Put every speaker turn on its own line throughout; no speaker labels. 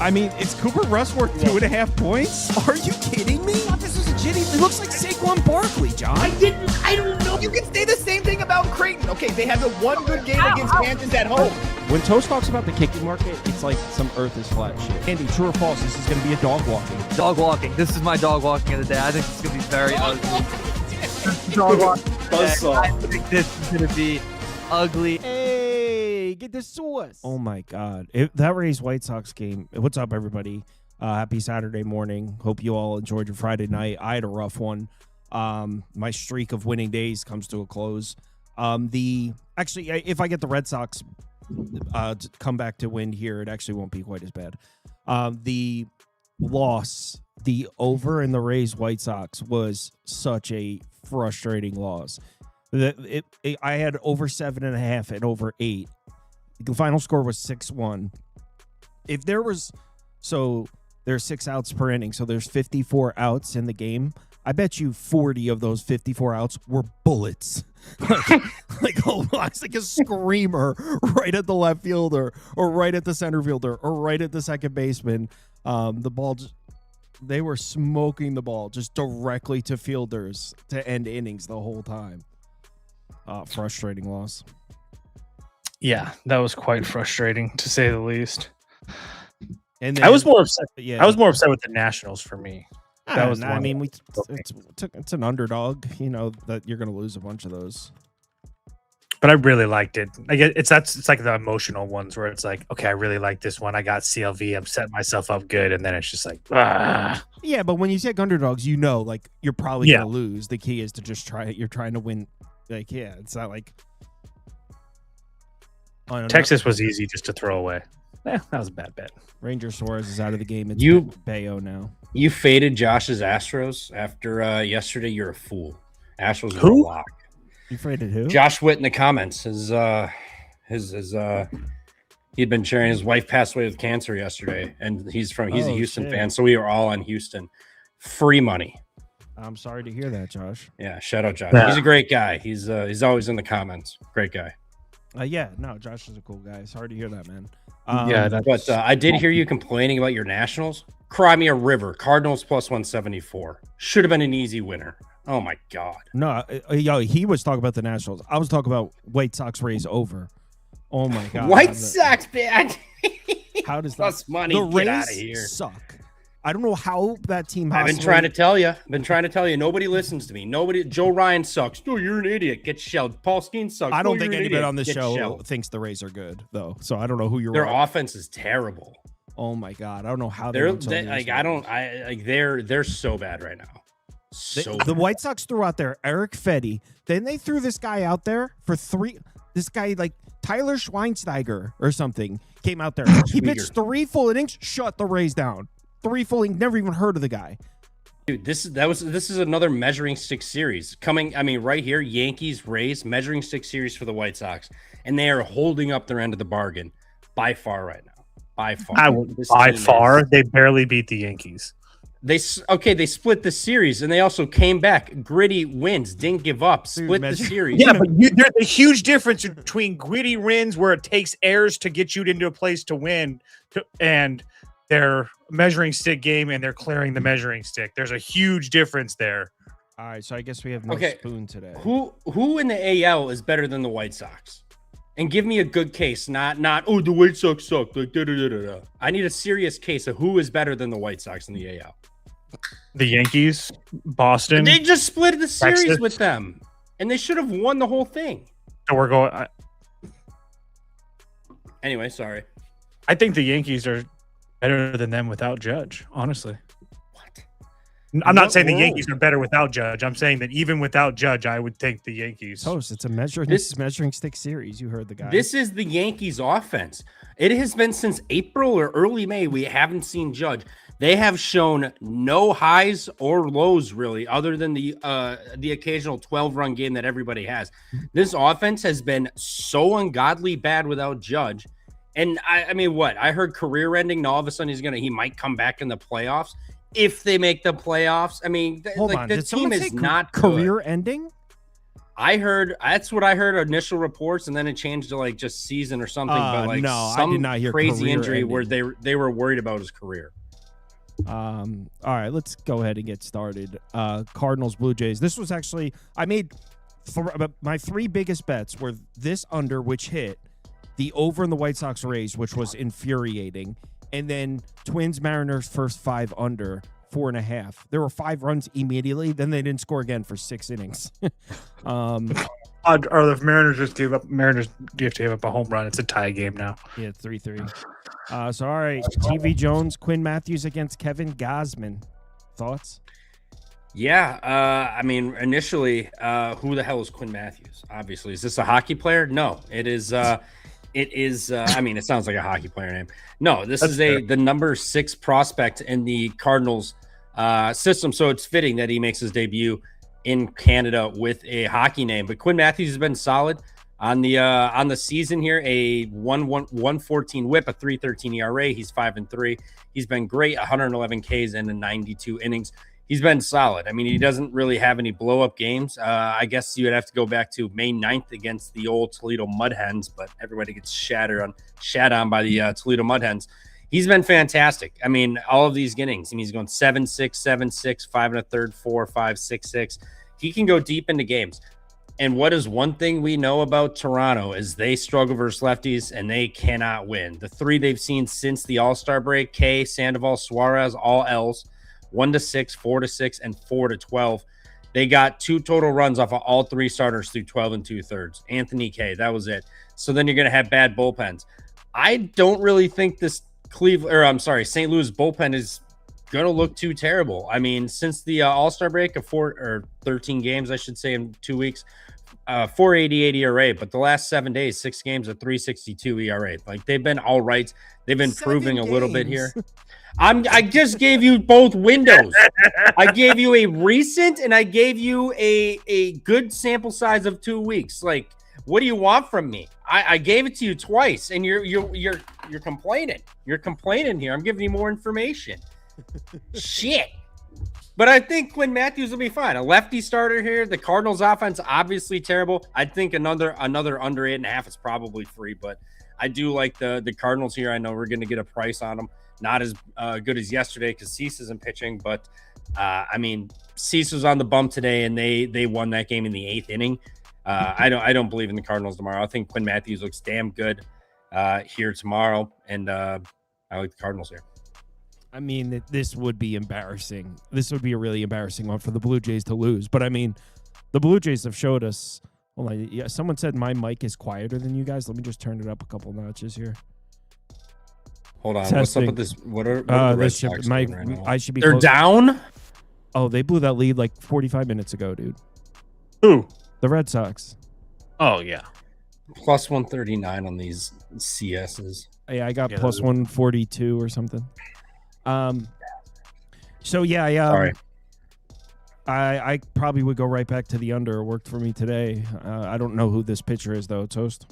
I mean, is Cooper Rush worth 2.5 points? Are you kidding me? I thought this was a jitty. It looks like Saquon Barkley, John.
I don't know. You can say the same thing about Creighton. Okay, they had the one good game against Kansas at home.
When Toast talks about the kicking market, it's like some earth is flat shit. Andy, true or false, this is going to be a dog walking.
Dog walking. This is my dog walking of the day. I think it's going to be very ugly. Dog walking. I think this is going to be ugly.
Hey, get the sauce. Oh, my God. That Rays White Sox game. What's up, everybody? Happy Saturday morning. Hope you all enjoyed your Friday night. I had a rough one. My streak of winning days comes to a close. Actually, if I get the Red Sox to come back to win here, it actually won't be quite as bad. The loss, the over in the Rays White Sox was such a frustrating loss. I had over 7.5 and over 8. The final score was 6-1. If there was, so there's 6 outs per inning, so there's 54 outs in the game. I bet you 40 of those 54 outs were bullets. It's like a screamer right at the left fielder or right at the center fielder or right at the second baseman. The ball, they were smoking the ball just directly to fielders to end innings the whole time. Frustrating loss.
Yeah, that was quite frustrating to say the least.
And then,
I was more upset.
Yeah,
I was more upset with the Nationals for me. That was.
I mean, it's an underdog. You know that you're going to lose a bunch of those.
But I really liked it. It's like the emotional ones where it's like, okay, I really like this one. I got CLV. I'm setting myself up good, and then it's just like, ah.
Yeah, but when you take underdogs, you know, like you're probably going to lose. The key is to just try it. You're trying to win. Like, yeah, it's not like
Texas was easy just to throw away. That was a bad bet.
Ranger Suarez is out of the game. It's Bayo now.
You faded Josh's Astros after yesterday. You're a fool. Astros were a lock.
You faded who?
Josh Witt in the comments. He'd been sharing his wife passed away with cancer yesterday, and he's a Houston fan, so we are all on Houston. Free money.
I'm sorry to hear that, Josh.
Yeah, shout out Josh. Yeah. He's a great guy. He's always in the comments. Great guy.
Josh is a cool guy. Sorry to hear that, man.
But I did hear you complaining about your Nationals. Cry me a river. Cardinals plus 174. Should have been an easy winner. Oh, my God.
No, he was talking about the Nationals. I was talking about White Sox Rays over. Oh, my God.
White Sox, man.
How does
plus money?
The
Get out of
Rays
here.
suck. I don't know how that team.
I've been trying to tell you. Nobody listens to me. Nobody. Joe Ryan sucks. Oh, you're an idiot. Get shelled. Paul Steen sucks.
I don't think anybody on this show thinks the Rays are good, though. So I don't know who you're.
Their offense is terrible.
Oh my God, I don't know how
they're so bad right now.
The White Sox threw out there Eric Fetty. Then they threw this guy out there for 3. This guy like Tyler Schweinsteiger or something came out there. He pitched 3 full innings, shut the Rays down. 3 full innings. Never even heard of the guy.
Dude, this is another measuring stick series coming. I mean, right here, Yankees, Rays, measuring stick series for the White Sox, and they are holding up their end of the bargain by far right now. By far,
they barely beat the Yankees.
They split the series, and they also came back. Gritty wins, didn't give up, split the series.
Yeah, but there's a huge difference between gritty wins where it takes errors to get you into a place to win, and their measuring stick game, and they're clearing the measuring stick. There's a huge difference there.
All right, so I guess we have no spoon today.
Who in the AL is better than the White Sox? And give me a good case, not the White Sox suck. Like da-da-da-da-da. I need a serious case of who is better than the White Sox in the AL.
The Yankees, Boston.
They just split the series with them, and they should have won the whole thing.
So we're going.
Anyway, sorry.
I think the Yankees are better than them without Judge, honestly.
What?
I'm not saying the Yankees are better without Judge. I'm saying that even without Judge, I would think the Yankees.
It's a measuring stick series. You heard the guy.
This is the Yankees offense. It has been since April or early May. We haven't seen Judge. They have shown no highs or lows, really, other than the occasional 12-run game that everybody has. This offense has been so ungodly bad without Judge. And I mean, what? I heard career-ending. Now all of a sudden he might come back in the playoffs if they make the playoffs. I mean,
the
team is not
career-ending.
That's what I heard initial reports, and then it changed to like just season or something. But like
no, I did not hear
crazy injury
ended.
where they were worried about his career.
All right, let's go ahead and get started. Cardinals, Blue Jays. This was actually I made my 3 biggest bets were this under, which hit, the over in the White Sox Rays, which was infuriating, and then Twins Mariners first 5 under. 4.5. There were 5 runs immediately. Then they didn't score again for 6 innings.
Or the Mariners just gave up. Mariners gave up a home run. It's a tie game now.
Yeah, 3-3. So all right, TV Jones, Quinn Matthews against Kevin Gausman. Thoughts?
Yeah, I mean, initially, who the hell is Quinn Matthews? Obviously, is this a hockey player? No, it is. It is. I mean, it sounds like a hockey player name. No, this is the number 6 prospect in the Cardinals system. So it's fitting that he makes his debut in Canada with a hockey name. But Quinn Matthews has been solid on the season here. A 114 WHIP, a 3.13 ERA. He's 5-3. He's been great. 111 Ks in 92 innings. He's been solid. I mean, he doesn't really have any blow-up games. I guess you would have to go back to May 9th against the old Toledo Mud Hens, but everybody gets shat on by the Toledo Mud Hens. He's been fantastic. I mean, all of these innings. I mean, he's going 7-6, 7-6, 5 1/3, 4-5, 6-6. He can go deep into games. And what is one thing we know about Toronto is they struggle versus lefties and they cannot win. The 3 they've seen since the All-Star break, K, Sandoval, Suarez, all L's. 1-6, 4-6, and 4-12. They got 2 total runs off of all 3 starters through 12 2/3. Anthony K, that was it. So then you're going to have bad bullpens. I don't really think this St. Louis bullpen is going to look too terrible. I mean, since the All-Star break of 13 games, I should say, in 2 weeks, 4.88 ERA, but the last 7 days, 6 games, a 3.62 ERA. Like, they've been all right. They've been proving a little bit here. I just gave you both windows. I gave you a recent and I gave you a good sample size of 2 weeks. Like, what do you want from me? I gave it to you twice, and you're complaining. You're complaining here. I'm giving you more information. Shit. But I think Quinn Matthews will be fine. A lefty starter here. The Cardinals offense obviously terrible. I think another under 8.5 is probably free, but I do like the Cardinals here. I know we're going to get a price on them. Not as good as yesterday because Cease isn't pitching, but I mean, Cease was on the bump today, and they won that game in the 8th inning. I don't believe in the Cardinals tomorrow. I think Quinn Matthews looks damn good here tomorrow, and I like the Cardinals here.
I mean, this would be embarrassing. This would be a really embarrassing one for the Blue Jays to lose. But I mean, the Blue Jays have showed us. Hold on, yeah, someone said my mic is quieter than you guys. Let me just turn it up a couple notches here.
Hold on.
Testing.
What's up with this? What are the Red Sox doing right now?
I should be.
They're down?
Oh, they blew that lead like 45 minutes ago, dude.
Who?
The Red Sox.
Oh, yeah.
Plus 139 on these CSs.
Yeah, I got plus 142 or something. So yeah,
Sorry.
I probably would go right back to the under. It worked for me today. I don't know who this pitcher is though. Toast.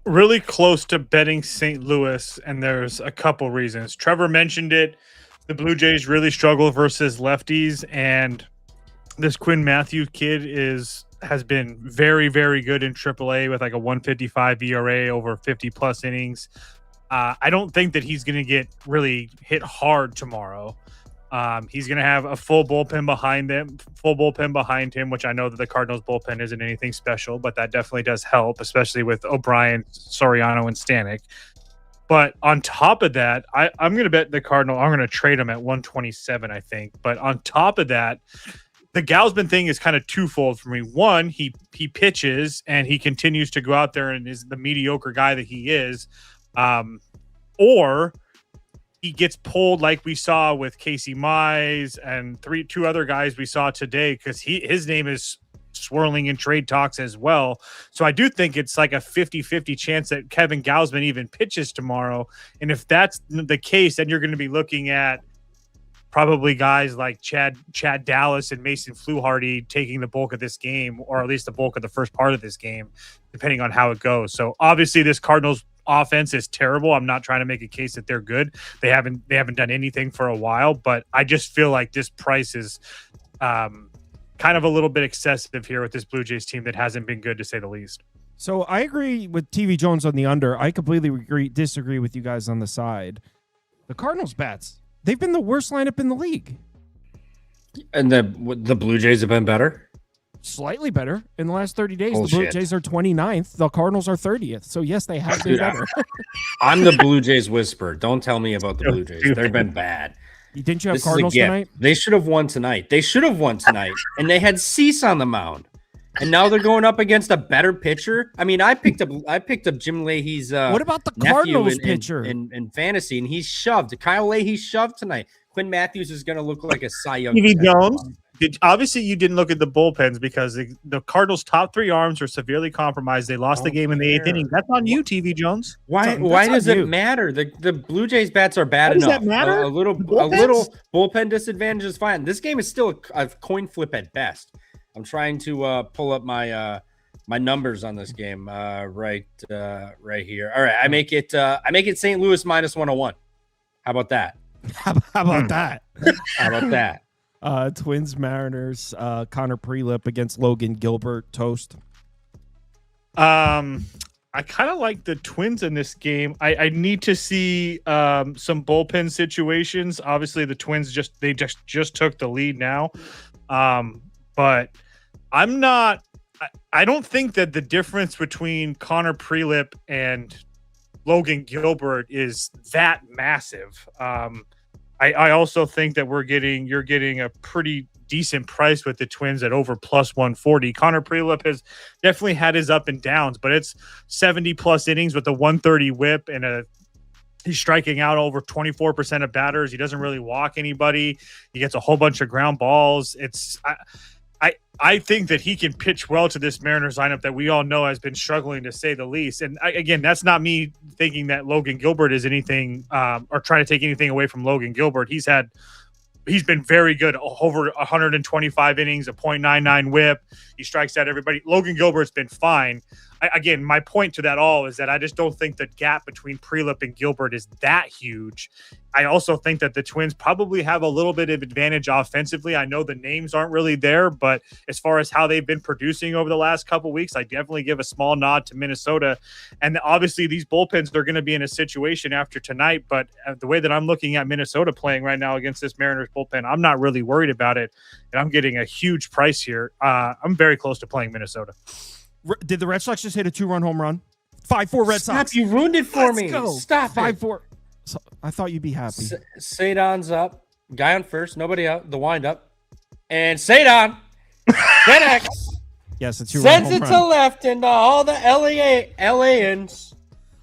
Really close to betting St. Louis, and there's a couple reasons. Trevor mentioned it. The Blue Jays really struggle versus lefties, and this Quinn Matthews kid has been very, very good in AAA with like a 155 ERA over 50 plus innings. I don't think that he's going to get really hit hard tomorrow. He's going to have a full bullpen behind him, which I know that the Cardinals bullpen isn't anything special, but that definitely does help, especially with O'Brien, Soriano, and Stanek. But on top of that, I'm going to bet the Cardinal. I'm going to trade him at 127, I think. But on top of that, the Gausman thing is kind of twofold for me. One, he pitches and he continues to go out there and is the mediocre guy that he is. Or he gets pulled like we saw with Casey Mize and two other guys we saw today, because his name is swirling in trade talks as well. So I do think it's like a 50-50 chance that Kevin Gausman even pitches tomorrow. And if that's the case, then you're going to be looking at probably guys like Chad Dallas and Mason Fluharty taking the bulk of this game, or at least the bulk of the first part of this game, depending on how it goes. So obviously this Cardinals offense is terrible. I'm not trying to make a case that they're good. They haven't done anything for a while, but I just feel like this price is kind of a little bit excessive here with this Blue Jays team that hasn't been good, to say the least.
So I agree with TV Jones on the under. I completely disagree with you guys on the side. The Cardinals bats, they've been the worst lineup in the league.
And the Blue Jays have been better?
Slightly better in the last 30 days.
Bullshit.
The Blue Jays are 29th. The Cardinals are 30th. So, yes, they have been better.
I'm the Blue Jays whisperer. Don't tell me about the Blue Jays. They've been bad.
Didn't you have Cardinals tonight?
They should have won tonight. And they had Cease on the mound. And now they're going up against a better pitcher. I mean, I picked up Jim Leahy's
what about the Cardinals pitcher
in fantasy, and he's shoved. Kyle Leahy shoved tonight. Quinn Matthews is going to look like a Cy Young.
TV Jones. Obviously, you didn't look at the bullpens because the Cardinals' top 3 arms are severely compromised. They lost the game in the 8th inning. That's on you, TV Jones.
Why does it matter? The Blue Jays bats are bad enough.
Does that matter?
A little bullpen disadvantage is fine. This game is still a coin flip at best. I'm trying to pull up my my numbers on this game right here. All right, I make it St. Louis -101. How about that?
How about that?
How about that?
Twins, Mariners, Connor Prelip against Logan Gilbert. Toast.
I kind of like the Twins in this game. I need to see some bullpen situations. Obviously, the Twins just took the lead now, but I'm not. I don't think that the difference between Connor Prelip and Logan Gilbert is that massive. I also think that you're getting a pretty decent price with the Twins at over +140. Connor Prelip has definitely had his up and downs, but it's 70+ innings with a 130 whip and he's striking out over 24% of batters. He doesn't really walk anybody. He gets a whole bunch of ground balls. I think that he can pitch well to this Mariners lineup that we all know has been struggling, to say the least. And again, that's not me thinking that Logan Gilbert is anything or trying to take anything away from Logan Gilbert. He's been very good, over 125 innings, a .99 whip. He strikes out everybody. Logan Gilbert's been fine. Again, my point to that all is that I just don't think the gap between Prelip and Gilbert is that huge. I also think that the Twins probably have a little bit of advantage offensively. I know the names aren't really there, but as far as how they've been producing over the last couple of weeks, I definitely give a small nod to Minnesota. And obviously these bullpens, they're going to be in a situation after tonight, but the way that I'm looking at Minnesota playing right now against this Mariners bullpen, I'm not really worried about it. And I'm getting a huge price here. I'm very close to playing Minnesota.
Did the Red Sox just hit a 2-run home run? 5-4 Red Sox.
Stop! You ruined it for
Let's
me.
Go.
Stop.
5-4. So, I thought you'd be happy.
Sadon's up. Guy on first. Nobody out. The wind up. And Sadon connects.
Yes, it's 2-run
sends
home
it
run.
to left into all the LAans.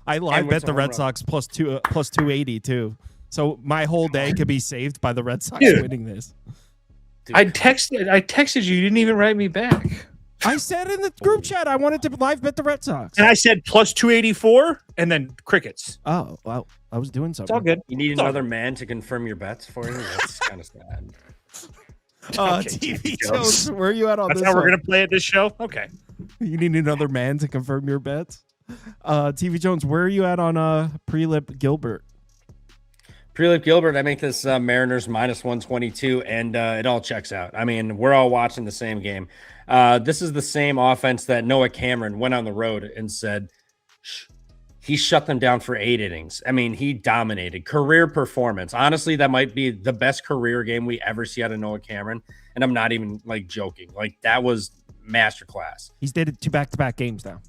I bet the Red Sox plus 280 too. So my whole day could be saved by the Red Sox winning this.
Dude. I texted you. You didn't even write me back.
I said in the group chat I wanted to live bet the Red Sox.
And I said plus 284 and then crickets.
Oh, well, I was doing something.
It's all good.
You need another man to confirm your bets for you? That's kind of sad.
TV Jones, where are you at on
That's
this?
That's how we're going to play at this show? Okay.
You need another man to confirm your bets? TV Jones, where are you at on Prelip Gilbert?
Prelip Gilbert, I make this Mariners -122, and it all checks out. I mean, we're all watching the same game. This is the same offense that Noah Cameron went on the road and said, he shut them down for 8 innings. I mean, he dominated. Career performance. Honestly, that might be the best career game we ever see out of Noah Cameron, and I'm not even, joking. That was masterclass.
He's did it 2 back-to-back games now.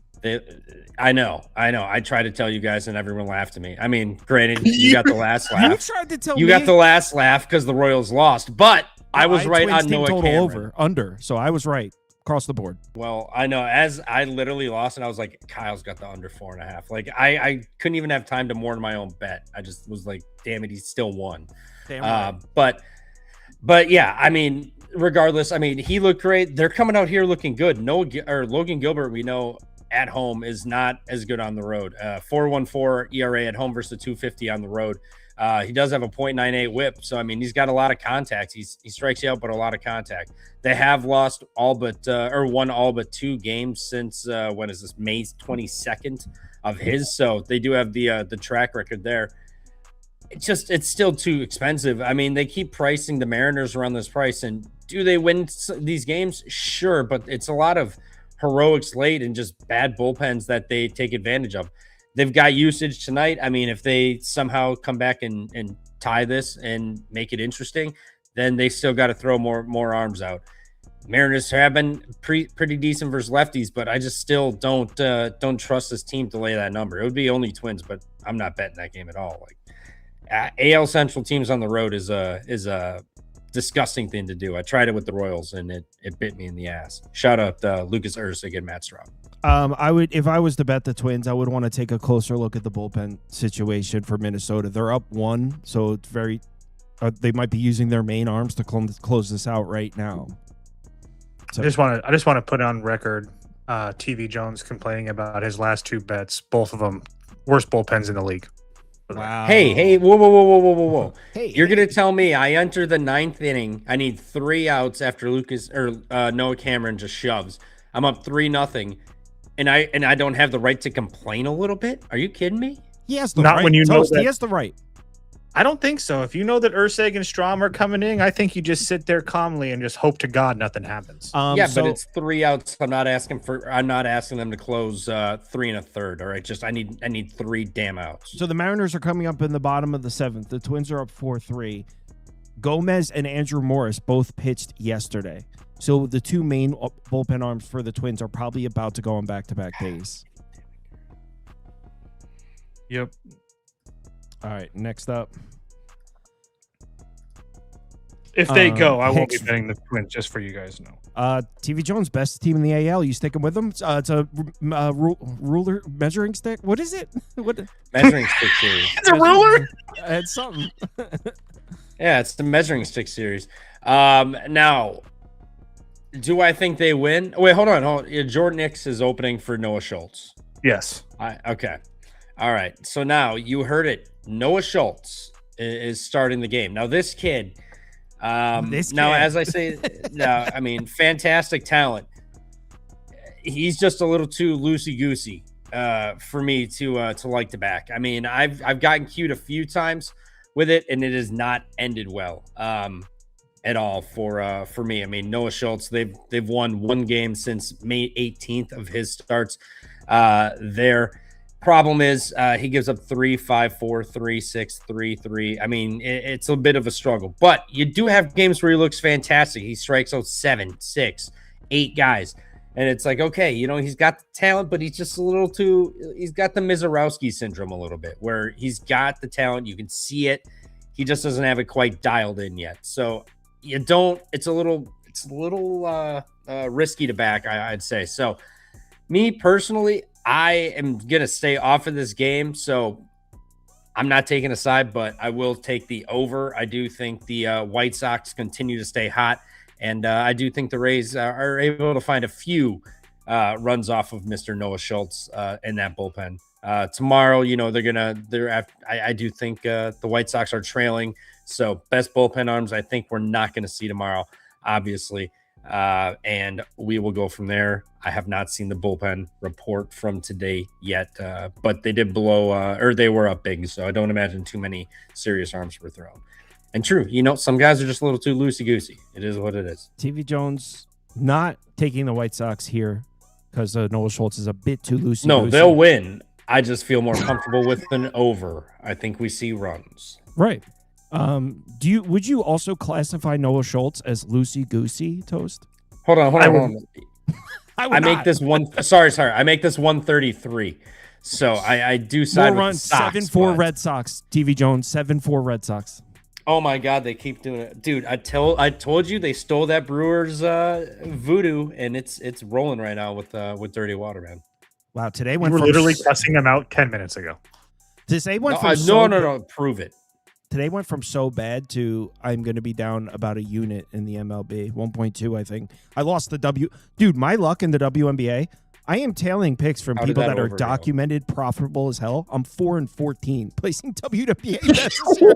I know. I tried to tell you guys, and everyone laughed at me. I mean, granted, you got the last laugh.
You tried to tell me.
You got the last laugh because the Royals lost, but I was right on Noah Cameron.
Under, so I was right across the board.
Well, I know, as I literally lost, and I was like, Kyle's got the under 4.5. I couldn't even have time to mourn my own bet. I just was like, damn it, he still won.
Damn right.
But yeah, I mean, regardless, I mean, he looked great. They're coming out here looking good. Logan Gilbert, we know, at home is not as good on the road. 4.14 ERA at home versus 2.50 on the road. He does have a .98 whip, so I mean he's got a lot of contact. He strikes you out, but a lot of contact. They have lost won all but 2 games since when is this, May 22nd of his. So they do have the track record there. It's still too expensive. I mean, they keep pricing the Mariners around this price, and Do they win these games? Sure, but it's a lot of heroics late and just bad bullpens that they take advantage of. They've got usage tonight. I mean, if they somehow come back and tie this and make it interesting, then they still got to throw more arms out. Mariners have been pretty decent versus lefties, but I just still don't trust this team to lay that number. It would be only Twins, but I'm not betting that game at all. Like AL Central teams on the road is a disgusting thing to do. I tried it with the Royals and it bit me in the ass. Shout out Lucas Ursig and Matt Straub.
I would, if I was to bet the Twins, I would want to take a closer look at the bullpen situation for Minnesota. They're up 1, so it's very. They might be using their main arms to close this out right now. So.
I just want to put on record, TV Jones complaining about his last 2 bets, both of them worst bullpens in the league.
Wow.
Hey, whoa.
Hey,
You're going to tell me I enter the 9th inning. I need 3 outs after Noah Cameron just shoves. I'm up 3-0. And I don't have the right to complain a little bit? Are you kidding me?
He has the
Not
right.
when you know
Toast,
that.
he has the right.
I don't think so. If you know that Ursig and Strom are coming in, I think you just sit there calmly and just hope to God nothing happens.
Yeah, but it's 3 outs. I'm not asking them to close 3 1/3. All right, just I need 3 damn outs.
So the Mariners are coming up in the bottom of the 7th. The Twins are up 4-3. Gomez and Andrew Morris both pitched yesterday. So the 2 main bullpen arms for the Twins are probably about to go on back-to-back days.
Yep.
All right, next up.
If they go, I won't
Hicks.
be betting the Twins, just for you guys to know.
TV Jones, best team in the AL. You sticking with them? It's a ruler measuring stick. What is it? What?
Measuring stick series.
It's a ruler?
It's something.
Yeah, it's the measuring stick series. Now, do I think they win? Wait, hold on. Yeah, Jordan Hicks is opening for Noah Schultz.
Yes.
Okay. All right. So now you heard it. Noah Schultz is starting the game. Now this kid. As I say, I mean, fantastic talent. He's just a little too loosey goosey for me to like to back. I mean, I've gotten cued a few times with it, and it has not ended well at all for me. I mean, Noah Schultz, they've won 1 game since May 18th of his starts. Their problem is he gives up 3, 5, 4, 3, 6, 3, 3. I mean, it's a bit of a struggle, but you do have games where he looks fantastic. He strikes out 7, 6, 8 guys. And it's like, okay, you know, he's got the talent, but he's just a little too, he's got the Mizorowski syndrome a little bit, where he's got the talent. You can see it. He just doesn't have it quite dialed in yet. So it's a little risky to back, I'd say. So me personally, I am going to stay off of this game. So I'm not taking a side, but I will take the over. I do think the White Sox continue to stay hot. And I do think the Rays are able to find a few runs off of Mr. Noah Schultz in that bullpen. Tomorrow, you know, I do think the White Sox are trailing. So best bullpen arms, I think we're not going to see tomorrow, obviously. And we will go from there. I have not seen the bullpen report from today yet, but they did they were up big. So I don't imagine too many serious arms were thrown. And true, you know, some guys are just a little too loosey-goosey. It is what it is.
TV Jones not taking the White Sox here because Noah Schultz is a bit too loosey-goosey.
No, they'll win. I just feel more comfortable with an over. I think we see runs.
Right. Would you also classify Noah Schultz as loosey-goosey, Toast?
Hold on. I make
not.
this one. Sorry. I make this 133. So I do side
More
with
runs,
the Sox.
7-4 Red Sox. TV Jones, 7-4 Red Sox.
Oh my God, they keep doing it, dude. I told you they stole that Brewers voodoo, and it's rolling right now with dirty water, man.
Wow, today
We
went
were
from
literally cussing them out 10 minutes ago.
Today went
No, prove it.
Today went from so bad to I'm going to be down about a unit in the MLB, 1.2, I think. I lost the W. Dude, my luck in the WNBA. I am tailing picks from
How did
people
that
that are
over go?
documented profitable as hell. I'm 4-14 placing WNBA bets this year.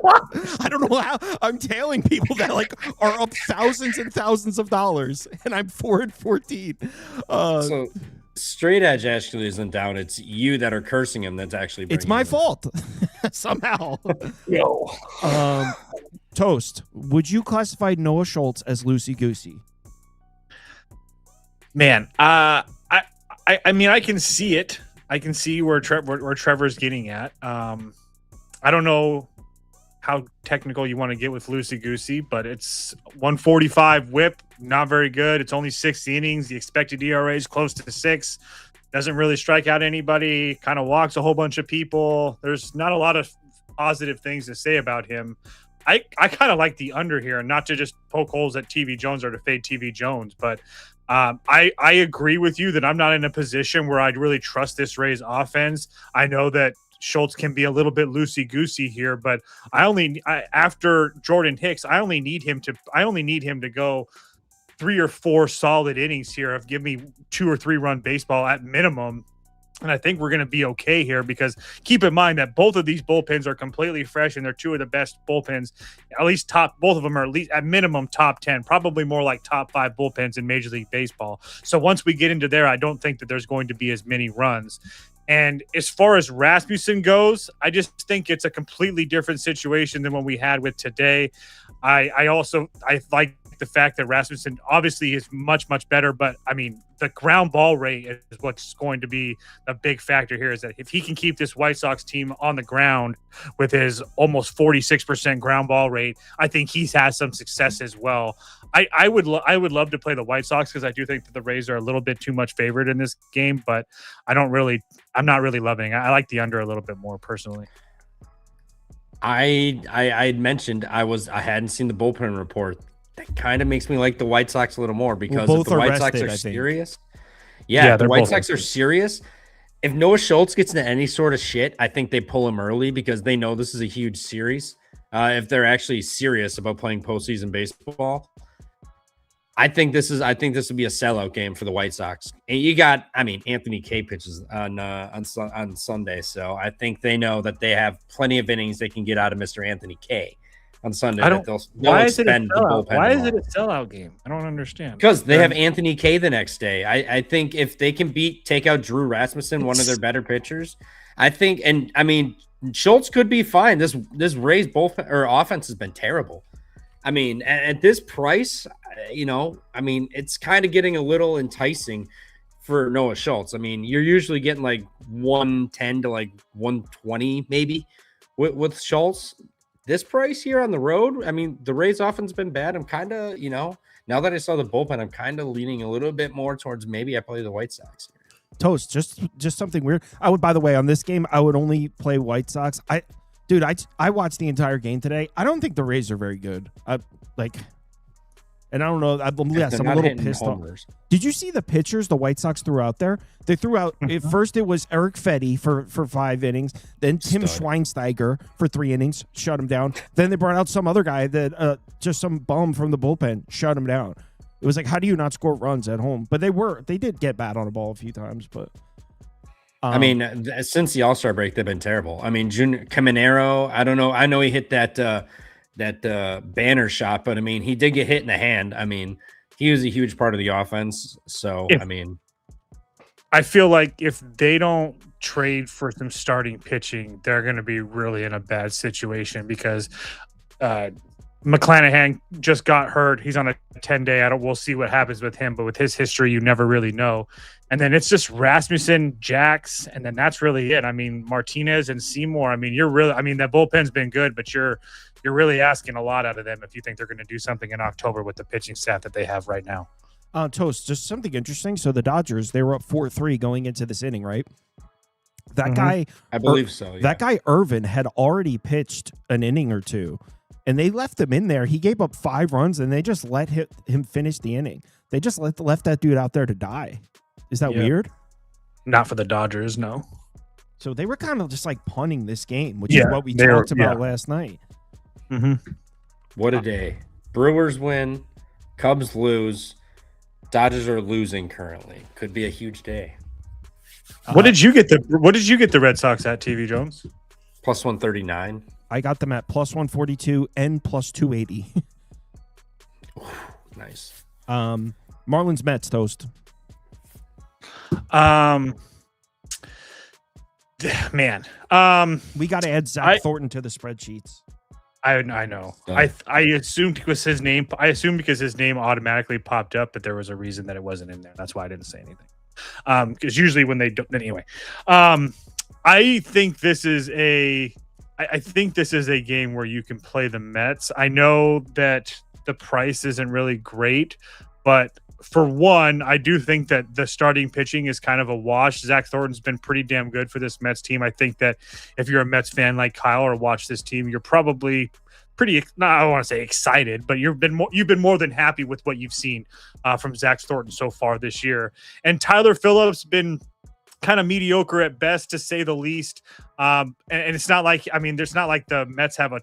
I don't know how I'm tailing people that like are up thousands and thousands of dollars, and I'm 4-14.
So straight edge actually isn't down. It's you that are cursing him. That's actually
It's my fault somehow.
Yo.
Toast, would you classify Noah Schultz as loosey-goosey?
Man, I mean, I can see it. I can see where Trevor's getting at. I don't know how technical you want to get with loosey-goosey, but it's 145 whip, not very good. It's only 6 innings. The expected ERA is close to 6. Doesn't really strike out anybody. Kind of walks a whole bunch of people. There's not a lot of positive things to say about him. I kind of like the under here, not to just poke holes at TV Jones or to fade TV Jones, but I agree with you that I'm not in a position where I'd really trust this Rays offense. I know that Schultz can be a little bit loosey-goosey here, but after Jordan Hicks, I only need him to go 3 or 4 solid innings here of give me 2 or 3 run baseball at minimum. And I think we're going to be okay here because keep in mind that both of these bullpens are completely fresh and they're 2 of the best bullpens, at least both of them are at least at minimum top 10, probably more like top 5 bullpens in Major League Baseball. So once we get into there, I don't think that there's going to be as many runs. And as far as Rasmussen goes, I just think it's a completely different situation than what we had with today. I like the fact that Rasmussen obviously is much, much better, but I mean, the ground ball rate is what's going to be a big factor here, is that if he can keep this White Sox team on the ground with his almost 46% ground ball rate, I think he's had some success as well. I would love to play the White Sox because I do think that the Rays are a little bit too much favored in this game, but I'm not really loving it. I like the under a little bit more personally.
I had mentioned I hadn't seen the bullpen report. That kind of makes me like the White Sox a little more because if the White Sox are serious. Yeah, the White Sox are serious. If Noah Schultz gets into any sort of shit, I think they pull him early because they know this is a huge series. If they're actually serious about playing postseason baseball, I think this would be a sellout game for the White Sox. And you got, Anthony K pitches on Sunday, so I think they know that they have plenty of innings they can get out of Mr. Anthony K on Sunday.
Why is it a sellout game? I don't understand.
Because they have Anthony K the next day. I think if they can take out Drew Rasmussen, one of their better pitchers, I think, and Schultz could be fine. This Rays bullpen or offense has been terrible. At this price, it's kind of getting a little enticing for Noah Schultz. You're usually getting like 110 to like 120 maybe with Schultz. This price here on the road, the Rays offense has been bad. I'm kind of, now that I saw the bullpen, I'm kind of leaning a little bit more towards maybe I play the White Sox.
Toast, just something weird. I would, by the way, on this game, I would only play White Sox. I watched the entire game today. I don't think the Rays are very good. And I don't know. I'm a little pissed off. Did you see the pitchers the White Sox threw out there? They threw out at first it was Eric Fetty for 5 innings, then Tim Schweinsteiger for 3 innings, shut him down. Then they brought out some other guy that just some bum from the bullpen, shut him down. It was like, how do you not score runs at home? But they did get bad on a ball a few times, but.
Since the All-Star break, they've been terrible. Junior Caminero, I don't know. I know he hit that banner shot, but he did get hit in the hand. He was a huge part of the offense. So,
I feel like if they don't trade for some starting pitching, they're going to be really in a bad situation because McClanahan just got hurt. He's on a 10-day. We'll see what happens with him, but with his history, you never really know. And then it's just Rasmussen, Jax, and then that's really it. Martinez and Seymour. You're really. That bullpen's been good, but you're really asking a lot out of them if you think they're going to do something in October with the pitching staff that they have right now.
Toast, just something interesting. So the Dodgers, they were up 4-3 going into this inning, right? That guy,
I believe so. Yeah.
That guy Irvin had already pitched an inning or two, and they left him in there. He gave up 5 runs, and they just let him finish the inning. They just left that dude out there to die. Is that weird?
Not for the Dodgers, no.
So they were kind of just like punting this game, which is what we talked about last night.
Mm-hmm.
What a day. Brewers win, Cubs lose, Dodgers are losing currently. Could be a huge day.
What did you get the Red Sox at, TV Jones?
Plus 139.
I got them at plus 142 and plus 280.
Nice.
Marlins Mets, Toast.
Man.
We got to add Zach Thornton to the spreadsheets.
I know.
So-
I assumed because his name. I assumed because his name automatically popped up that there was a reason that it wasn't in there. That's why I didn't say anything. Because usually when they don't. Anyway, I think this is a. I think this is a game where you can play the Mets. I know that the price isn't really great, but for one, I do think that the starting pitching is kind of a wash. Zach Thornton's been pretty damn good for this Mets team. I think that if you're a Mets fan like Kyle or watch this team, you're probably pretty, I don't want to say excited, but you've been more than happy with what you've seen from Zach Thornton so far this year. And Tyler Phillips been kind of mediocre at best, to say the least. And it's not like, I mean, there's not like the Mets have a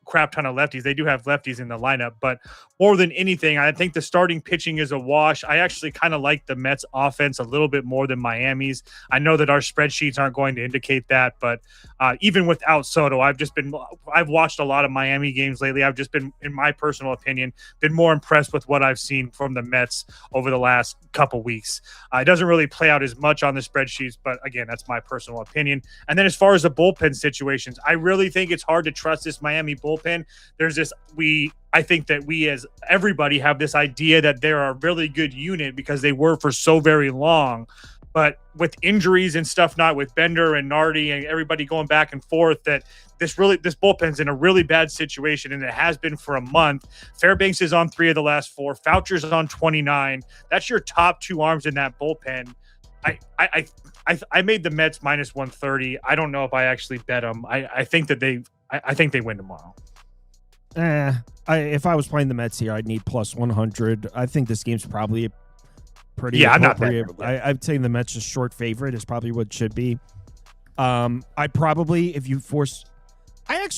crap ton of lefties. They do have lefties in the lineup, but more than anything, I think the starting pitching is a wash. I actually kind of like the Mets offense a little bit more than Miami's. I know that our spreadsheets aren't going to indicate that, but even without Soto, I've watched a lot of Miami games lately. I've just been, in my personal opinion, been more impressed with what I've seen from the Mets over the last couple weeks. It doesn't really play out as much on the spreadsheets, but again, that's my personal opinion. And then as far as the bullpen situations, I really think it's hard to trust this Miami bullpen. There's this, I think that we as everybody have this idea that they're a really good unit because they were for so very long. But with injuries and stuff, not with Bender and Nardi and everybody going back and forth, that this bullpen's in a really bad situation, and it has been for a month. Fairbanks is on 3 of the last 4. Foucher's on 29. That's your top 2 arms in that bullpen. I made the Mets minus 130. I don't know if I actually bet them. I think that I think they win tomorrow.
If I was playing the Mets here, I'd need plus 100. I think this game's probably pretty
I'm not
appropriate.
betting.
I'd say the Mets a short favorite is probably what it should be. I'd probably, if you force, I'm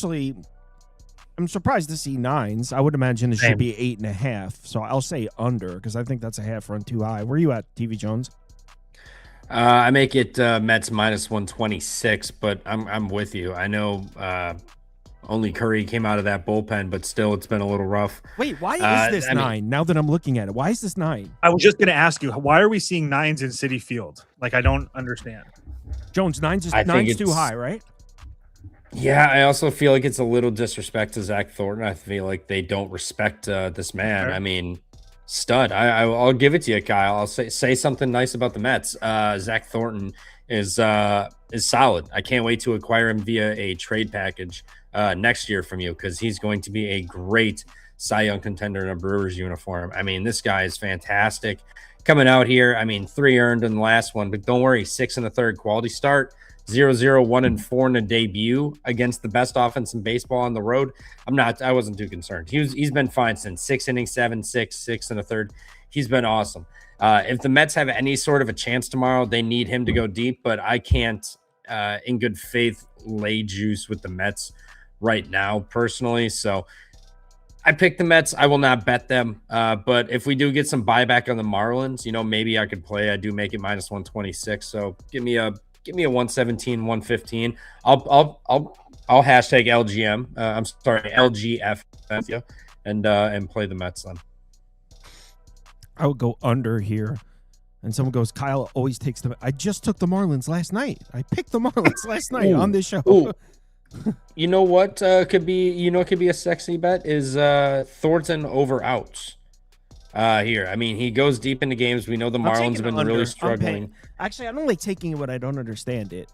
surprised to see 9s. I would imagine it should be 8.5. So I'll say under, because I think that's a half run too high. Where are you at, TV Jones?
I make it Mets minus 126, but I'm with you. I know only Curry came out of that bullpen, but still, it's been a little rough.
Wait, why is this 9? Now that I'm looking at it, why is this 9?
I was just going to ask you, why are we seeing 9s in Citi Field? Like, I don't understand.
Jones, 9's too high, right?
Yeah, I also feel like it's a little disrespect to Zach Thornton. I feel like they don't respect this man.
Sure.
I mean, stud. I'll give it to you, Kyle. I'll say something nice about the Mets. Zach Thornton is solid. I can't wait to acquire him via a trade package next year from you, because he's going to be a great Cy Young contender in a Brewers uniform. I mean, this guy is fantastic. Coming out here, I mean, 3 earned in the last one, but don't worry, 6 in the third, quality start. 0-0, 1-4 in a debut against the best offense in baseball on the road. I wasn't too concerned. He's been fine since 6 innings, 7-6, 6 in a third. He's been awesome. If the Mets have any sort of a chance tomorrow, they need him to go deep, but I can't, in good faith, lay juice with the Mets right now, personally. So I picked the Mets. I will not bet them. But if we do get some buyback on the Marlins, maybe I could play. I do make it minus 126. So give me a 117, 115. I'll hashtag LGM. I'm sorry, LGF, and play the Mets then.
I would go under here. And someone goes, Kyle always takes I just took the Marlins last night. I picked the Marlins last night on this show.
You know what could be a sexy bet is Thornton over outs. Here. I mean, he goes deep into games. We know the Marlins have been really struggling.
Actually, I don't like taking it, but I don't understand it.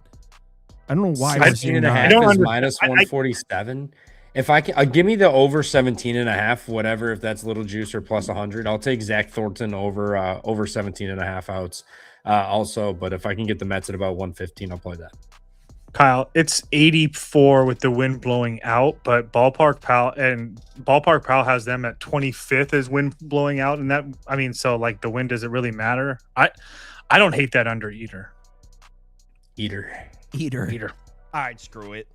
I don't know why.
17.5 is minus 147. If I can, give me the over 17.5, whatever. If that's little juice or plus 100, I'll take Zach Thornton over 17.5 outs. Also, but if I can get the Mets at about 115, I'll play that.
Kyle, it's 84 with the wind blowing out, but Ballpark Pal has them at 25th as wind blowing out, and that, I mean, so like the wind, does it really matter? I don't hate that under either.
Eater.
All right, screw it.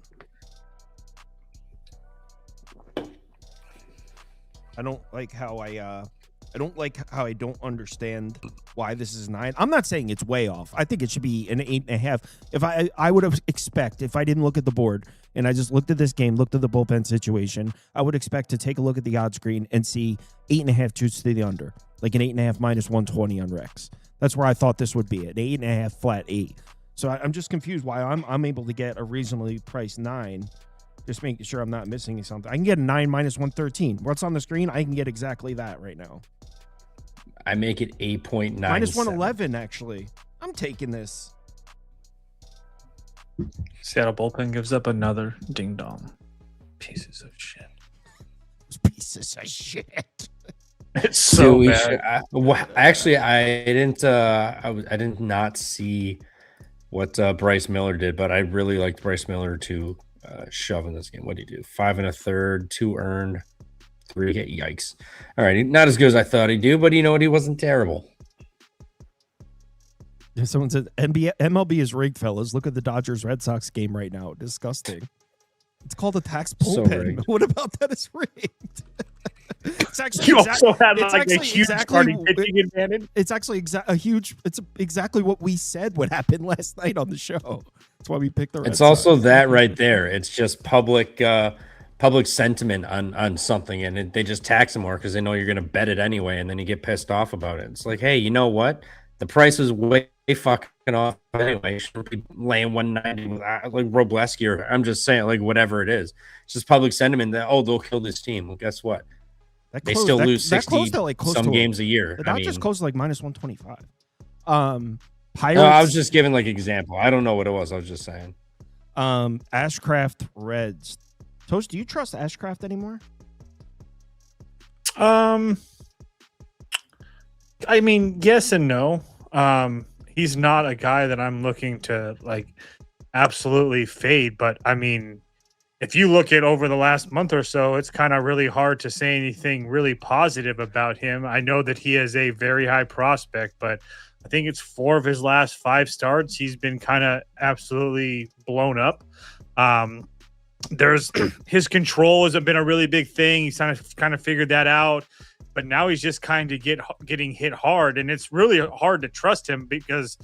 I don't like how I don't understand why this is 9. I'm not saying it's way off. I think it should be an 8.5. If I would have if I didn't look at the board and I just looked at this game, looked at the bullpen situation, I would expect to take a look at the odds screen and see 8.5 juice to the under, like an 8.5 minus 120 on Rex. That's where I thought this would be, an 8.5 flat 8. So I'm just confused why I'm able to get a reasonably priced 9. Just making sure I'm not missing something. I can get a 9 minus 113. What's on the screen? I can get exactly that right now.
I make it 8.9.
Minus 111, actually. I'm taking this.
Seattle bullpen gives up another ding dong. Pieces of shit.
Pieces of shit.
It's so
Dude,
bad.
Actually, I didn't. I did not see what Bryce Miller did, but I really liked Bryce Miller to shove in this game. What did he do? 5 1/3, 2 earned, 3 hit. Yikes! All right, not as good as I thought he'd do, but you know what? He wasn't terrible.
Someone said MLB is rigged, fellas. Look at the Dodgers Red Sox game right now. Disgusting. It's called a tax bullpen.
So
what about that is rigged? It's actually
You also had like a huge
exactly,
starting pitching advantage.
It's actually exactly what we said would happen last night on the show. That's why we picked the Red
It's
Sox.
also that right there. It's just public sentiment on something, and they just tax them more because they know you're going to bet it anyway, and then you get pissed off about it. It's like, hey, you know what? The price is way fucking off anyway. Shouldn't be laying 190 with like Robleski, or I'm just saying, like, whatever it is. It's just public sentiment that, oh, they'll kill this team. Well, guess what? They still lose 60 some games a year.
The Dodgers closed to like minus 125. Pirates.
No, I was just giving like example. I don't know what it was. I was just saying.
Ashcraft Reds. Toast, do you trust Ashcraft anymore?
I mean, yes and no. He's not a guy that I'm looking to like absolutely fade, but I mean, if you look at over the last month or so, it's kind of really hard to say anything really positive about him. I know that he is a very high prospect, but I think it's 4 of his last 5 starts. He's been kind of absolutely blown up. There's his control has been a really big thing. He's kind of figured that out, but now he's just kind of getting hit hard, and it's really hard to trust him because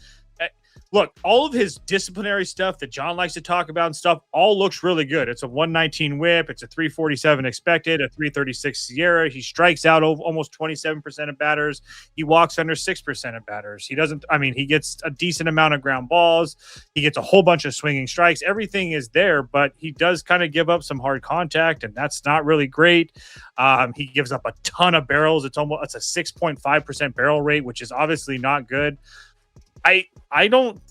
look, all of his disciplinary stuff that John likes to talk about and stuff all looks really good. It's a 119 whip. It's a 347 expected, a 336 Sierra. He strikes out almost 27% of batters. He walks under 6% of batters. He gets a decent amount of ground balls. He gets a whole bunch of swinging strikes. Everything is there, but he does kind of give up some hard contact, and that's not really great. He gives up a ton of barrels. It's a 6.5% barrel rate, which is obviously not good. I don't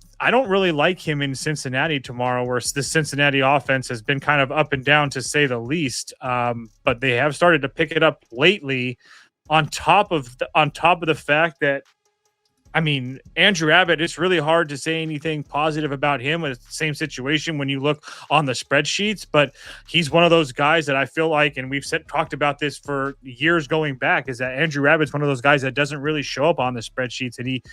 really like him in Cincinnati tomorrow, where the Cincinnati offense has been kind of up and down to say the least. But they have started to pick it up lately. On top of the fact that, I mean, Andrew Abbott, it's really hard to say anything positive about him. It's the same situation when you look on the spreadsheets, but he's one of those guys that I feel like, and we've talked about this for years going back, is that Andrew Abbott's one of those guys that doesn't really show up on the spreadsheets, and he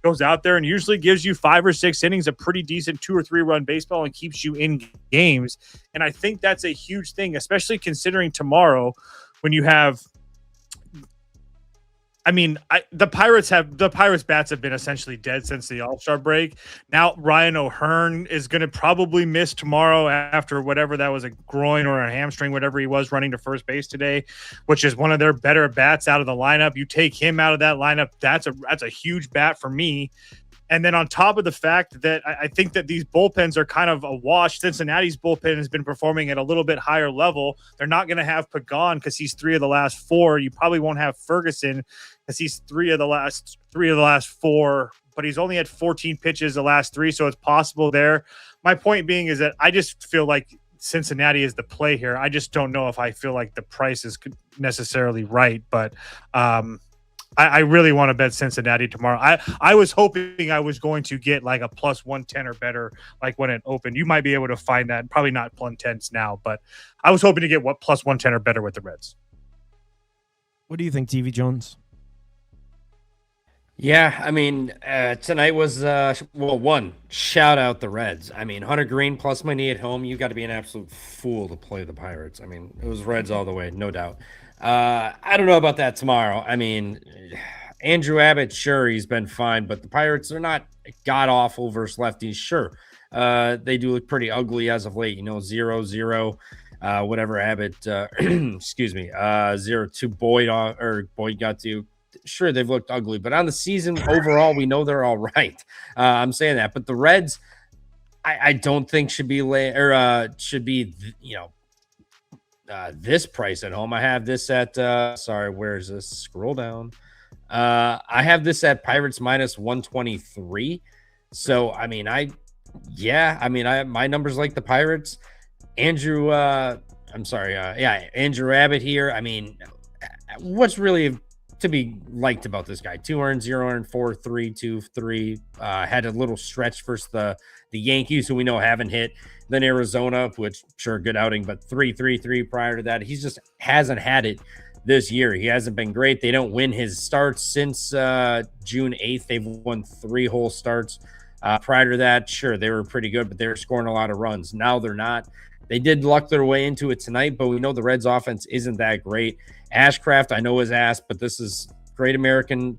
goes out there and usually gives you 5 or 6 innings of pretty decent 2 or 3 run baseball and keeps you in games. And I think that's a huge thing, especially considering tomorrow when you have, I mean, the Pirates bats have been essentially dead since the All-Star break. Now Ryan O'Hearn is going to probably miss tomorrow after whatever that was, a groin or a hamstring, whatever he was, running to first base today, which is one of their better bats out of the lineup. You take him out of that lineup, that's a huge bat for me. And then on top of the fact that I think that these bullpens are kind of a wash. Cincinnati's bullpen has been performing at a little bit higher level. They're not going to have Pagan because he's 3 of the last 4. You probably won't have Ferguson because he's 3 of the last 4, but he's only had 14 pitches the last 3, so it's possible there. My point being is that I just feel like Cincinnati is the play here. I just don't know if I feel like the price is necessarily right, but I really want to bet Cincinnati tomorrow. I was hoping I was going to get like a plus 110 or better, like when it opened. You might be able to find that. Probably not +10s now, but I was hoping to get plus 110 or better with the Reds.
What do you think, TV
Yeah, I mean, tonight was, one, shout out the Reds. I mean, Hunter Green plus money at home. You got to be an absolute fool to play the Pirates. I mean, it was Reds all the way, no doubt. I don't know about that tomorrow. I mean, Andrew Abbott, sure, he's been fine, but the Pirates are not god-awful versus lefties. Sure, they do look pretty ugly as of late, 0-0, whatever Abbott, excuse me, 0-2 Boyd got to. Sure, they've looked ugly, but on the season overall, we know they're all right. I'm saying that, but the Reds, I don't think should be this price at home. I have this at sorry, where's this? Scroll down. I have this at Pirates minus 123. So I mean, my numbers like the Pirates. Andrew Andrew Abbott here. I mean, what's really to be liked about this guy? 2 earned, 0 earned, 4, 3, 2, 3. Had a little stretch versus the Yankees, who we know haven't hit. Then Arizona, which sure good outing, but 3 prior to that. He just hasn't had it this year. He hasn't been great. They don't win his starts since June 8th. They've won 3 whole starts. Prior to that, sure, they were pretty good, but they were scoring a lot of runs. Now they're not. They did luck their way into it tonight, but we know the Reds offense isn't that great. Ashcraft, I know, is asked, but this is Great American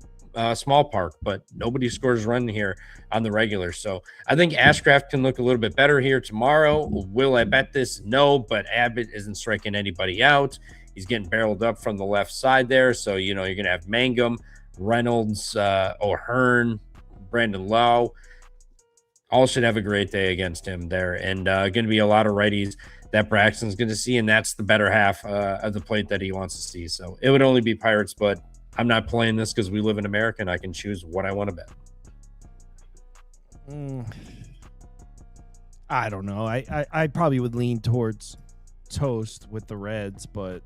small park, but nobody scores run here on the regular. So I think Ashcraft can look a little bit better here tomorrow. Will I bet this? No, but Abbott isn't striking anybody out. He's getting barreled up from the left side there. So, you're going to have Mangum, Reynolds, O'Hearn, Brandon Lowe. All should have a great day against him there. And going to be a lot of righties that Braxton's going to see, and that's the better half of the plate that he wants to see. So it would only be Pirates, but I'm not playing this because we live in America and I can choose what I want to bet.
I don't know. I probably would lean towards Toast with the Reds, but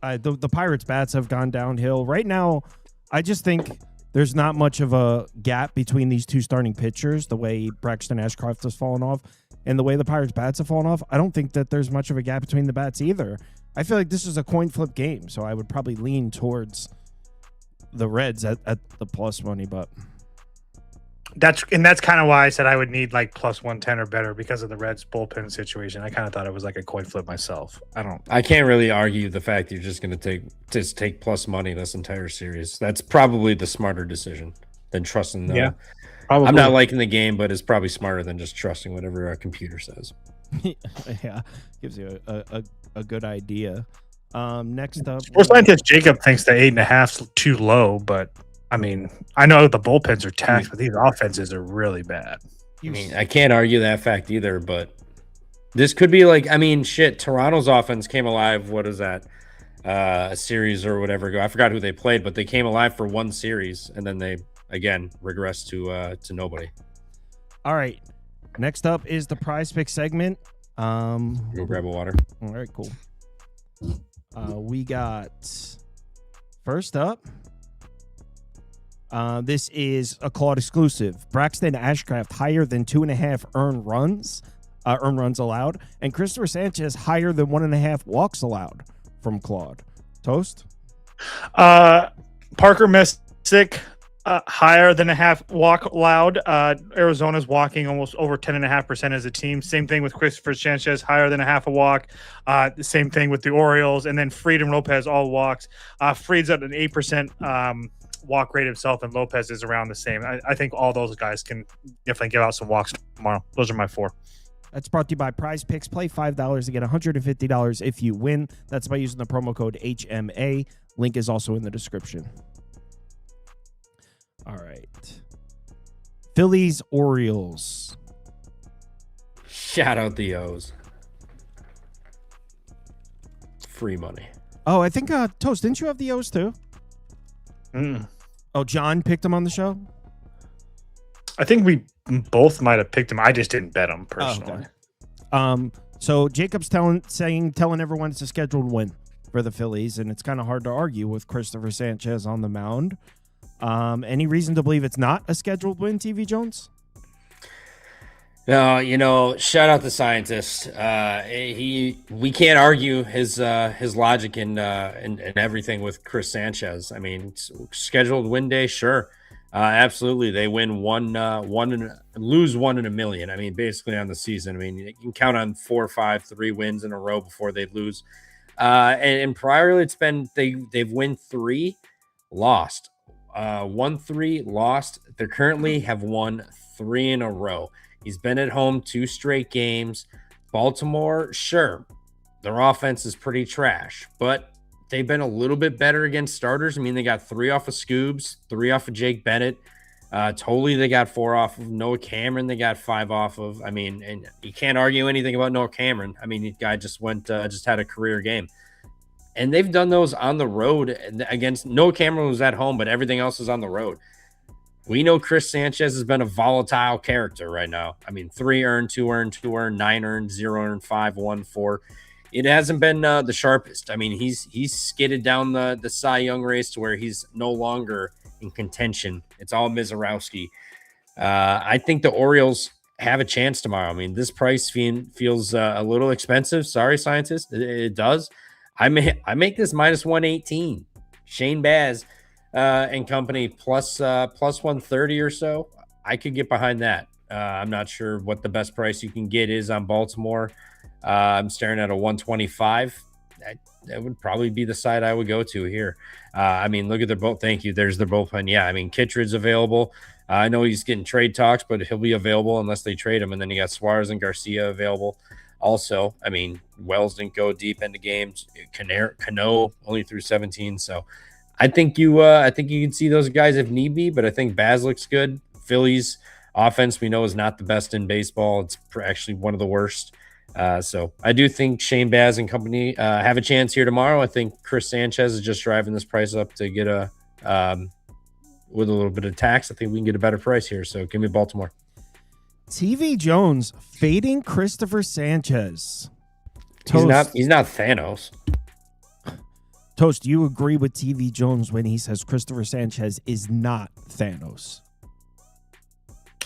the Pirates bats have gone downhill. Right now, I just think there's not much of a gap between these two starting pitchers, the way Braxton Ashcraft has fallen off and the way the Pirates bats have fallen off. I don't think that there's much of a gap between the bats either. I feel like this is a coin flip game, so I would probably lean towards the Reds at the plus money, but
that's kind of why I said I would need like plus 110 or better because of the Reds bullpen situation. I kind of thought it was like a coin flip myself. I can't
really argue the fact you're just going to take plus money this entire series. That's probably the smarter decision than trusting the.
Yeah, probably.
I'm not liking the game, but it's probably smarter than just trusting whatever our computer says.
Yeah, gives you a good idea. Next up,
Sports scientist Jacob thinks the 8.5's too low, but I mean, I know the bullpens are taxed, but these offenses are really bad.
I mean, I can't argue that fact either, but this could be like, I mean, shit, Toronto's offense came alive. What is that? A series or whatever ago. I forgot who they played, but they came alive for one series, and then they, again, regressed to nobody.
All right. Next up is the Prize Pick segment.
Go grab a water.
All right, cool. We got first up. This is a Claude exclusive. Braxton Ashcraft higher than 2.5 earned runs allowed, and Christopher Sanchez higher than 1.5 walks allowed from Claude. Toast.
Parker Messick higher than a half walk allowed. Arizona's walking almost over 10.5% as a team. Same thing with Christopher Sanchez, higher than a half a walk. The same thing with the Orioles, and then Fried and Lopez all walks. Fried's at an 8% walk rate himself, and Lopez is around the same. I think all those guys can definitely give out some walks tomorrow. Those are my 4.
That's brought to you by PrizePicks. Play $5 to get $150 if you win. That's by using the promo code HMA. Link is also in the description. All right. Phillies Orioles.
Shout out the O's. Free money.
Oh, I think Toast, didn't you have the O's too? Oh, John picked them on the show?
I think we both might have picked him. I just didn't bet him personally.
Oh, okay. So Jacob's telling everyone it's a scheduled win for the Phillies, and it's kind of hard to argue with Christopher Sanchez on the mound. Any reason to believe it's not a scheduled win, TV Jones?
No, shout out the scientist. We can't argue his logic and everything with Chris Sanchez. I mean, scheduled win day, sure, absolutely. They win lose 1 in a million. I mean, basically on the season. I mean, you can count on 4, 5, 3 wins in a row before they lose. And prior, it's been they've win 3, lost, 1-3, lost. They currently have won 3 in a row. He's been at home 2 straight games. Baltimore, sure, their offense is pretty trash, but they've been a little bit better against starters. I mean, they got 3 off of Scoobs, 3 off of Jake Bennett. Totally, they got 4 off of. Noah Cameron, they got 5 off of. I mean, and you can't argue anything about Noah Cameron. I mean, the guy just just had a career game. And they've done those on the road against Noah Cameron was at home, but everything else is on the road. We know Chris Sanchez has been a volatile character right now. I mean, 3 earned, 2 earned, 2 earned, 9 earned, 0 earned, 5, 1, 4. It hasn't been the sharpest. I mean, he's skidded down the Cy Young race to where he's no longer in contention. It's all Mizorowski. I think the Orioles have a chance tomorrow. I mean, this price feels a little expensive. Sorry, scientists. It does. I make this minus 118. Shane Baz and company plus 130 or so. I could get behind that. I'm not sure what the best price you can get is on Baltimore. I'm staring at a 125. That would probably be the side I would go to here. I mean, look at their both. Thank you. There's their bullpen. Yeah, I mean, Kittredge's available. I know he's getting trade talks, but he'll be available unless they trade him. And then you got Suarez and Garcia available. Also, I mean, Wells didn't go deep into games. Cano only threw 17. So I think you can see those guys if need be, but I think Baz looks good. Phillies offense we know is not the best in baseball. It's actually one of the worst. So I do think Shane Baz and company have a chance here tomorrow. I think Chris Sanchez is just driving this price up to get with a little bit of tax. I think we can get a better price here. So give me Baltimore.
TV Jones fading Christopher Sanchez.
Toast. He's not Thanos.
Toast, do you agree with TV Jones when he says Christopher Sanchez is not Thanos?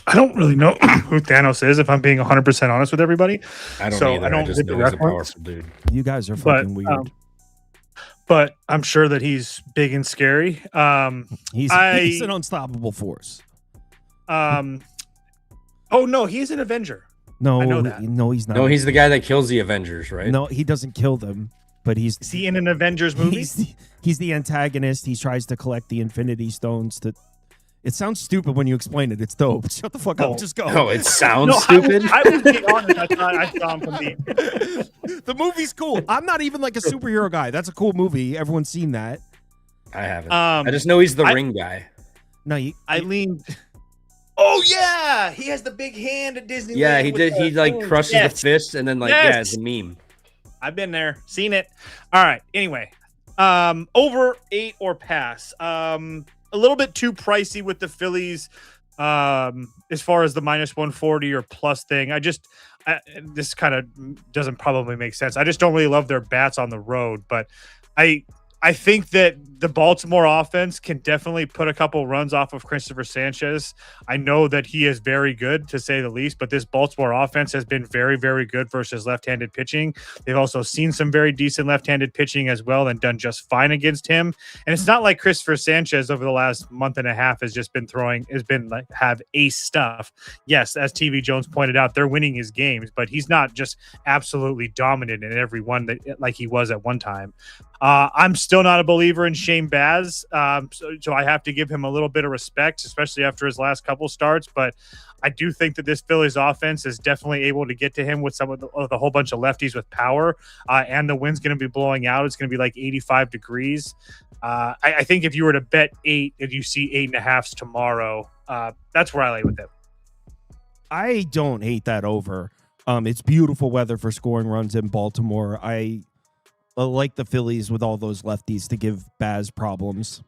I don't really know who Thanos is, if I'm being 100% honest with everybody.
I don't either.
I don't
just
get the
know he's a
reference.
powerful dude.
You guys are fucking weird.
But I'm sure that he's big and scary.
He's an unstoppable force.
Oh no, he's an Avenger.
No,
I know that.
No, he's not.
No, he's the guy that kills the Avengers, right?
No, he doesn't kill them, but
Is he in an Avengers movie?
He's the antagonist. He tries to collect the Infinity Stones to. It sounds stupid when you explain it. It's dope. Shut the fuck up. Just go.
Oh, it sounds stupid.
I was being honest. I thought I saw him from
the movie's cool. I'm not even like a superhero guy. That's a cool movie. Everyone's seen that.
I haven't. I just know he's the ring guy.
No,
I leaned. Oh yeah, he has the big hand at Disneyland.
Yeah, he did. He like crushes the fist and then like it's a meme.
I've been there, seen it. All right. Anyway, over 8 or pass. A little bit too pricey with the Phillies as far as the minus 140 or plus thing. This kind of doesn't probably make sense. I just don't really love their bats on the road, but I think that the Baltimore offense can definitely put a couple runs off of Christopher Sanchez. I know that he is very good, to say the least, but this Baltimore offense has been very, very good versus left-handed pitching. They've also seen some very decent left-handed pitching as well and done just fine against him. And it's not like Christopher Sanchez over the last month and a half have ace stuff. Yes, as TV Jones pointed out, they're winning his games, but he's not just absolutely dominant in every one like he was at one time. I'm still not a believer in Shane Baz, so I have to give him a little bit of respect, especially after his last couple starts. But I do think that this Phillies offense is definitely able to get to him with some of the whole bunch of lefties with power, and the wind's going to be blowing out. It's going to be like 85 degrees. I think if you were to bet 8 and you see 8.5s tomorrow, that's where I lay with it.
I don't hate that over. It's beautiful weather for scoring runs in Baltimore. I like the Phillies with all those lefties to give Baz problems.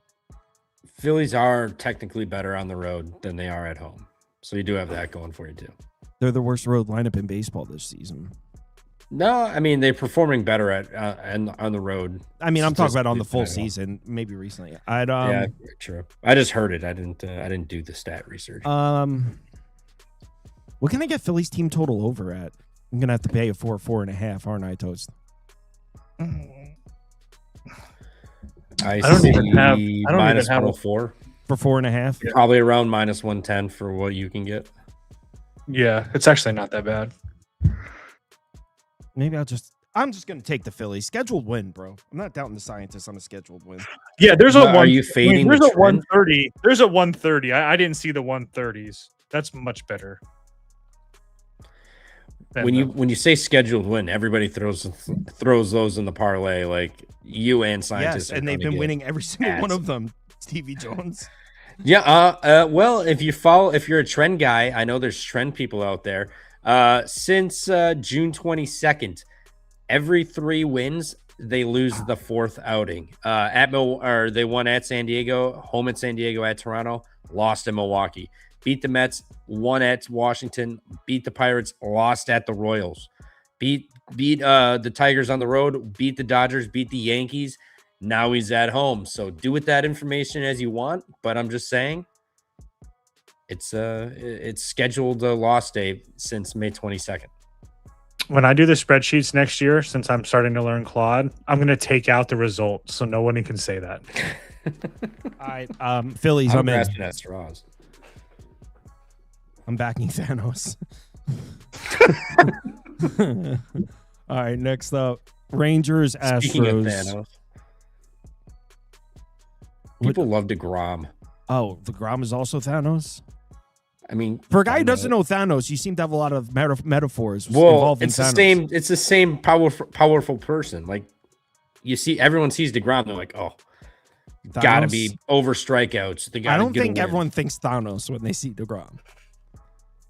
Phillies are technically better on the road than they are at home. So you do have that going for you too.
They're the worst road lineup in baseball this season.
No, I mean, they're performing better on the road.
I mean, I'm talking about on the full season, maybe recently.
Yeah, true. I just heard it. I didn't do the stat research.
What can I get Phillies team total over at? I'm gonna have to pay a 4.5, aren't I, Toast?
I don't even have minus 104
for 4.5.
Yeah. Probably around minus 110 for what you can get.
Yeah, it's actually not that bad.
Maybe I'm just gonna take the Phillies scheduled win, bro. I'm not doubting the scientists on a scheduled win.
Yeah, there's a one.
Are you fading?
There's a 130. There's a 130. I didn't see the 130s. That's much better.
When you say scheduled win, everybody throws those in the parlay, like you and scientists.
Yes, and they've been winning every single one of them. Stevie Jones.
Yeah. Well, if you're a trend guy, I know there's trend people out there. Since June 22nd, every 3 wins, they lose the 4th outing. They won at San Diego, home at San Diego, at Toronto, lost in Milwaukee. Beat the Mets, won at Washington, beat the Pirates, lost at the Royals. Beat the Tigers on the road, beat the Dodgers, beat the Yankees. Now he's at home. So do with that information as you want, but I'm just saying it's scheduled a loss day since May 22nd.
When I do the spreadsheets next year, since I'm starting to learn Claude, I'm going to take out the results so no one can say that.
All right, Phillies, I'm in.
At straws.
I'm backing Thanos. All right, next up, Rangers, Astros.
Speaking of Thanos, people love DeGrom.
Oh, DeGrom is also Thanos?
I mean,
for a guy who doesn't know Thanos, you seem to have a lot of metaphors involving Thanos.
It's the same powerful person. Like, you see, everyone sees DeGrom, they're like, oh, Thanos? Gotta be over strikeouts.
I don't think everyone thinks Thanos when they see DeGrom.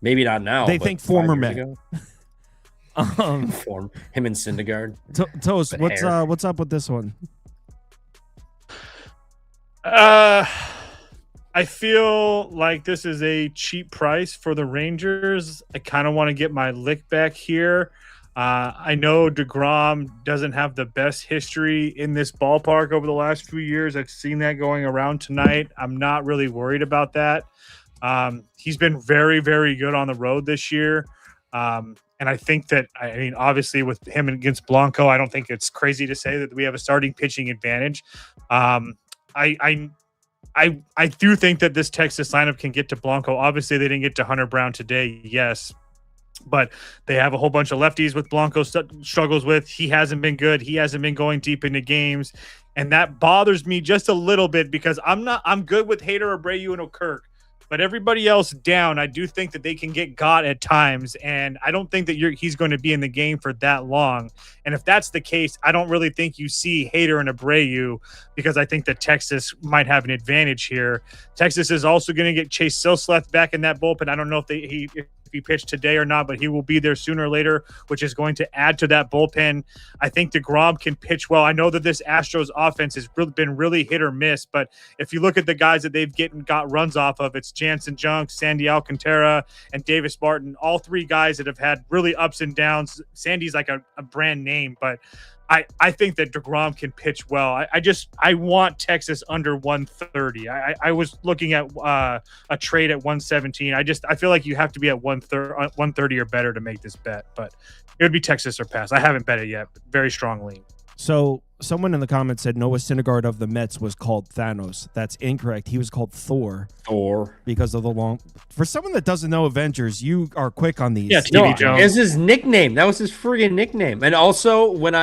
Maybe not now.
They think former Met.
Him and Syndergaard.
Toast, what's up with this one?
I feel like this is a cheap price for the Rangers. I kind of want to get my lick back here. I know DeGrom doesn't have the best history in this ballpark over the last few years. I've seen that going around tonight. I'm not really worried about that. He's been very, very good on the road this year. And I think that, I mean, obviously with him against Blanco, I don't think it's crazy to say that we have a starting pitching advantage. I do think that this Texas lineup can get to Blanco. Obviously, they didn't get to Hunter Brown today, yes. But they have a whole bunch of lefties with Blanco struggles with. He hasn't been good. He hasn't been going deep into games. And that bothers me just a little bit because I'm good with Hader, Abreu, and O'Kirk. But everybody else down, I do think that they can get got at times. And I don't think that he's going to be in the game for that long. And if that's the case, I don't really think you see Hader and Abreu because I think that Texas might have an advantage here. Texas is also going to get Chase Silsleth back in that bullpen. I don't know if he pitched today or not, but he will be there sooner or later, which is going to add to that bullpen. I think DeGrom can pitch well. I know that this Astros offense has been really hit or miss, but if you look at the guys that they've got runs off of, it's Jansen Junk, Sandy Alcantara, and Davis Martin, all 3 guys that have had really ups and downs. Sandy's like a brand name, but I think that DeGrom can pitch well. I want Texas under 130. I was looking at a trade at 117. I feel like you have to be at 130 or better to make this bet, but it would be Texas or pass. I haven't bet it yet, but very strong lean.
So someone in the comments said Noah Syndergaard of the Mets was called Thanos. That's incorrect. He was called Thor. Because of the long. For someone that doesn't know Avengers, you are quick on these.
Yeah, TV Jones.
It's his nickname. That was his friggin' nickname. And also, when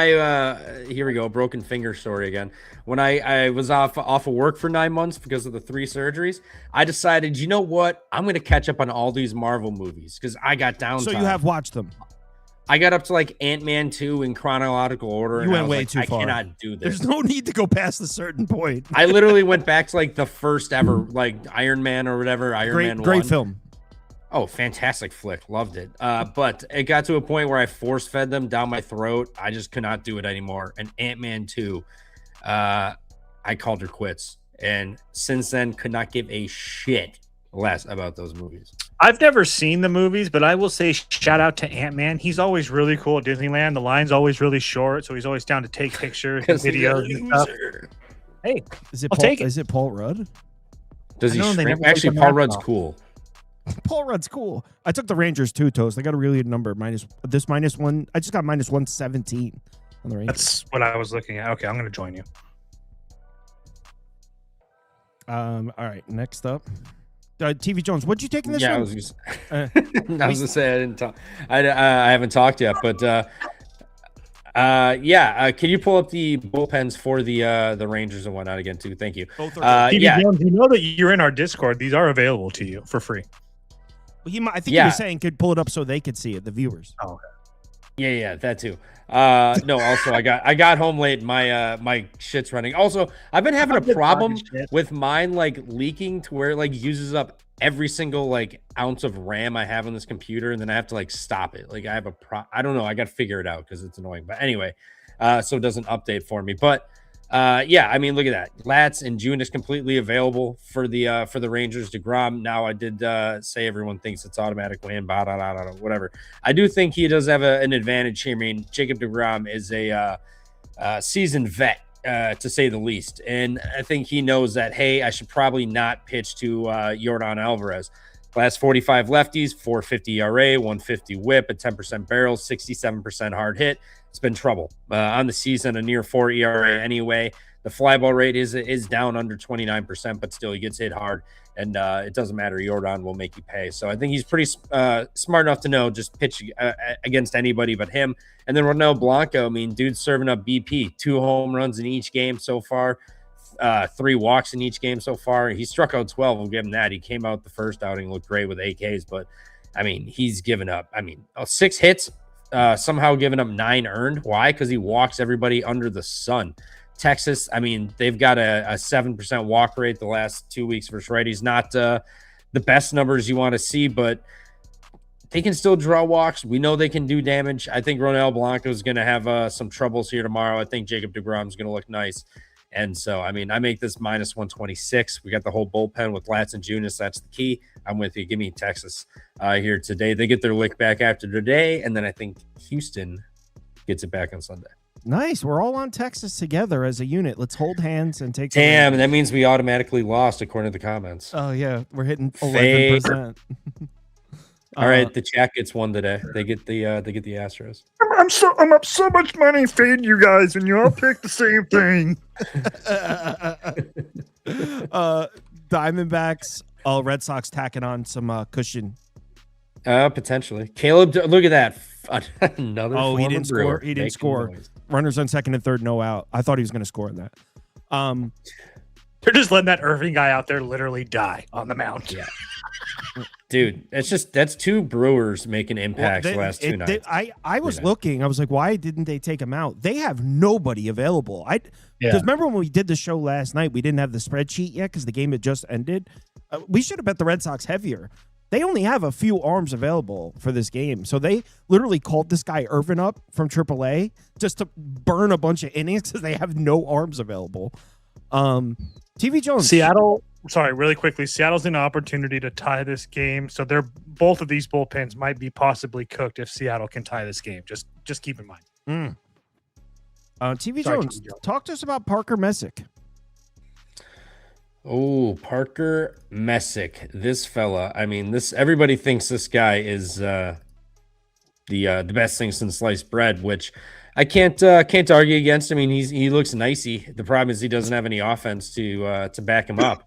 here we go, broken finger story again. When I was off of work for 9 months because of the 3 surgeries, I decided, you know what? I'm going to catch up on all these Marvel movies because I got downtime.
So you have watched them.
I got up to like Ant-Man 2 in chronological order.
You went way too far.
I cannot do this.
There's no need to go past a certain point.
I literally went back to like the first ever like Iron Man or whatever. Man 1.
Great film.
Oh, fantastic flick. Loved it. But it got to a point where I force-fed them down my throat. I just could not do it anymore. And Ant-Man 2, I called her quits. And since then, could not give a shit less about those movies.
I've never seen the movies, but I will say shout out to Ant-Man. He's always really cool at Disneyland. The line's always really short, so he's always down to take pictures and videos and stuff. Hey,
is it Paul Rudd?
Does he shrink? Actually, Paul Rudd's cool.
Paul Rudd's cool. I took the Rangers too, Toast. I got a really good number. -1. I just got -117 on the Rangers.
That's what I was looking at. Okay, I'm going to join you.
All right, next up. TV Jones, what'd you take in this one?
I was gonna say I didn't talk. I haven't talked yet, but can you pull up the bullpens for the Rangers and whatnot again too? Thank you.
TV Jones, you know that you're in our Discord. These are available to you for free.
Well, I think he was saying could pull it up so they could see it, the viewers.
Oh, okay.
Yeah, that too. No, also I got home late. My shit's running. Also, I've been having a problem with mine like leaking to where it like uses up every single like ounce of RAM I have on this computer, and then I have to like stop it. Like I have I don't know. I got to figure it out because it's annoying. But anyway, so it doesn't update for me. But yeah, I mean, look at that. Latz and June is completely available for the Rangers. DeGrom. Now, I did say everyone thinks it's automatic win, whatever. I do think he does have an advantage here. I mean, Jacob DeGrom is a seasoned vet, to say the least, and I think he knows that. Hey, I should probably not pitch to Yordan Alvarez. Last 45 lefties, 4.50 ERA, 150 WHIP, a 10% barrel, 67% hard hit. It's been trouble on the season, a near 4 ERA anyway. The fly ball rate is down under 29%, but still he gets hit hard, and it doesn't matter. Yordan will make you pay. So I think he's pretty smart enough to know just pitch against anybody but him. And then Ronel Blanco, I mean, dude's serving up BP, 2 home runs in each game so far. 3 walks in each game so far. He struck out 12. We'll give him that. He came out the first outing, looked great with 8 Ks, but I mean, he's given up. I mean, 6 hits, somehow giving up 9 earned. Why? Because he walks everybody under the sun. Texas, I mean, they've got a 7% walk rate the last 2 weeks versus righties. Not the best numbers you want to see, but they can still draw walks. We know they can do damage. I think Ronel Blanco is going to have some troubles here tomorrow. I think Jacob DeGrom is going to look nice. And so, I mean, I make this minus 126. We got the whole bullpen with Latz and Junis. That's the key. I'm with you. Give me Texas here today. They get their lick back after today, and then I think Houston gets it back on Sunday.
Nice. We're all on Texas together as a unit. Let's hold hands and take.
Damn, that means we automatically lost according to the comments.
Oh yeah, we're hitting 11%.
All right, the chat gets one today. They get the Astros.
I'm up so much money fading you guys, and you all pick the same thing.
Diamondbacks. Red Sox tacking on some cushion.
Potentially. Caleb, look at that. Another.
Oh, he didn't
Brewer.
score. He didn't score. Noise. Runners on second and third, no out. I thought he was going to score in that.
They're just letting that Irving guy out there literally die on the mound.
Yeah. Dude, that's 2 Brewers making impacts last 2 nights.
I was looking. I was like, why didn't they take him out? They have nobody available. Because remember when we did the show last night, we didn't have the spreadsheet yet because the game had just ended. We should have bet the Red Sox heavier. They only have a few arms available for this game. So they literally called this guy Irvin up from AAA just to burn a bunch of innings because they have no arms available. TV Jones.
Seattle, sorry, really quickly. Seattle's in an opportunity to tie this game. So both of these bullpens might be possibly cooked if Seattle can tie this game. Just keep in mind.
TV Jones, talk to us about Parker Messick.
Oh, Parker Messick, this fella. I mean, everybody thinks this guy is the best thing since sliced bread, which I can't argue against. I mean, he looks nicey. The problem is he doesn't have any offense to back him up.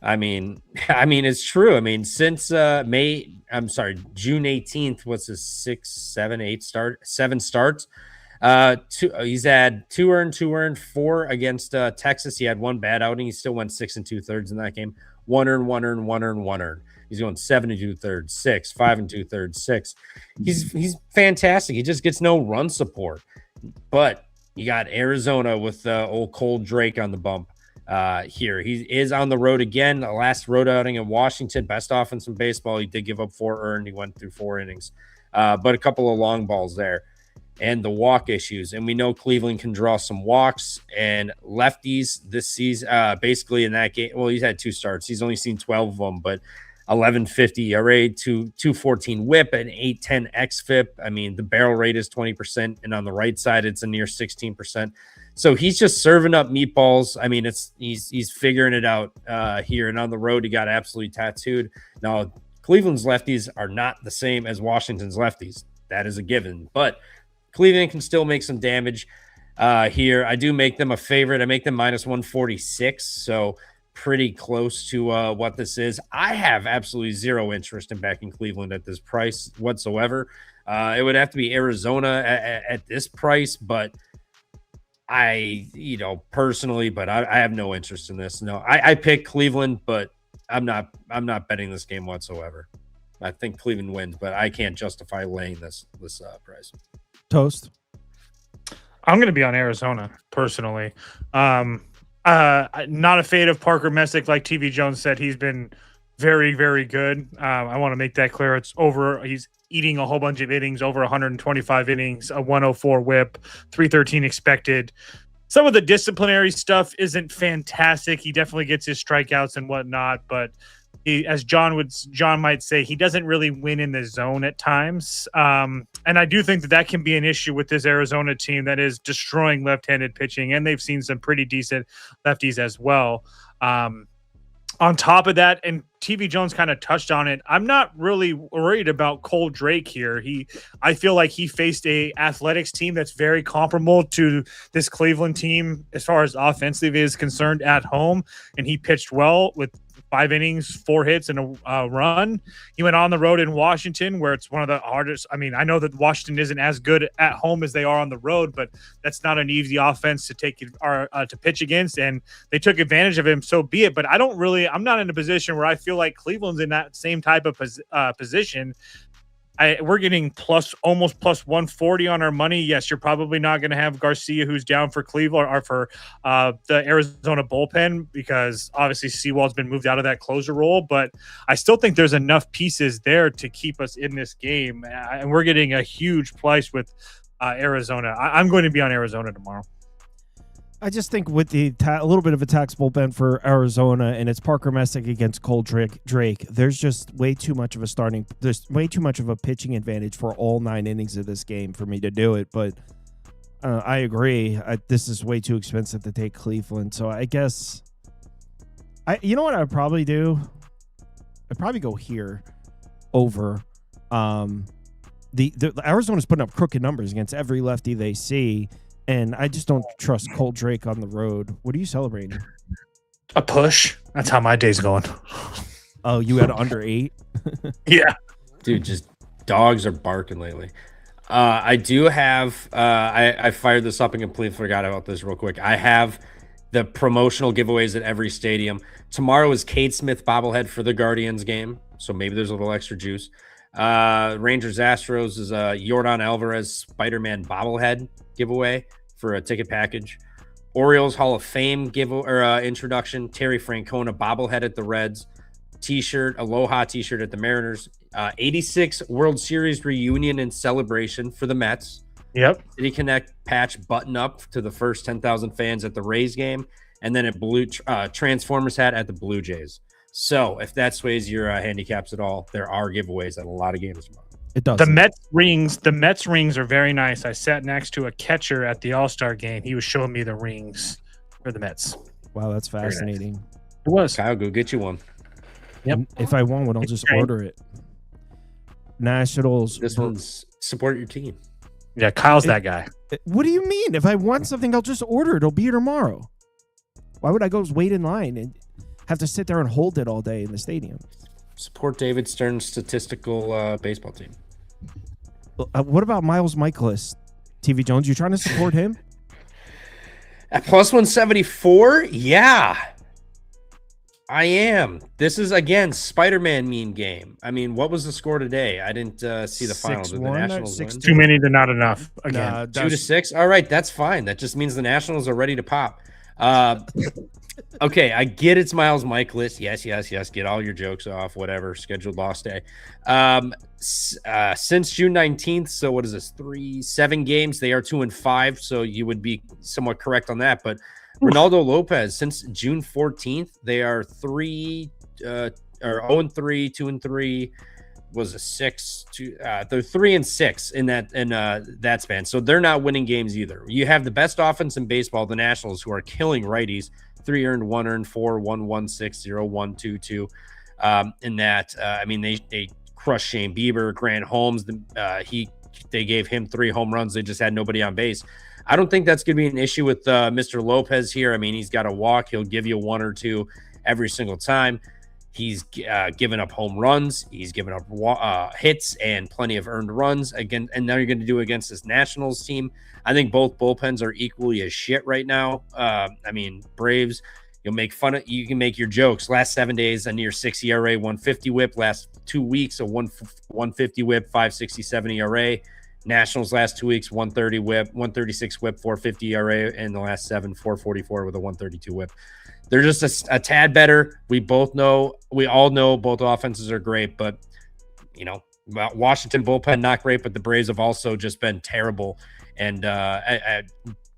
I mean, it's true. I mean, since June 18th, what's his 7 starts? He's had 2 earned, 4 against Texas. He had 1 bad outing. He still went 6 2/3 in that game. 1 earned, 1 earned, 1 earned, 1 earned. He's going 7 2/3, 6, 5 2/3, 6. He's fantastic. He just gets no run support. But you got Arizona with old Cole Drake on the bump here. He is on the road again. The last road outing in Washington, best offense in baseball. He did give up 4 earned. He went through 4 innings, but a couple of long balls there. And the walk issues. And we know Cleveland can draw some walks and lefties this season. Basically in that game, well, he's had 2 starts. He's only seen 12 of them, but 11.50 ERA, 2.14 WHIP, and 8.10 xFIP. I mean, the barrel rate is 20%, and on the right side, it's a near 16%. So he's just serving up meatballs. I mean, he's figuring it out here. And on the road, he got absolutely tattooed. Now, Cleveland's lefties are not the same as Washington's lefties. That is a given. But Cleveland can still make some damage here. I do make them a favorite. I make them minus 146, so pretty close to what this is. I have absolutely zero interest in backing Cleveland at this price whatsoever. It would have to be Arizona at this price, but personally, but I have no interest in this. No, I pick Cleveland, but I'm not betting this game whatsoever. I think Cleveland wins, but I can't justify laying this price.
Toast.
I'm going to be on Arizona personally. Not a fade of Parker Messick, like TV Jones said. He's been very, very good. I want to make that clear. It's over. He's eating a whole bunch of innings, over 125 innings, a 104 WHIP, 313 expected. Some of the disciplinary stuff isn't fantastic. He definitely gets his strikeouts and whatnot, but he, as John might say, he doesn't really win in the zone at times. And I do think that can be an issue with this Arizona team that is destroying left-handed pitching, and they've seen some pretty decent lefties as well. On top of that, and TV Jones kind of touched on it, I'm not really worried about Cole Drake here. I feel like he faced a athletics team that's very comparable to this Cleveland team as far as offensive is concerned at home, and he pitched well with 5 innings, 4 hits, and a run. He went on the road in Washington, where it's one of the hardest. I mean, I know that Washington isn't as good at home as they are on the road, but that's not an easy offense to take or to pitch against, and they took advantage of him. So be it. But I'm not in a position where I feel like Cleveland's in that same type of position. We're getting almost plus 140 on our money. Yes, you're probably not going to have Garcia, who's down for Cleveland or for the Arizona bullpen, because obviously Sewald's been moved out of that closer role. But I still think there's enough pieces there to keep us in this game. And we're getting a huge price with Arizona. I'm going to be on Arizona tomorrow.
I just think with a little bit of a tax bullpen for Arizona, and it's Parker Messick against Cole Drake, there's just way too much of a pitching advantage for all 9 innings of this game for me to do it. But I agree. This is way too expensive to take Cleveland. So I guess, you know what I would probably do? I'd probably go here over. The Arizona's putting up crooked numbers against every lefty they see. And I just don't trust Cole Drake on the road. What are you celebrating?
A push. That's how my day's going.
Oh, you had under 8?
Yeah.
Dude, just dogs are barking lately. I do have I fired this up and completely forgot about this real quick. I have the promotional giveaways at every stadium. Tomorrow is Cade Smith bobblehead for the Guardians game, so maybe there's a little extra juice. Rangers Astros is a Yordan Alvarez Spider-Man bobblehead giveaway for a ticket package. Orioles Hall of Fame introduction, Terry Francona bobblehead at the Reds, Aloha t-shirt at the Mariners, 86 World Series reunion and celebration for the Mets.
Yep.
City Connect patch button up to the first 10,000 fans at the Rays game, and then a blue Transformers hat at the Blue Jays. So if that sways your handicaps at all, there are giveaways at a lot of games tomorrow.
It does.
The Mets rings are very nice. I sat next to a catcher at the All-Star game. He was showing me the rings for the Mets.
Wow, that's fascinating.
Nice. It was.
Kyle, go get you one.
Yep. If I want one, I'll just order it. Nationals.
This one's support your team.
Yeah, Kyle's that guy.
What do you mean? If I want something, I'll just order it. It'll be here tomorrow. Why would I go wait in line and have to sit there and hold it all day in the stadium?
Support David Stern's statistical baseball team.
What about Miles Michaelis? TV Jones, you trying to support him?
At plus 174? Yeah. I am. This is, again, Spider-Man meme game. I mean, what was the score today? I didn't see the final. Did the Nationals win?
Too many to not enough. Again.
2-6? All right, that's fine. That just means the Nationals are ready to pop. Okay, I get it's Miles Michaelis. Yes. Get all your jokes off, whatever. Scheduled loss day. Since June 19th, so what is this? 7 games. They are 2-5, so you would be somewhat correct on that. But Ronaldo Lopez, since June 14th, they are 0-3, 2-3. Was a 6 to they're 3-6 in that span, so they're not winning games either. You have the best offense in baseball, the Nationals, who are killing righties. 3 earned, 1 earned, 4, 1-1-6, 0-1-2-2. In that, I mean, they crushed Shane Bieber, Grant Holmes. They gave him 3 home runs. They just had nobody on base. I don't think that's going to be an issue with Mr. Lopez here. I mean, he's got a walk. He'll give you 1 or 2 every single time. He's given up home runs. He's given up hits and plenty of earned runs again. And now you're going to do it against this Nationals team. I think both bullpens are equally as shit right now. I mean, Braves, you can make your jokes. Last 7 days, a near 6 ERA, 150 WHIP. Last 2 weeks, a 150 WHIP, 5.67 ERA. Nationals last 2 weeks, 130 whip, 136 whip, 450 ERA, and the last 7, 444 with a 132 whip. They're just a tad better. We all know both offenses are great, but Washington bullpen not great, but the Braves have also just been terrible. And at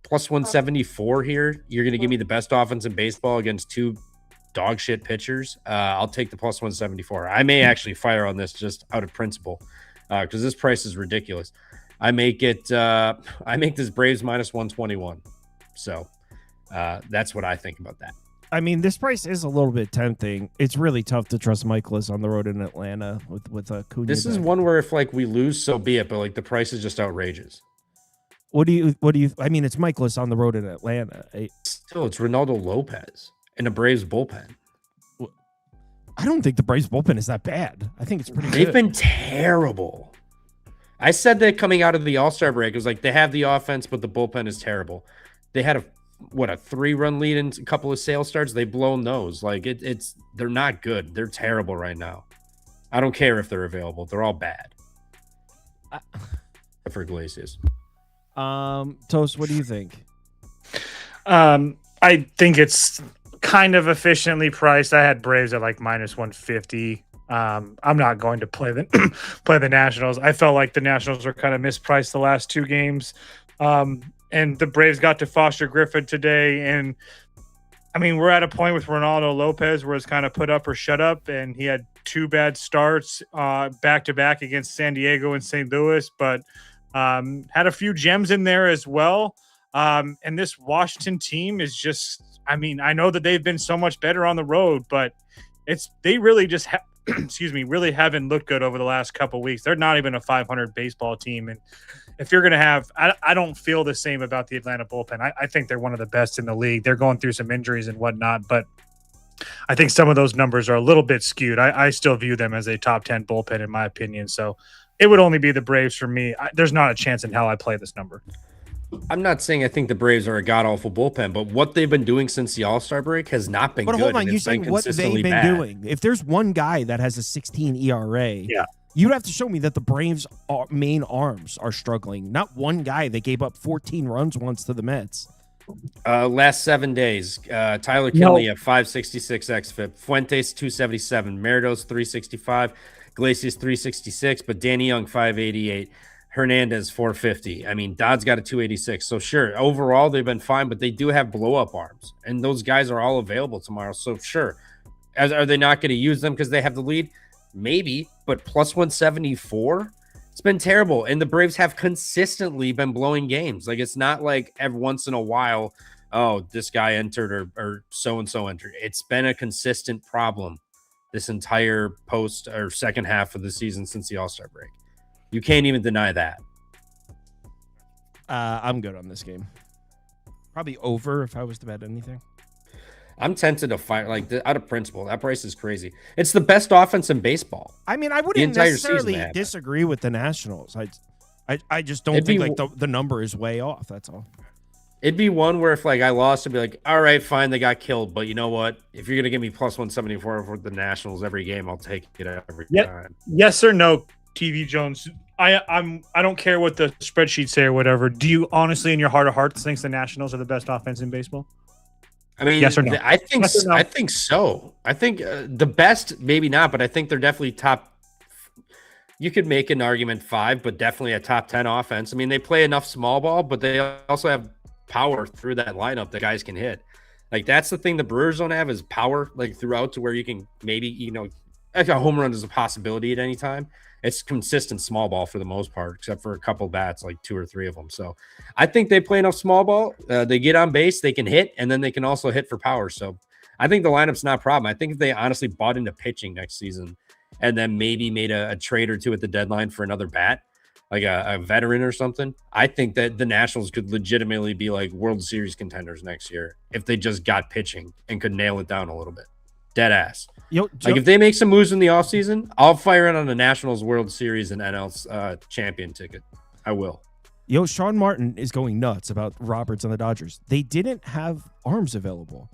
plus 174 here, you're going to give me the best offense in baseball against two dog shit pitchers. I'll take the plus 174. I may actually fire on this just out of principle because this price is ridiculous. I make this Braves minus 121. So that's what I think about that.
I mean, this price is a little bit tempting. It's really tough to trust Michaelis on the road in Atlanta with Acuna.
This is one where if we lose, so be it. But the price is just outrageous.
What do you? I mean, it's Michaelis on the road in Atlanta.
Still, it's Ronaldo Lopez in a Braves bullpen.
I don't think the Braves bullpen is that bad. I think it's pretty.
They've been terrible. I said that coming out of the All-Star break. It was they have the offense, but the bullpen is terrible. They had a 3-run lead in a couple of sales starts. They've blown those. They're not good. They're terrible right now. I don't care if they're available. They're all bad. For Iglesias.
Toast, what do you think?
I think it's kind of efficiently priced. I had Braves at minus 150. I'm not going to play the Nationals. I felt like the Nationals were kind of mispriced the last two games. And the Braves got to Foster Griffin today. And I mean, we're at a point with Ronaldo Lopez where it's kind of put up or shut up. And he had two bad starts back to back against San Diego and St. Louis, but had a few gems in there as well. And this Washington team is just, I mean, I know that they've been so much better on the road, but they really just really haven't looked good over the last couple of weeks. They're not even a 500 baseball team. And if you're going to have, I don't feel the same about the Atlanta bullpen. I think they're one of the best in the league. They're going through some injuries and whatnot, but I think some of those numbers are a little bit skewed. I still view them as a top 10 bullpen in my opinion. So it would only be the Braves for me. There's not a chance in hell I play this number.
I'm not saying I think the Braves are a god-awful bullpen, but what they've been doing since the All-Star break has not been good.
But hold on, you're saying what they've been doing. If there's one guy that has a 16 ERA, you'd have to show me that the Braves' main arms are struggling. Not one guy that gave up 14 runs once to the Mets.
Last 7 days, Tyler Kinley at 566 xFIP, Fuentes 277, Meridos 365, Iglesias 366, but Danny Young 588. Hernandez 450. I mean, Dodd's got a 286. So sure, overall they've been fine, but they do have blow-up arms, and those guys are all available tomorrow. So sure, are they not going to use them because they have the lead? Maybe, but plus 174. It's been terrible, and the Braves have consistently been blowing games. It's not like every once in a while, oh, this guy entered or so and so entered. It's been a consistent problem this entire post or second half of the season since the All-Star break. You can't even deny that.
I'm good on this game. Probably over if I was to bet anything.
I'm tempted to fire out of principle. That price is crazy. It's the best offense in baseball.
I mean, I wouldn't necessarily disagree with the Nationals. I just don't think the number is way off. That's all.
It'd be one where if I lost, I'd be like, all right, fine, they got killed. But you know what? If you're gonna give me plus 174 for the Nationals every game, I'll take it every time.
Yes or no? TV Jones, I don't care what the spreadsheets say or whatever. Do you honestly, in your heart of hearts, think the Nationals are the best offense in baseball?
I mean, yes or no? I think so. I think the best, maybe not, but I think they're definitely top. You could make an argument 5, but definitely a top 10 offense. I mean, they play enough small ball, but they also have power through that lineup that guys can hit. That's the thing the Brewers don't have is power throughout to where you can maybe a home run is a possibility at any time. It's consistent small ball for the most part, except for a couple bats, 2 or 3 of them. So I think they play enough small ball. They get on base, they can hit, and then they can also hit for power. So I think the lineup's not a problem. I think if they honestly bought into pitching next season and then maybe made a trade or two at the deadline for another bat, like a veteran or something, I think that the Nationals could legitimately be World Series contenders next year if they just got pitching and could nail it down a little bit. Dead ass. If they make some moves in the offseason, I'll fire it on the Nationals World Series and NL's champion ticket. I will. Sean
Martin is going nuts about Roberts and the Dodgers. They didn't have arms available.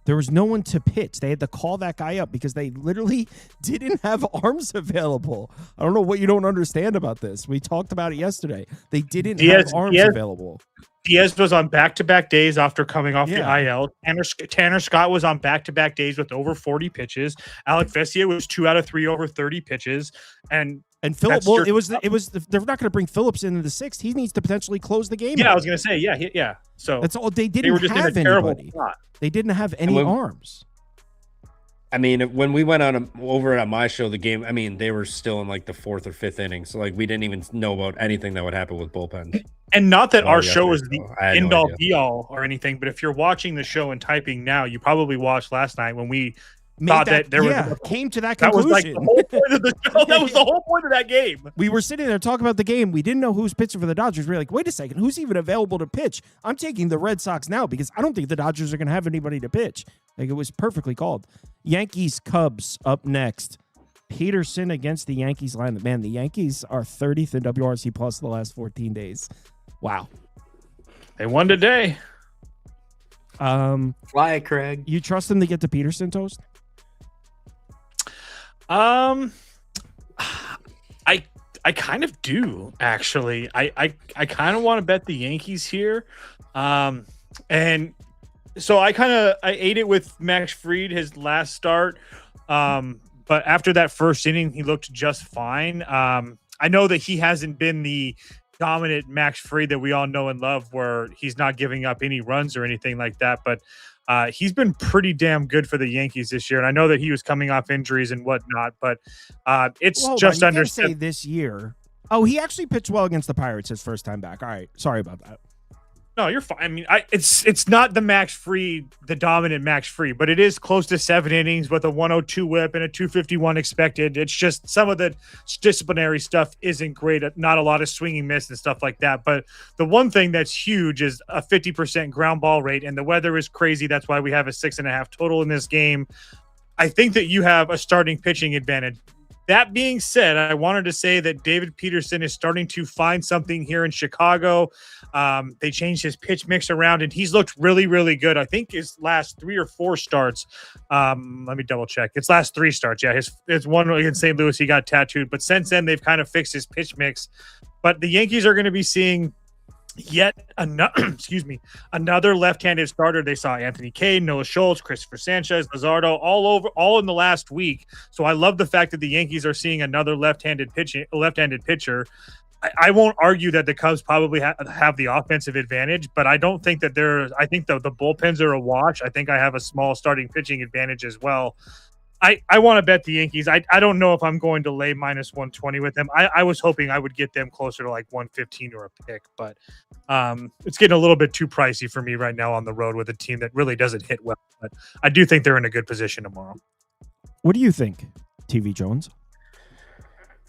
There was no one to pitch. They had to call that guy up because they literally didn't have arms available. I don't know what you don't understand about this. We talked about it yesterday. They didn't have arms available.
Diaz was on back-to-back days after coming off the IL. Tanner Scott was on back-to-back days with over 40 pitches. Alec Vesia was 2 out of 3 over 30 pitches. And
Phillips, well, it was they're not going to bring Phillips into the 6th. He needs to potentially close the game.
Yeah, I was going to say, yeah. So
that's all. They didn't have anybody. They didn't have any arms.
I mean, when we went over on my show, the game, I mean, they were still in like the 4th or 5th inning. So like we didn't even know about anything that would happen with bullpens.
And not that our show is the end-all be-all or anything, but if you're watching the show and typing now, you probably watched last night when we thought that there was
came to that conclusion.
That was like the whole point of the show. That was the whole point of that game.
We were sitting there talking about the game. We didn't know who's pitching for the Dodgers. We were like, wait a second, who's even available to pitch? I'm taking the Red Sox now because I don't think the Dodgers are going to have anybody to pitch. Like, it was perfectly called. Yankees Cubs up next. Peterson against the Yankees line. Man, the Yankees are 30th in WRC plus the last 14 days. Wow.
They won today.
Fly, Craig.
You trust them to get to Peterson, Toast?
I kind of do, actually. I kind of want to bet the Yankees here. And so I ate it with Max Fried his last start. But after that first inning, he looked just fine. I know that he hasn't been the dominant Max Fried that we all know and love, where he's not giving up any runs or anything like that. But he's been pretty damn good for the Yankees this year. And I know that he was coming off injuries and whatnot, but it's just understood
this year. Oh, he actually pitched well against the Pirates his first time back. All right. Sorry about that.
No, you're fine. I mean, it's not the Max Fried, the dominant Max Fried, but it is close to 7 innings with a 102 whip and a 251 expected. It's just some of the disciplinary stuff isn't great. Not a lot of swinging miss and stuff like that. But the one thing that's huge is a 50% ground ball rate, and the weather is crazy. That's why we have a 6.5 total in this game. I think that you have a starting pitching advantage. That being said, I wanted to say that David Peterson is starting to find something here in Chicago. They changed his pitch mix around, and he's looked really, really good. I think his last 3 or 4 starts. Let me double check. It's last 3 starts. Yeah, it's one against St. Louis. He got tattooed, but since then they've kind of fixed his pitch mix. But the Yankees are going to be seeing yet another left-handed starter. They saw Anthony Kane, Noah Schultz, Christopher Sanchez, Luzardo, all in the last week. So I love the fact that the Yankees are seeing another left-handed pitcher. I won't argue that the Cubs probably have the offensive advantage, but I don't think that I think the bullpens are a wash. I think I have a small starting pitching advantage as well. I want to bet the Yankees. I don't know if I'm going to lay minus 120 with them. I was hoping I would get them closer to like 115 or a pick, but it's getting a little bit too pricey for me right now on the road with a team that really doesn't hit well. But I do think they're in a good position tomorrow.
What do you think, TV Jones?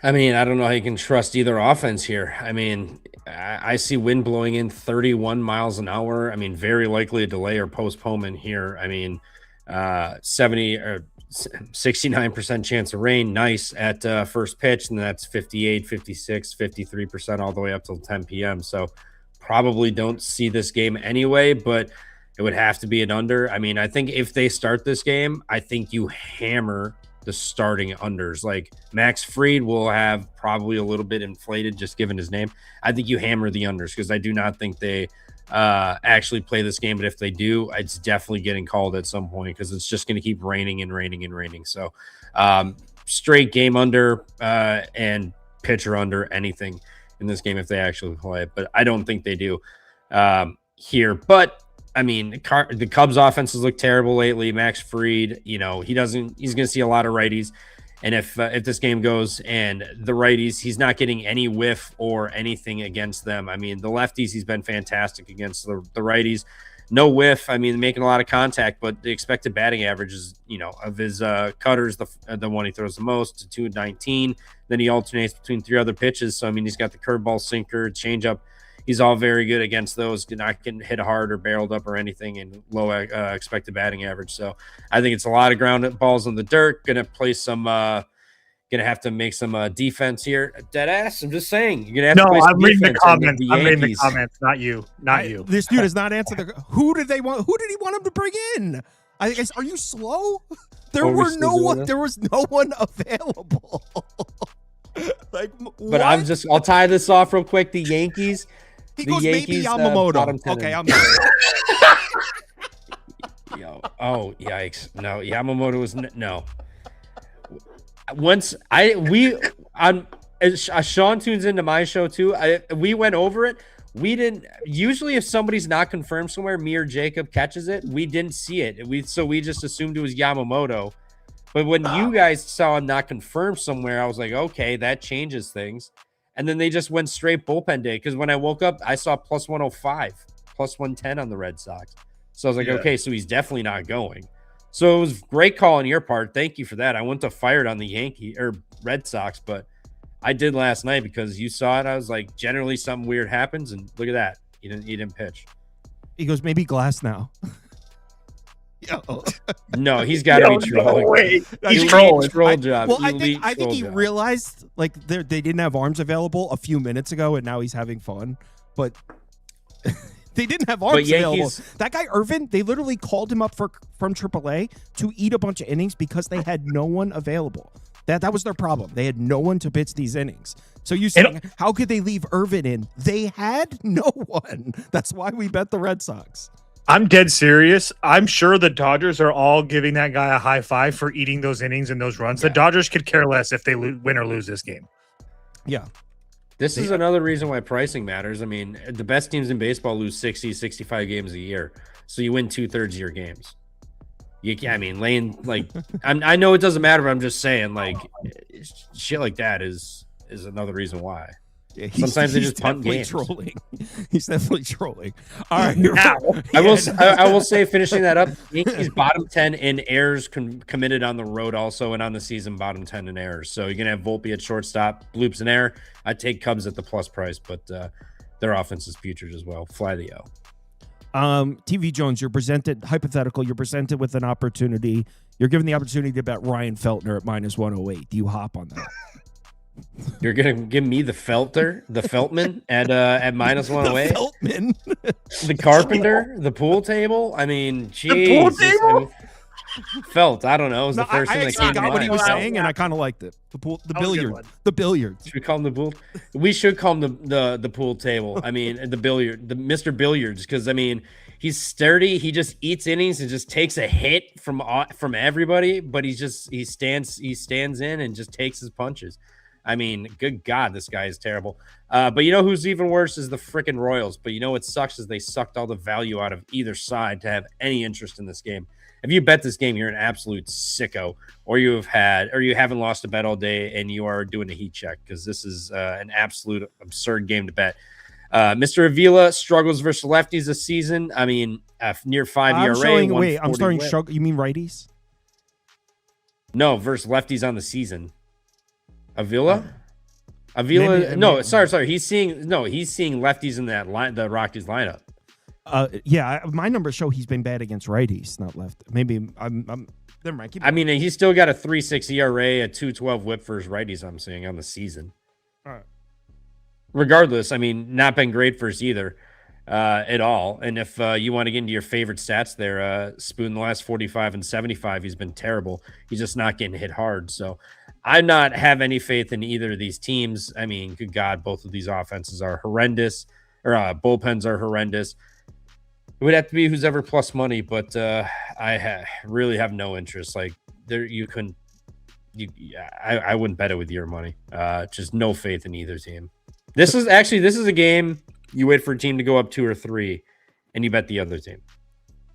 I mean, I don't know how you can trust either offense here. I mean, I see wind blowing in 31 miles an hour. I mean, very likely a delay or postponement here. I mean, 70 or 69% chance of rain. Nice at first pitch. And that's 58, 56, 53% all the way up till 10 p.m. So probably don't see this game anyway, but it would have to be an under. I mean, I think if they start this game, I think you hammer the starting unders. Like Max Fried will have probably a little bit inflated just given his name. I think you hammer the unders because I do not think they actually play this game, but if they do, it's definitely getting called at some point because it's just going to keep raining and raining and raining. So straight game under and pitcher under anything in this game if they actually play it, but I don't think they do here. But I mean, the Cubs offenses look terrible lately. Max Fried, he's going to see a lot of righties. And if this game goes and the righties, he's not getting any whiff or anything against them. I mean, the lefties, he's been fantastic against the righties. No whiff. I mean, making a lot of contact, but the expected batting average is, of his cutters, the one he throws the most, to 219. Then he alternates between 3 other pitches. So, I mean, he's got the curveball, sinker, changeup. He's all very good against those, not getting hit hard or barreled up or anything, and low expected batting average. So I think it's a lot of ground balls in the dirt. Gonna play some, gonna have to make some defense here. Dead ass. I'm just saying. You're gonna have to play some
I'm reading the comments.
I'm
reading the comments, not you.
This dude has not answered who did he want him to bring in? I guess, are you slow? There
Are we
was
still doing this?
no one available. Like,
But I'll tie this off real quick. The Yankees.
He
the
goes,
Yankees,
maybe Yamamoto.
bottom 10
Okay,
in-
I'm
Oh, yikes. No, Yamamoto was no. Sean tunes into my show too. We went over it. We didn't usually, if somebody's not confirmed somewhere, me or Jacob catches it. We didn't see it. We just assumed it was Yamamoto. But when you guys saw him not confirmed somewhere, I was like, okay, that changes things. And then they just went straight bullpen day. Because when I woke up, I saw plus 105, plus 110 on the Red Sox. So I was like, okay, so he's definitely not going. So it was great call on your part. Thank you for that. I wouldn't have fired on the Yankee or Red Sox, but I did last night because you saw it. I was like, generally something weird happens, and look at that. He didn't pitch.
He goes, maybe Glass now. Yo.
No, he's got to be trolling.
No way.
He's
trolling.
troll job.
Well, I think he
job.
realized like they didn't have arms available a few minutes ago, and now he's having fun. But they didn't have arms available. That guy Irvin, they literally called him up from AAA to eat a bunch of innings because they had no one available. That was their problem. They had no one to pitch these innings. So you saying, how could they leave Irvin in? They had no one. That's why we bet the Red Sox.
I'm dead serious. I'm sure the Dodgers are all giving that guy a high five for eating those innings and those runs.
Yeah.
The Dodgers could care less if they win or lose this game.
Yeah.
This is another reason why pricing matters. I mean, the best teams in baseball lose 60, 65 games a year. So you win 2/3 of your games. Laying like I know it doesn't matter, but I'm just saying like shit like that is another reason why.
Yeah,
sometimes they just punt games.
Trolling. He's definitely trolling. All right,
I will say, finishing that up, Yankees bottom 10 in errors committed on the road, also, and on the season bottom 10 in errors. So you're gonna have Volpe at shortstop, Bloops in error. I'd take Cubs at the plus price, but their offense is putrid as well. Fly the O.
TV Jones, you're presented with an opportunity. You're given the opportunity to bet Ryan Feltner at minus 108. Do you hop on that?
You're gonna give me the Feltman at minus 108.
Feltman,
the Carpenter, the pool table. I mean, geez,
the pool table.
Felt. I don't know. It was the first thing that came to mind.
What he was saying, and I kind of liked it. The billiards.
Should we call him the pool? We should call him the pool table. I mean, the Mr. Billiards, because I mean, he's sturdy. He just eats innings and just takes a hit from everybody, but he stands in and just takes his punches. I mean, good God, this guy is terrible. But you know who's even worse is the freaking Royals. But you know what sucks is they sucked all the value out of either side to have any interest in this game. If you bet this game, you're an absolute sicko, or you haven't lost a bet all day and you are doing a heat check, because this is an absolute absurd game to bet. Mr. Avila struggles versus lefties this season. I mean, near 5 ERA.
I'm starting struggle. You mean righties?
No, versus lefties on the season. Avila? Sorry. He's seeing lefties in that line, the Rockies lineup.
My numbers show he's been bad against righties, not left. Maybe I'm never mind.
I mean, he's still got a 3.6 ERA, a 2.12 WHIP for his righties. I'm seeing on the season.
All right.
Regardless, I mean, not been great for us either at all. And if you want to get into your favorite stats there, Spoon, the last 45 and 75, he's been terrible. He's just not getting hit hard. So I not have any faith in either of these teams. I mean, good God, both of these offenses are horrendous, or bullpens are horrendous. It would have to be who's ever plus money, but I really have no interest. Like there, I wouldn't bet it with your money. Just no faith in either team. This is a game you wait for a team to go up 2 or 3, and you bet the other team.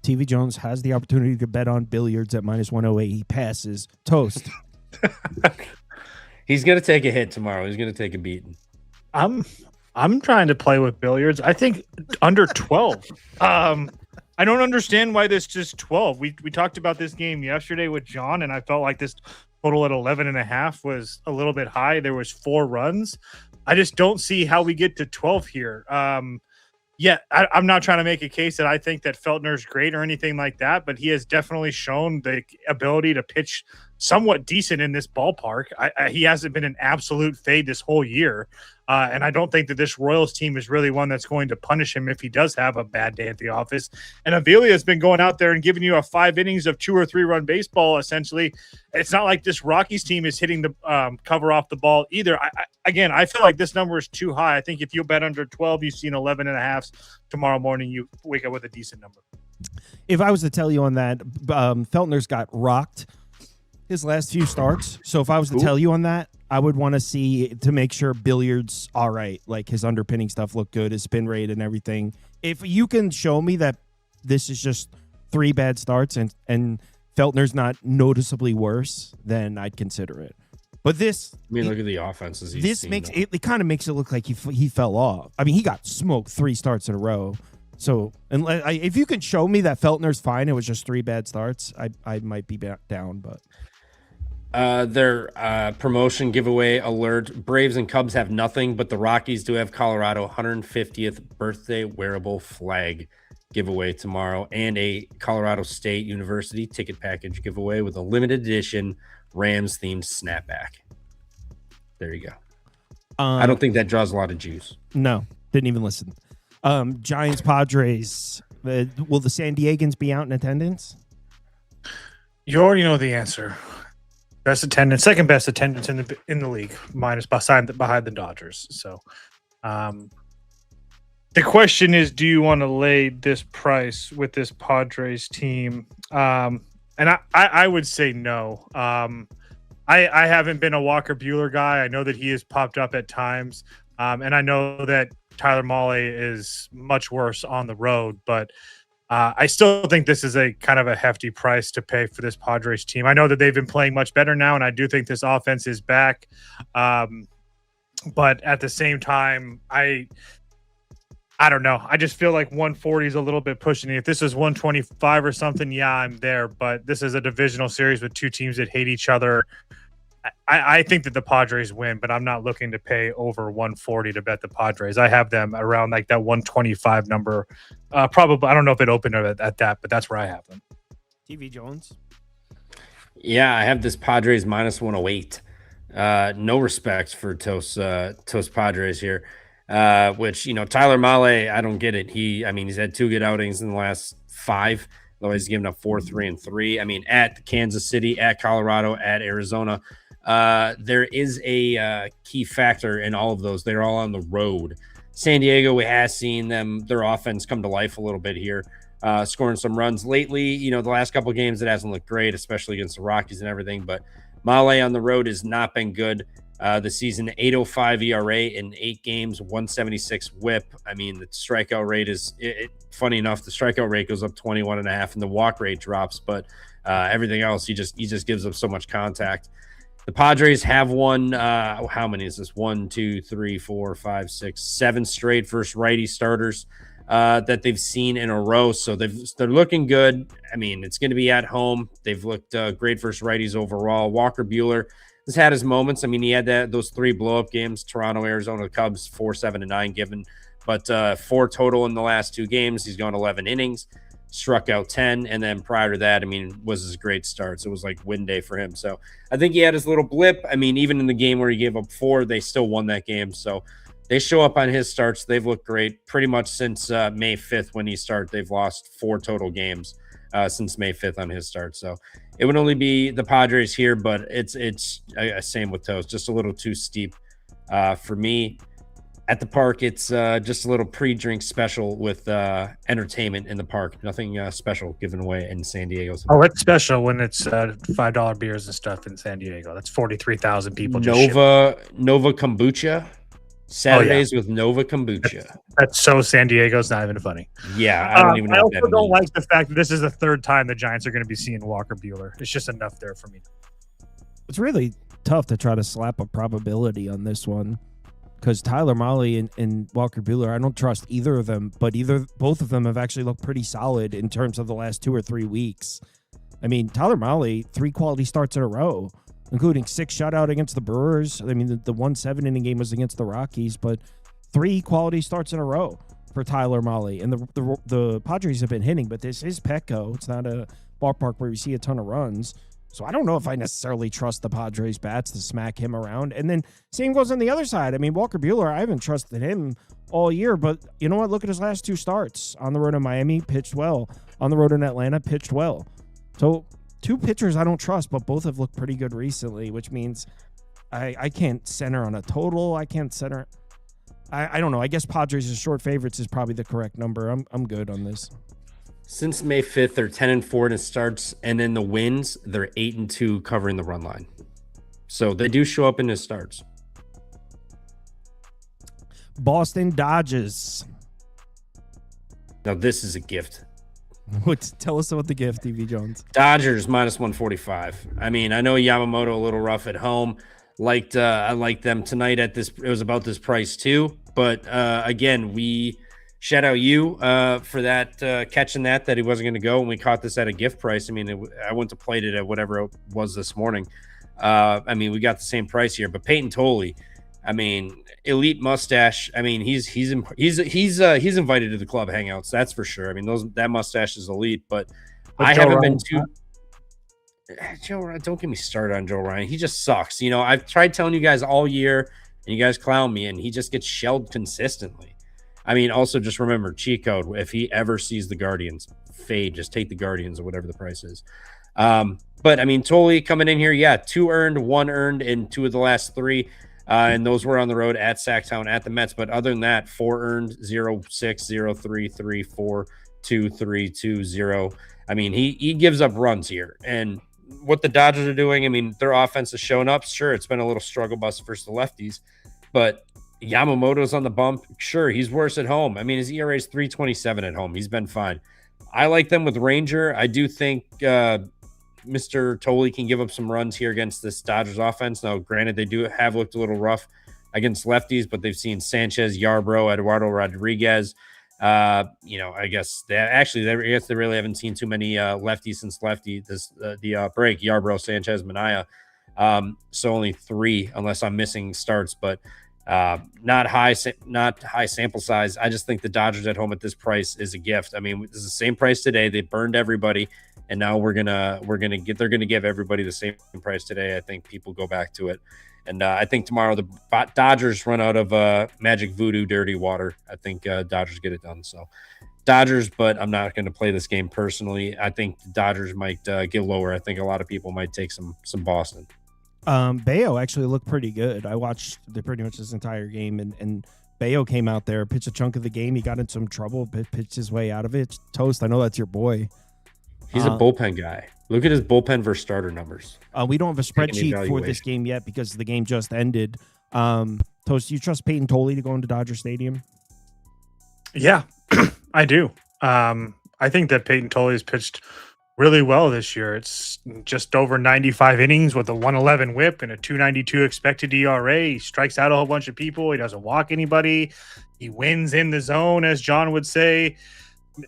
TV Jones has the opportunity to bet on billiards at minus 108. He passes. Toast.
He's gonna take a hit tomorrow. He's gonna take a beating.
I'm trying to play with billiards. I think under 12. I don't understand why this just 12. We talked about this game yesterday with John, and I felt like this total at 11.5 was a little bit high. There was 4 runs. I just don't see how we get to 12 here. I'm not trying to make a case that I think that Feltner's great or anything like that, but he has definitely shown the ability to pitch somewhat decent in this ballpark. He hasn't been an absolute fade this whole year. And I don't think that this Royals team is really one that's going to punish him if he does have a bad day at the office. And Avila has been going out there and giving you a 5 innings of 2 or 3 run baseball, essentially. It's not like this Rockies team is hitting the cover off the ball either. I feel like this number is too high. I think if you bet under 12, you see an 11.5 tomorrow morning, you wake up with a decent number.
If I was to tell you on that, Feltner's got rocked his last few starts. So if I was to tell you on that, I would want to see to make sure Billiard's all right. Like his underpinning stuff looked good, his spin rate and everything. If you can show me that this is just 3 bad starts and Feltner's not noticeably worse, then I'd consider it. But this,
look at the offenses.
This makes it kind of makes it look like he fell off. I mean, he got smoked 3 starts in a row. So, if you can show me that Feltner's fine, it was just 3 bad starts, I might be down. But
their promotion giveaway alert: Braves and Cubs have nothing, but the Rockies do have Colorado 150th birthday wearable flag giveaway tomorrow, and a Colorado State University ticket package giveaway with a limited edition Rams themed snapback. There you go. I don't think that draws a lot of juice.
No, didn't even listen. Giants Padres. Will the San Diegans be out in attendance?
You already know the answer. Best attendance, second best attendance in the league, minus behind the Dodgers. So, the question is, do you want to lay this price with this Padres team? And I would say no. I haven't been a Walker Buehler guy. I know that he has popped up at times, and I know that Tyler Mahle is much worse on the road, but I still think this is a kind of a hefty price to pay for this Padres team. I know that they've been playing much better now, and I do think this offense is back. But at the same time, I don't know. I just feel like 140 is a little bit pushing it. If this is 125 or something, yeah, I'm there. But this is a divisional series with 2 teams that hate each other. I think that the Padres win, but I'm not looking to pay over 140 to bet the Padres. I have them around like that 125 number. Probably, I don't know if it opened at that, but that's where I have them.
TV Jones.
Yeah, I have this Padres minus 108. No respect for Toast Padres here. Which, Tyler Mahle, I don't get it. He's had 2 good outings in the last 5. Though he's given up 4, 3, and 3. At Kansas City, at Colorado, at Arizona. There is a key factor in all of those. They're all on the road. San Diego, we have seen their offense come to life a little bit here, scoring some runs lately. The last couple of games, it hasn't looked great, especially against the Rockies and everything. But Mahle on the road has not been good. The season, 8.05 ERA in 8 games, 176 WHIP. The strikeout rate is funny enough. The strikeout rate goes up 21.5, and the walk rate drops. But everything else, he just gives up so much contact. The Padres have won. How many is this? 1, 2, 3, 4, 5, 6, 7 straight versus righty starters that they've seen in a row. So they're looking good. It's going to be at home. They've looked great versus righties overall. Walker Buehler has had his moments. He had those 3 blow-up games, Toronto, Arizona, Cubs, 4, 7, and 9 given. But 4 total in the last 2 games. He's gone 11 innings, struck out 10. And then prior to that, was his great starts. It was like win day for him. So I think he had his little blip. Even in the game where he gave up 4, they still won that game. So they show up on his starts. They've looked great pretty much since May 5th when he started. They've lost 4 total games since May 5th on his start. So it would only be the Padres here, but it's same with Toast, just a little too steep for me. At the park, it's just a little pre-drink special with entertainment in the park. Nothing special given away in San Diego.
Oh, it's special when it's $5 beers and stuff in San Diego. That's 43,000 people.
Nova Kombucha. Saturdays with Nova Kombucha.
That's so San Diego. It's not even funny.
Yeah, I don't even know.
I also don't like the fact that this is the 3rd time the Giants are going to be seeing Walker Buehler. It's just enough there for me.
It's really tough to try to slap a probability on this one because Tyler Mahle and Walker Buehler, I don't trust either of them, but both of them have actually looked pretty solid in terms of the last 2 or 3 weeks. Tyler Mahle, 3 quality starts in a row, including 6 shutout against the Brewers. The 1-7 inning game was against the Rockies, but 3 quality starts in a row for Tyler Mahle. And the Padres have been hitting, but this is Petco. It's not a ballpark where you see a ton of runs. So I don't know if I necessarily trust the Padres bats to smack him around. And then same goes on the other side. I mean, Walker Buehler, I haven't trusted him all year, but you know what? Look at his last 2 starts. On the road in Miami, pitched well. On the road in Atlanta, pitched well. So 2 pitchers I don't trust, but both have looked pretty good recently, which means I can't center on a total. I can't center. I don't know. I guess Padres as short favorites is probably the correct number. I'm good on this.
Since May 5th, they're 10-4 in the starts, and then the wins, they're 8-2 covering the run line. So they do show up in the starts.
Boston Dodgers.
Now this is a gift.
Tell us about the gift, DV Jones.
Dodgers -145. I mean, I know Yamamoto a little rough at home. I liked them tonight at this. It was about this price too. But again, we shout out you for that catching that he wasn't going to go, and we caught this at a gift price. I mean, I went to plate it at whatever it was this morning. I mean, we got the same price here. But Peyton Tolley, I mean, elite mustache. I mean, he's invited to the club hangouts. That's for sure. I mean, that mustache is elite. But I haven't been too. Joe, don't get me started on Joe Ryan. He just sucks. You know, I've tried telling you guys all year, and you guys clown me, and he just gets shelled consistently. I mean, also just remember, cheat code, if he ever sees the Guardians, fade, just take the Guardians or whatever the price is. But, I mean, Tolley coming in here, yeah, 2 earned, 1 earned in 2 of the last 3, and those were on the road at Sacktown, at the Mets. But other than that, 4 earned, 0, 6, 0, 3, 3, 4, 2, 3, 2, 0. I mean, he gives up runs here. And what the Dodgers are doing, I mean, their offense is showing up. Sure, it's been a little struggle bus versus the lefties, but Yamamoto's on the bump. Sure, he's worse at home. I mean, his ERA is 3.27 at home. He's been fine. I like them with Ranger. I do think Mr. Tolley can give up some runs here against this Dodgers offense. Now, granted, they do have looked a little rough against lefties, but they've seen Sanchez, Yarbrough, Eduardo Rodriguez. You know, I guess they really haven't seen too many lefties since the break. Yarbrough, Sanchez, Minaya. So only 3, unless I'm missing starts, but not high sample size. I just think the Dodgers at home at this price is a gift. I mean, this is the same price today. They burned everybody, and now they're gonna give everybody the same price today. I think people go back to it. And I think tomorrow the Dodgers run out of magic voodoo dirty water. I think Dodgers get it done. So Dodgers, but I'm not going to play this game personally. I think the Dodgers might get lower. I think a lot of people might take some Boston.
Bayo actually looked pretty good. I watched pretty much this entire game, and Bayo came out there, pitched a chunk of the game. He got in some trouble, pitched his way out of it. Toast, I know that's your boy.
He's a bullpen guy. Look at his bullpen versus starter numbers.
We don't have a spreadsheet for this game yet because the game just ended. Toast, do you trust Peyton Tolley to go into Dodger Stadium?
Yeah, I do. I think that Peyton Tolley has pitched really well this year. It's just over 95 innings with a 111 whip and a 292 expected ERA. He strikes out a whole bunch of people. He doesn't walk anybody. He wins in the zone, as John would say.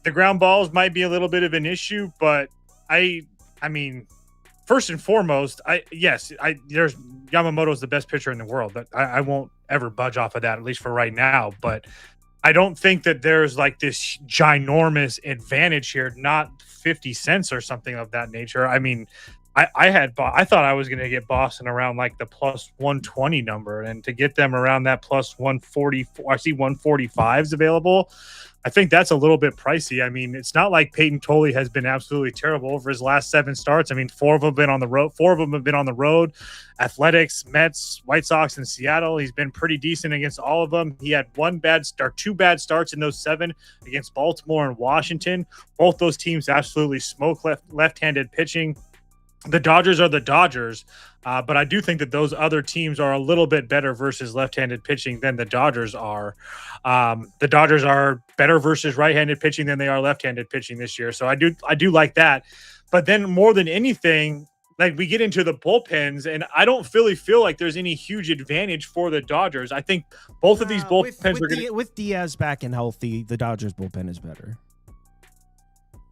The ground balls might be a little bit of an issue, but I mean, first and foremost, there's Yamamoto's the best pitcher in the world, but I won't ever budge off of that, at least for right now. But I don't think that there's like this ginormous advantage here, not 50 cents or something of that nature. I mean, I thought I was going to get Boston around like the plus 120 number, and to get them around that plus 144, I see 145s available. I think that's a little bit pricey. I mean, it's not like Peyton Tolley has been absolutely terrible over his last 7 starts. I mean, 4 of them have been on the road. 4 of them have been on the road. Athletics, Mets, White Sox, and Seattle. He's been pretty decent against all of them. He had 2 bad starts in those 7 against Baltimore and Washington. Both those teams absolutely smoke left-handed pitching. The Dodgers are the Dodgers, but I do think that those other teams are a little bit better versus left-handed pitching than the Dodgers are. The Dodgers are better versus right-handed pitching than they are left-handed pitching this year. So I do like that. But then more than anything, like we get into the bullpens, and I don't really feel like there's any huge advantage for the Dodgers. I think both of these bullpens
with Diaz back and healthy, the Dodgers bullpen is better.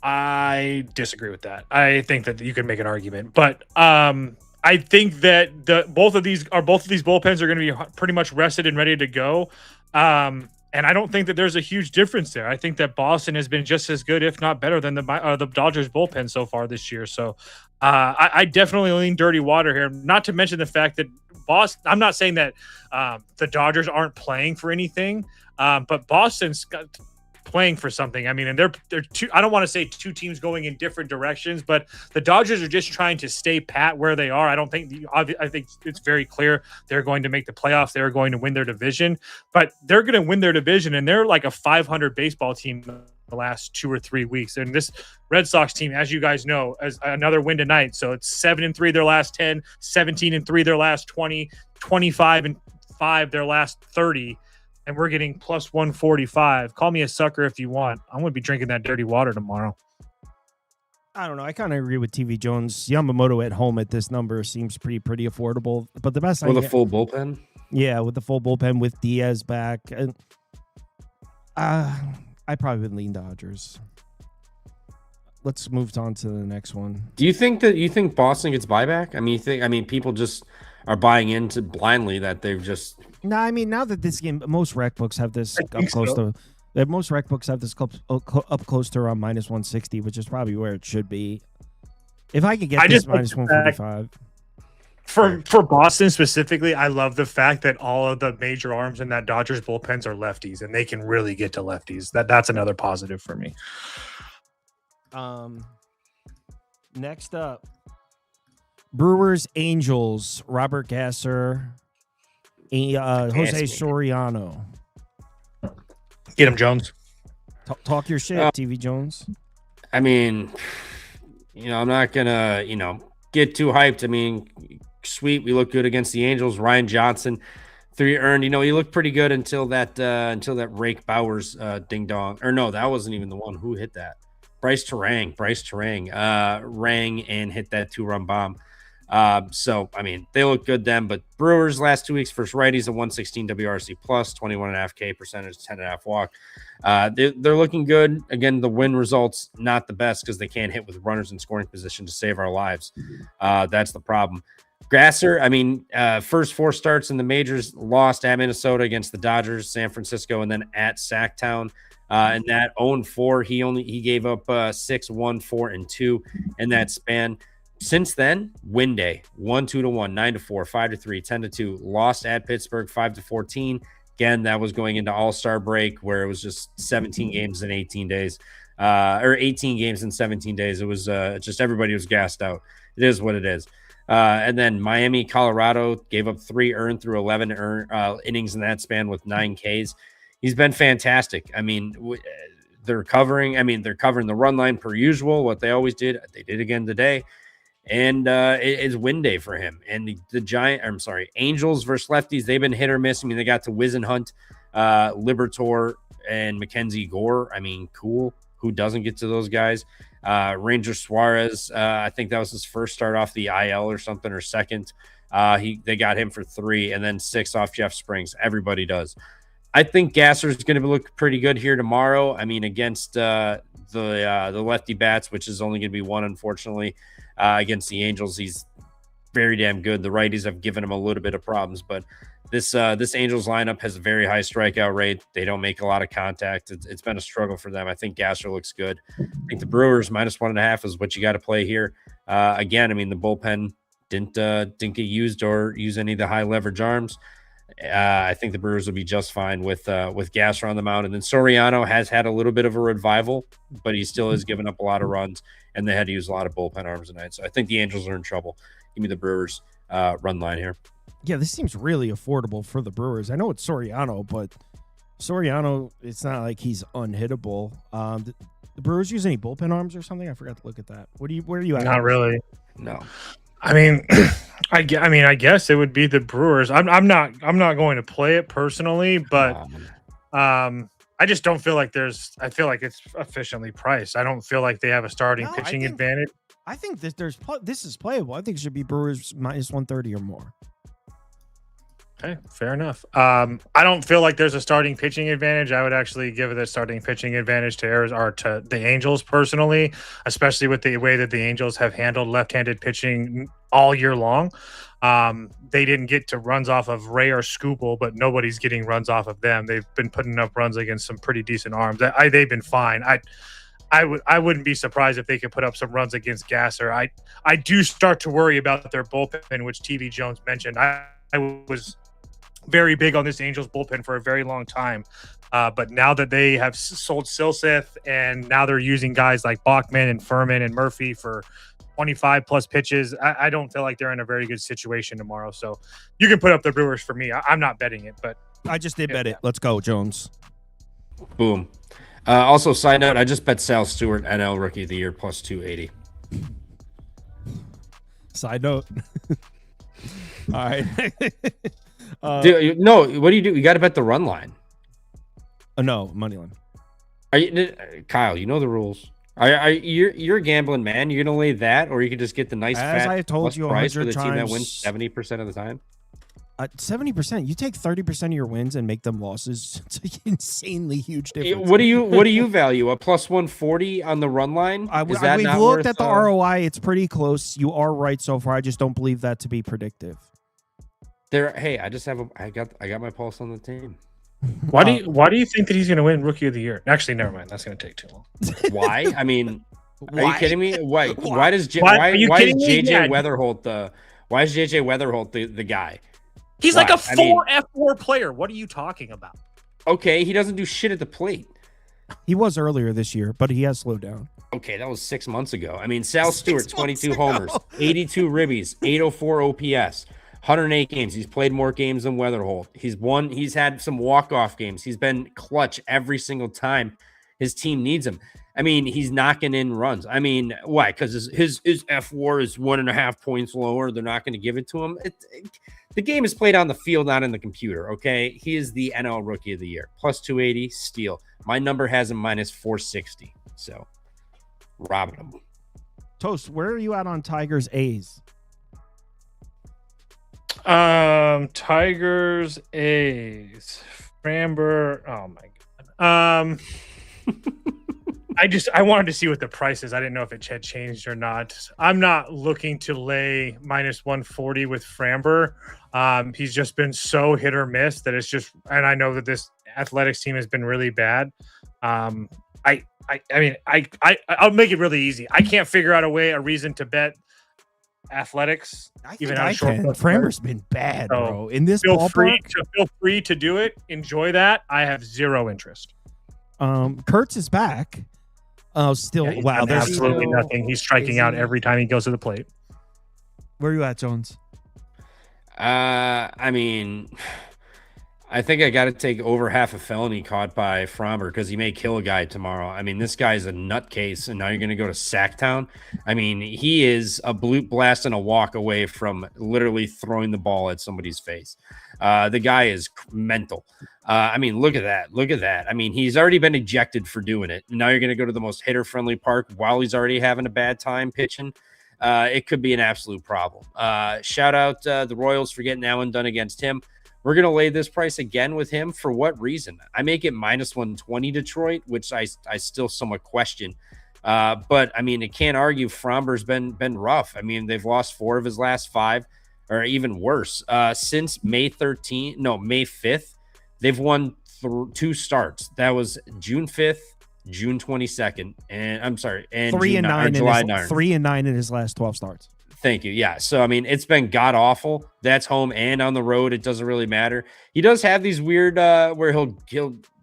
I disagree with that. I think that you could make an argument, but I think that both of these bullpens are going to be pretty much rested and ready to go. And And I don't think that there's a huge difference there. I think that Boston has been just as good, if not better, than the Dodgers bullpen so far this year. So I definitely lean dirty water here. Not to mention the fact that Boston. I'm not saying that the Dodgers aren't playing for anything, but Boston's playing for something. I mean, and they're two. I don't want to say two teams going in different directions, but the Dodgers are just trying to stay pat where they are. I think it's very clear they're going to make the playoffs. They're going to win their division, but they're going to win their division, and they're like a 500 baseball team the last 2 or 3 weeks. And this Red Sox team, as you guys know, as another win tonight. So it's 7-3 their last 10, 17-3 their last 20, 25-5 their last 30. And we're getting plus 145. Call me a sucker if you want. I'm going to be drinking that dirty water tomorrow.
I don't know. I kind of agree with TV Jones. Yamamoto at home at this number seems pretty affordable. But the best
with a full bullpen?
Yeah, with the full bullpen with Diaz back. And I probably would lean Dodgers. Let's move on to the next one.
Do you think Boston gets buyback? I mean, people just are buying into blindly that they've just.
No, I mean, now that this game, most rec books have this up close to. Most rec books have this up close to around minus 160, which is probably where it should be. If I could get this minus 145.
For Boston specifically, I love the fact that all of the major arms in that Dodgers bullpens are lefties, and they can really get to lefties. That's another positive for me.
Next up, Brewers Angels. Robert Gasser, Jose Soriano.
Get him, Jones.
Talk your shit, TV Jones.
I mean, I'm not gonna, get too hyped. I mean, sweet, we look good against the Angels. Ryan Johnson, 3 earned. He looked pretty good until that Rake Bowers ding dong. Or no, that wasn't even the one. Who hit that? Bryce Terang rang and hit that 2-run bomb. So, I mean, they look good then, but Brewers last 2 weeks versus righties, a 116 WRC plus, 21.5 K percentage, 10.5 walk. They're looking good. Again, the win results, not the best because they can't hit with runners in scoring position to save our lives. That's the problem. Grasser, I mean, first 4 starts in the majors, lost at Minnesota against the Dodgers, San Francisco, and then at Sacktown. And that 0-4, he gave up 6, 1, 4, and 2 in that span. Since then, win day 1-2-1, 9-4, 5-3, 10-2, lost at Pittsburgh 5-14. Again, that was going into All-Star break where it was just 17 games in 18 days, or 18 games in 17 days. It was just everybody was gassed out. It is what it is. And then Miami, Colorado gave up 3 earned through 11 innings in that span with 9 Ks. He's been fantastic. I mean, they're covering the run line per usual, what they always did. They did again today. And it's win day for him. And the Angels versus lefties, they've been hit or miss. I mean, they got to Wisenhunt, Liberatore, and Mackenzie Gore. I mean, cool. Who doesn't get to those guys? Ranger Suarez, I think that was his first start off the IL or something, or second. They got him for 3, and then 6 off Jeff Springs. Everybody does. I think Gasser is going to look pretty good here tomorrow. I mean, against the lefty bats, which is only going to be 1, unfortunately. Against the Angels, he's very damn good. The righties have given him a little bit of problems, but this Angels lineup has a very high strikeout rate. They don't make a lot of contact. It's been a struggle for them. I think Gasser looks good. I think the Brewers minus 1.5 is what you got to play here. Again, I mean, the bullpen didn't get used or use any of the high leverage arms. I think the Brewers will be just fine with Gasser on the mound. And then Soriano has had a little bit of a revival, but he still has given up a lot of runs, and they had to use a lot of bullpen arms tonight. So I think the Angels are in trouble. Give me the Brewers run line here.
Yeah, this seems really affordable for the Brewers. I know it's Soriano, but Soriano, it's not like he's unhittable. The Brewers use any bullpen arms or something? I forgot to look at that. Where are you at?
Not really.
No.
I mean, I guess it would be the Brewers. I'm not going to play it personally, but I just don't feel like I feel like it's efficiently priced. I don't feel like they have a starting pitching advantage.
I think that this is playable. I think it should be Brewers minus 130 or more.
Okay, fair enough. I don't feel like there's a starting pitching advantage. I would actually give it a starting pitching advantage to the Angels personally, especially with the way that the Angels have handled left-handed pitching all year long. They didn't get to runs off of Ray or Scoopel, but nobody's getting runs off of them. They've been putting up runs against some pretty decent arms. They've been fine. I wouldn't be surprised if they could put up some runs against Gasser. I do start to worry about their bullpen, which TV Jones mentioned. I was very big on this Angels bullpen for a very long time. But now that they have sold Silseth and now they're using guys like Bachman and Furman and Murphy for 25 plus pitches, I don't feel like they're in a very good situation tomorrow. So you can put up the Brewers for me. I'm not betting it, but
I just did bet it. Let's go, Jones.
Boom. Also, side note, I just bet Sal Stewart NL Rookie of the Year plus 280.
Side note. All right.
Dude, no, what do? You got to bet the run line.
No, money line.
Are you, Kyle? You know the rules. You're a gambling man. You're gonna lay that, or you can just get the nice
As
fat
I told you
price for
100
the team that
times,
wins 70% of the time.
70%. You take 30% of your wins and make them losses. It's an insanely huge difference.
What do you value? A plus 140 on the run line?
We've looked at the ROI. It's pretty close. You are right so far. I just don't believe that to be predictive.
Hey, I got my pulse on the team.
Why do you think that he's going to win Rookie of the Year? Actually, never mind. That's going to take too long.
Why? I mean, are you kidding me? Why is JJ Weatherholt the guy?
He's like a F4 player. What are you talking about?
Okay, he doesn't do shit at the plate.
He was earlier this year, but he has slowed down.
Okay, that was 6 months ago. I mean, Sal Stewart, 22 homers, 82 ribbies, 804 OPS. 108 games. He's played more games than Weatherholt. He's had some walk-off games. He's been clutch every single time his team needs him. I mean, he's knocking in runs. I mean, why? Because his F4 is 1.5 points lower. They're not going to give it to him. The game is played on the field, not in the computer, okay? He is the NL Rookie of the Year. Plus 280, steal. My number has him minus 460. So, robbing him.
Toast, where are you at on Tigers A's?
Tigers, A's, Framber. Oh my god. I wanted to see what the price is. I didn't know if it had changed or not. I'm not looking to lay minus 140 with Framber. He's just been so hit or miss that it's just, and I know that this Athletics team has been really bad. I'll make it really easy. I can't figure out a reason to bet Athletics.
Even on short. Framber's been bad, bro. In this
feel free to do it. Enjoy that. I have zero interest.
Kurtz is back. Still,
yeah,
wow. There's
absolutely nothing. He's striking out every time he goes to the plate.
Where are you at, Jones?
I mean, I think I got to take over half a felony caught by Framber because he may kill a guy tomorrow. I mean, this guy's a nutcase, and now you're going to go to Sacktown. I mean, he is a blast and a walk away from literally throwing the ball at somebody's face. The guy is mental. I mean, look at that. Look at that. I mean, he's already been ejected for doing it. Now you're going to go to the most hitter-friendly park while he's already having a bad time pitching. It could be an absolute problem. Shout out the Royals for getting that one done against him. We're going to lay this price again with him. For what reason? I make it minus 120 Detroit, which I still somewhat question. But, I mean, it can't argue Framber's been rough. I mean, they've lost 4 of his last 5, or even worse. Since May 5th, they've won 2 starts. That was June 5th, June 22nd, and I'm sorry, and July 9th.
3-9 in his last 12 starts.
Thank you. Yeah. So, I mean, it's been god awful. That's home and on the road. It doesn't really matter. He does have these weird where he'll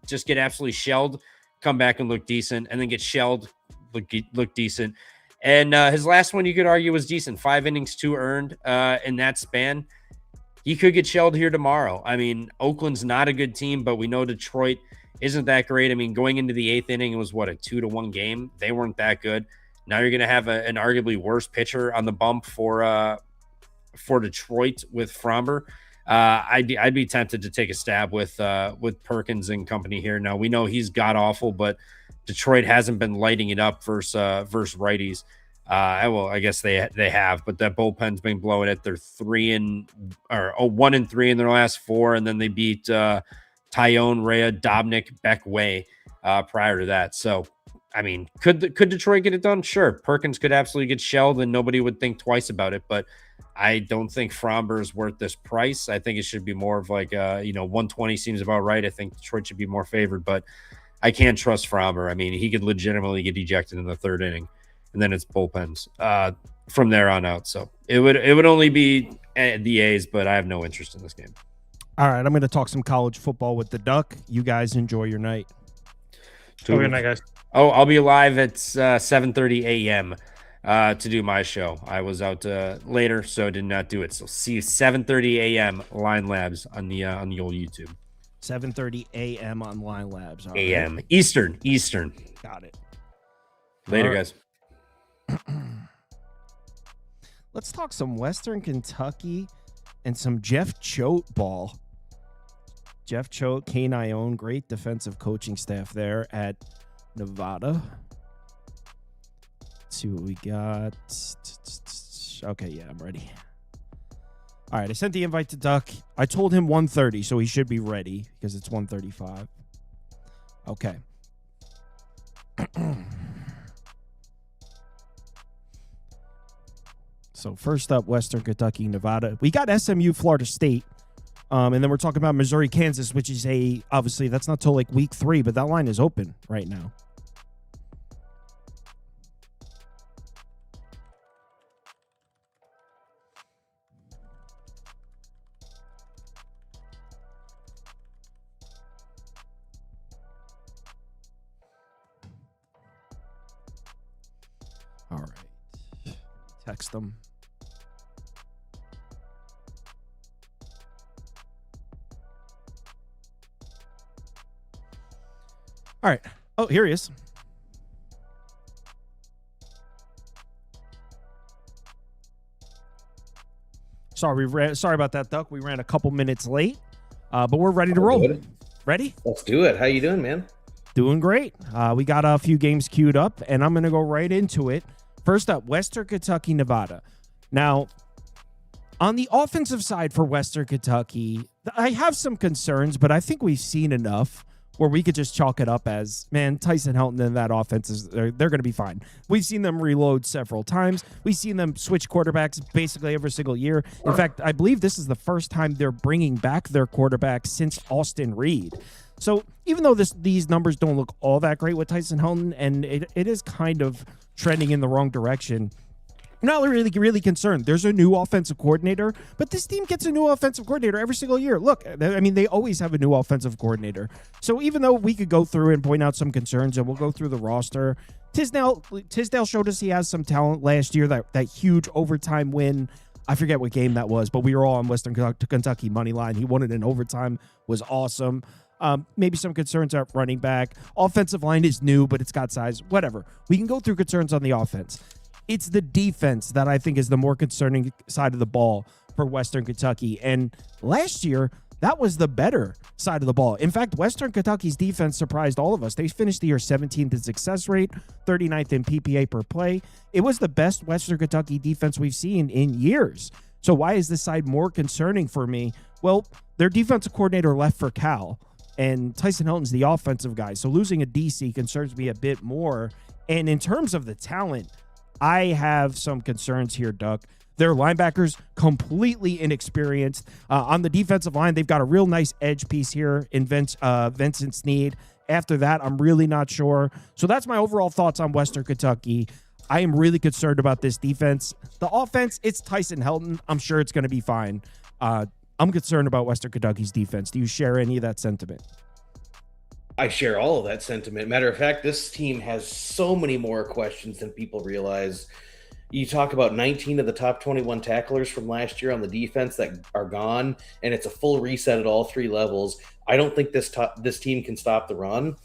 just get absolutely shelled, come back and look decent, and then get shelled, look decent. And his last one you could argue was decent. 5 innings, 2 earned in that span. He could get shelled here tomorrow. I mean, Oakland's not a good team, but we know Detroit isn't that great. I mean, going into the 8th inning, it was what, a 2-1 game. They weren't that good. Now you're going to have an arguably worse pitcher on the bump for Detroit with Framber. I'd be tempted to take a stab with Perkins and company here. Now we know he's god awful, but Detroit hasn't been lighting it up versus righties. I guess they have, but that bullpen's been blowing it. They're 1-3 in their last 4, and then they beat Tyone, Rea, Dobnik, Beck Way prior to that. So. I mean, could Detroit get it done? Sure. Perkins could absolutely get shelled and nobody would think twice about it. But I don't think Fromber is worth this price. I think it should be more of like 120 seems about right. I think Detroit should be more favored, but I can't trust Fromber. I mean, he could legitimately get ejected in the third inning, and then it's bullpens from there on out. So it would only be the A's, but I have no interest in this game.
All right, I'm going to talk some college football with the Duck. You guys enjoy your night.
Good night, guys.
Oh, I'll be live at 7:30 a.m. To do my show. I was out later, so did not do it. So see you 7:30 a.m. Line Labs on the old YouTube.
7:30 a.m. on Line Labs.
A.m. Right. Eastern.
Got it.
Later, guys.
Let's talk some Western Kentucky and some Jeff Choate ball. Jeff Choate, Kane Ione, great defensive coaching staff there at Nevada. Let's see what we got. Okay, yeah, I'm ready. All right, I sent the invite to Duck. I told him 1:30, so he should be ready because it's 1:35. Okay. So first up, Western Kentucky, Nevada. We got SMU Florida State. And then we're talking about Missouri, Kansas, which is obviously that's not till like week 3, but that line is open right now. All right. Text them. All right. Oh, here he is. Sorry about that, Duck. We ran a couple minutes late, but we're ready to roll.
Good.
Ready?
Let's do it. How you doing, man?
Doing great. We got a few games queued up, and I'm going to go right into it. First up, Western Kentucky, Nevada. Now, on the offensive side for Western Kentucky, I have some concerns, but I think we've seen enough where we could just chalk it up as, man, Tyson Helton and that offense, they're going to be fine. We've seen them reload several times. We've seen them switch quarterbacks basically every single year. In fact, I believe this is the first time they're bringing back their quarterback since Austin Reed. So even though these numbers don't look all that great with Tyson Helton, and it is kind of trending in the wrong direction, I'm not really concerned. There's a new offensive coordinator, but this team gets a new offensive coordinator every single year. Look, I mean, they always have a new offensive coordinator. So even though we could go through and point out some concerns, and we'll go through the roster, Tisdale showed us he has some talent last year, that huge overtime win. I forget what game that was, but we were all on Western Kentucky money line. He won it in overtime, was awesome. Maybe some concerns at running back. Offensive line is new, but it's got size. Whatever. We can go through concerns on the offense. It's the defense that I think is the more concerning side of the ball for Western Kentucky. And last year, that was the better side of the ball. In fact, Western Kentucky's defense surprised all of us. They finished the year 17th in success rate, 39th in PPA per play. It was the best Western Kentucky defense we've seen in years. So why is this side more concerning for me? Well, their defensive coordinator left for Cal, and Tyson Helton's the offensive guy. So losing a DC concerns me a bit more. And in terms of the talent, I have some concerns here, Duck. Their linebackers, completely inexperienced. On the defensive line, they've got a real nice edge piece here in Vincent Snead. After that, I'm really not sure. So that's my overall thoughts on Western Kentucky. I am really concerned about this defense. The offense, it's Tyson Helton. I'm sure it's going to be fine. I'm concerned about Western Kentucky's defense. Do you share any of that sentiment?
I share all of that sentiment. Matter of fact, this team has so many more questions than people realize. You talk about 19 of the top 21 tacklers from last year on the defense that are gone, and it's a full reset at all three levels. I don't think this team can stop the run.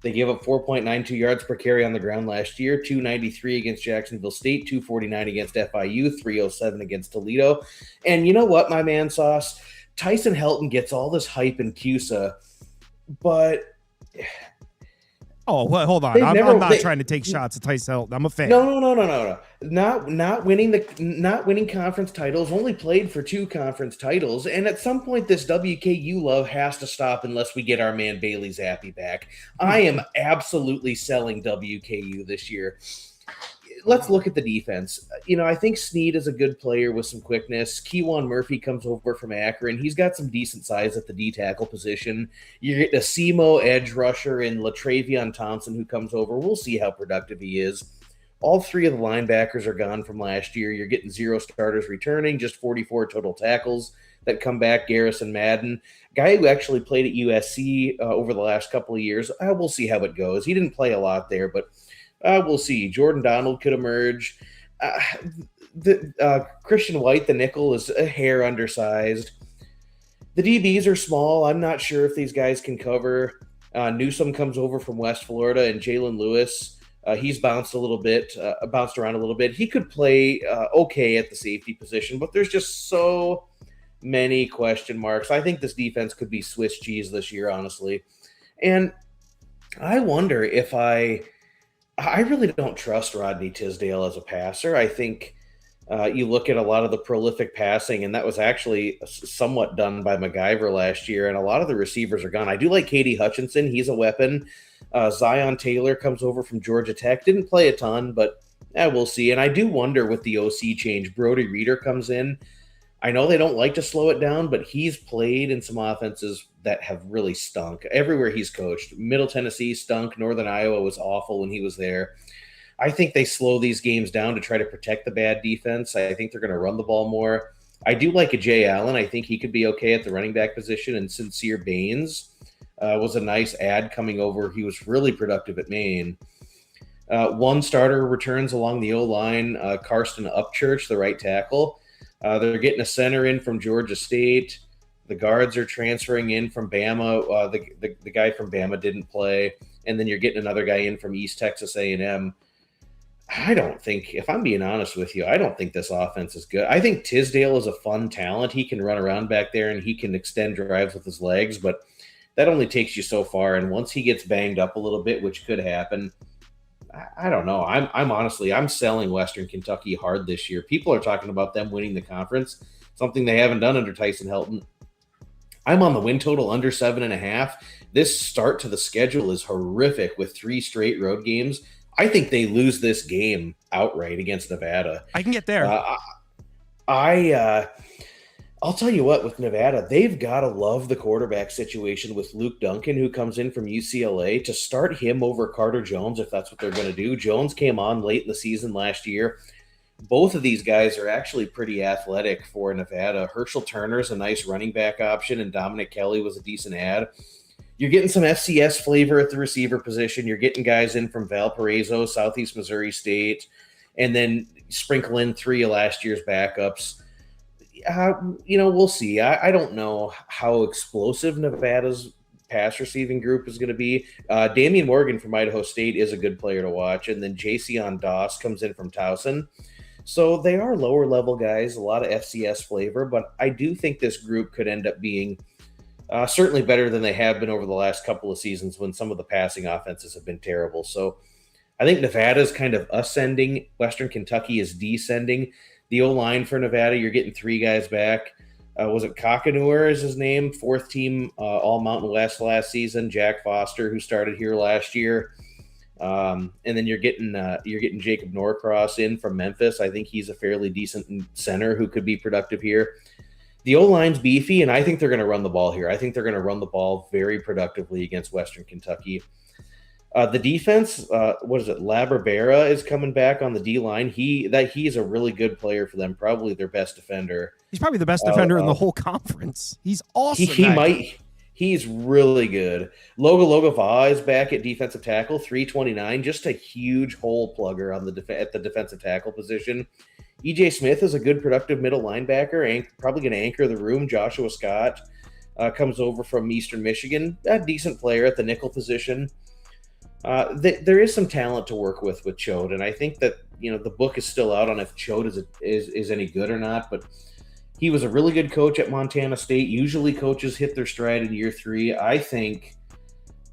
They gave up 4.92 yards per carry on the ground last year, 293 against Jacksonville State, 249 against FIU, 307 against Toledo. And you know what, my man Sauce? Tyson Helton gets all this hype in CUSA, but...
Oh, well, hold on. I'm not trying to take shots at Tyson Helton. I'm a fan.
No. Not winning conference titles. Only played for 2 conference titles. And at some point, this WKU love has to stop unless we get our man Bailey Zappi back. I am absolutely selling WKU this year. let's look at the defense. I think Snead is a good player with some quickness. Keywan Murphy comes over from Akron. He's got some decent size at the D tackle position. You're getting a SEMO edge rusher in LaTravion Thompson who comes over. We'll see how productive he is. All three of the linebackers are gone from last year. You're getting 0 starters returning, just 44 total tackles that come back. Garrison Madden, guy who actually played at USC over the last couple of years. We'll see how it goes. He didn't play a lot there, but we'll see. Jordan Donald could emerge. Christian White, the nickel, is a hair undersized. The DBs are small. I'm not sure if these guys can cover. Newsome comes over from West Florida, and Jalen Lewis, he's bounced around a little bit. He could play okay at the safety position, but there's just so many question marks. I think this defense could be Swiss cheese this year, honestly. And I wonder if I really don't trust Rodney Tisdale as a passer. I think you look at a lot of the prolific passing, and that was actually somewhat done by MacGyver last year, and a lot of the receivers are gone. I do like Katie Hutchinson. He's a weapon. Zion Taylor comes over from Georgia Tech. Didn't play a ton, but we'll see. And I do wonder with the OC change, Brody Reeder comes in. I know they don't like to slow it down, but he's played in some offenses that have really stunk. Everywhere he's coached. Middle Tennessee stunk. Northern Iowa was awful when he was there. I think they slow these games down to try to protect the bad defense. I think they're going to run the ball more. I do like a Jay Allen. I think he could be okay at the running back position. And Sincere Baines was a nice ad coming over. He was really productive at Maine. One starter returns along the O-line. Karsten Upchurch, the right tackle. They're getting a center in from Georgia State. The guards are transferring in from Bama. The guy from Bama didn't play. And then you're getting another guy in from East Texas A&M. I don't think, if I'm being honest with you, I don't think this offense is good. I think Tisdale is a fun talent. He can run around back there and he can extend drives with his legs, but that only takes you so far. And once he gets banged up a little bit, which could happen, I don't know. I'm selling Western Kentucky hard this year. People are talking about them winning the conference, something they haven't done under Tyson Helton. I'm on the win total under 7.5. This start to the schedule is horrific with 3 straight road games. I think they lose this game outright against Nevada.
I can get there.
I'll tell you what, with Nevada, they've got to love the quarterback situation with Luke Duncan, who comes in from UCLA, to start him over Carter Jones, if that's what they're going to do. Jones came on late in the season last year. Both of these guys are actually pretty athletic for Nevada. Herschel Turner's a nice running back option, and Dominic Kelly was a decent ad. You're getting some FCS flavor at the receiver position. You're getting guys in from Valparaiso, Southeast Missouri State, and then sprinkle in 3 of last year's backups. We'll see. I don't know how explosive Nevada's pass receiving group is going to be. Damian Morgan from Idaho State is a good player to watch, and then Jason Doss comes in from Towson. So they are lower level guys, a lot of FCS flavor, but I do think this group could end up being certainly better than they have been over the last couple of seasons when some of the passing offenses have been terrible. So I think Nevada is kind of ascending. Western Kentucky is descending. The O-line for Nevada, you're getting 3 guys back. Was it Cockanooer is his name? 4th team All Mountain West last season. Jack Foster, who started here last year. And then you're getting Jacob Norcross in from Memphis. I think he's a fairly decent center who could be productive here. The O-line's beefy, and I think they're going to run the ball here. I think they're going to run the ball very productively against Western Kentucky. The defense, Labarbera is coming back on the D-line. He's a really good player for them, probably their best defender.
He's probably the best defender in the whole conference. He's awesome.
He's really good. Logava is back at defensive tackle, 329, just a huge hole plugger on at the defensive tackle position. EJ Smith is a good productive middle linebacker, probably going to anchor the room. Joshua Scott comes over from Eastern Michigan, a decent player at the nickel position. There is some talent to work with Chode, and I think that the book is still out on if Chode is any good or not, but he was a really good coach at Montana State. Usually coaches hit their stride in year 3. I think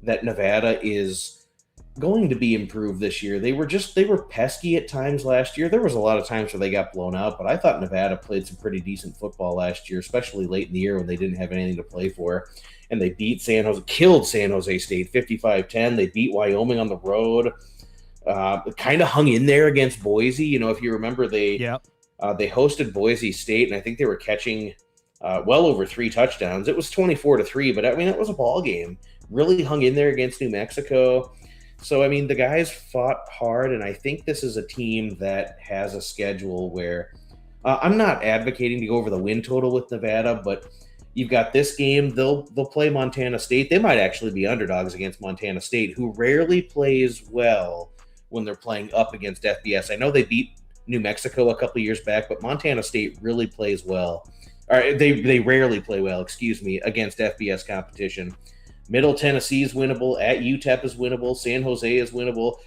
that Nevada is going to be improved this year. They were pesky at times last year. There was a lot of times where they got blown out, but I thought Nevada played some pretty decent football last year, especially late in the year when they didn't have anything to play for. And they killed San Jose State 55-10. They beat Wyoming on the road. kind of hung in there against Boise. You know, if you remember, they hosted Boise State, and I think they were catching well over 3 touchdowns. It was 24-3, but I mean, it was a ball game. Really hung in there against New Mexico. So, I mean, the guys fought hard, and I think this is a team that has a schedule where I'm not advocating to go over the win total with Nevada, but you've got this game. They'll play Montana State. They might actually be underdogs against Montana State, who rarely plays well when they're playing up against FBS. I know they beat New Mexico a couple years back, but Montana State really plays well. Or they rarely play well, against FBS competition. Middle Tennessee is winnable. At UTEP is winnable. San Jose is winnable.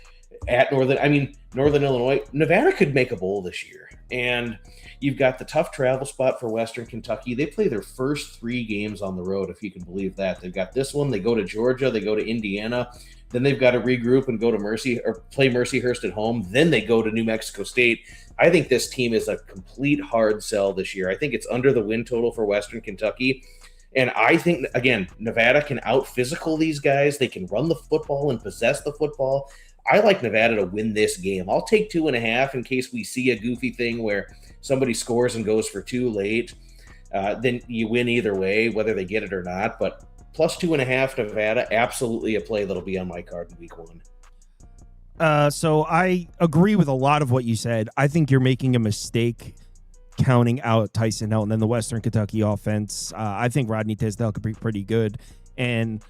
At Northern Illinois, Nevada could make a bowl this year. And you've got the tough travel spot for Western Kentucky. They play their first 3 games on the road, if you can believe that. They've got this one. They go to Georgia. They go to Indiana. Then they've got to regroup and go to play Mercyhurst at home. Then they go to New Mexico State. I think this team is a complete hard sell this year. I think it's under the win total for Western Kentucky. And I think, again, Nevada can out-physical these guys. They can run the football and possess the football. I like Nevada to win this game. I'll take 2.5 in case we see a goofy thing where somebody scores and goes for 2 late. Then you win either way, whether they get it or not. But plus 2.5 Nevada, absolutely a play that'll be on my card in week 1.
So I agree with a lot of what you said. I think you're making a mistake counting out Tyson Helton and the Western Kentucky offense. I think Rodney Tisdale could be pretty good. And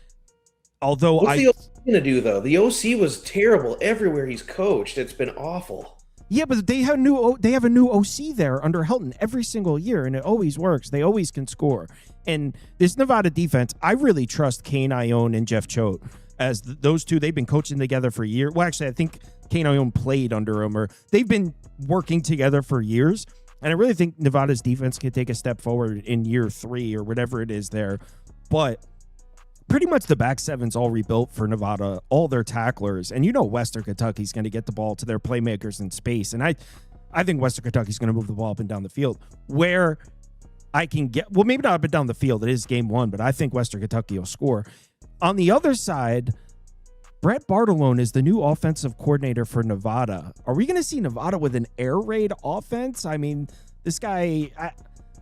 although
what's the OC going to do, though? The OC was terrible everywhere he's coached. It's been awful.
Yeah, but they have a new OC there under Helton every single year, and it always works. They always can score. And this Nevada defense, I really trust Kane Ione and Jeff Choate as those two. They've been coaching together for years. Well, actually, I think Kane Ione played under him, or they've been working together for years. And I really think Nevada's defense can take a step forward in year 3 or whatever it is there. But pretty much the back seven's all rebuilt for Nevada, all their tacklers. And you know Western Kentucky's going to get the ball to their playmakers in space. And I think Western Kentucky's going to move the ball up and down the field. Where I can get, well, maybe not up and down the field. It is game 1, but I think Western Kentucky will score. On the other side, Brett Bartolone is the new offensive coordinator for Nevada. Are we going to see Nevada with an air raid offense? I mean, this guy,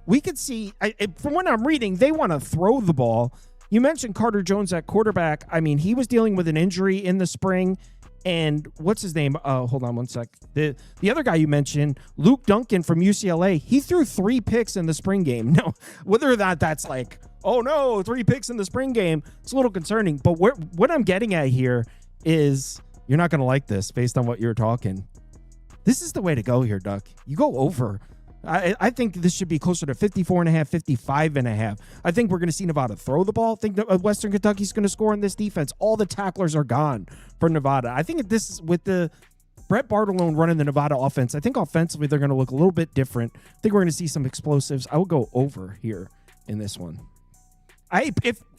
we could see, from what I'm reading, they want to throw the ball. You mentioned Carter Jones at quarterback. I mean, he was dealing with an injury in the spring. And what's his name? Hold on one sec. The other guy you mentioned, Luke Duncan from UCLA, he threw 3 picks in the spring game. Now, whether or not that's like, oh no, 3 picks in the spring game, it's a little concerning. But what I'm getting at here is you're not going to like this based on what you're talking. This is the way to go here, Duck. You go over. I think this should be closer to 54.5, 55.5. I think we're going to see Nevada throw the ball. I think that Western Kentucky's going to score in this defense. All the tacklers are gone for Nevada. I think this is with the Brett Bartolone running the Nevada offense. I think offensively they're going to look a little bit different. I think we're going to see some explosives. I will go over here in this one.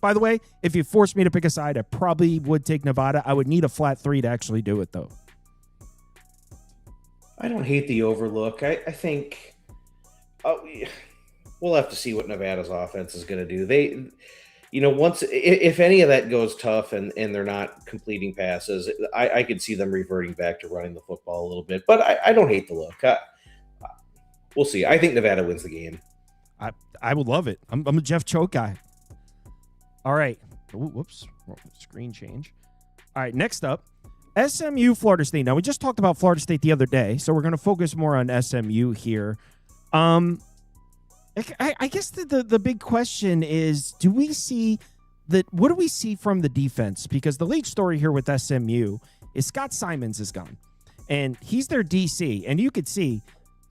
By the way, if you forced me to pick a side, I probably would take Nevada. I would need a flat 3 to actually do it, though.
I don't hate the overlook. I think we'll have to see what Nevada's offense is going to do. They, once if any of that goes tough and they're not completing passes, I could see them reverting back to running the football a little bit. But I don't hate the look. We'll see. I think Nevada wins the game.
I would love it. I'm a Jeff Choate guy. All right. Ooh, whoops. Screen change. All right. Next up, SMU Florida State. Now, we just talked about Florida State the other day, so we're going to focus more on SMU here. I guess the big question is, what do we see from the defense? Because the lead story here with SMU is Scott Simons is gone, and he's their DC. And you could see,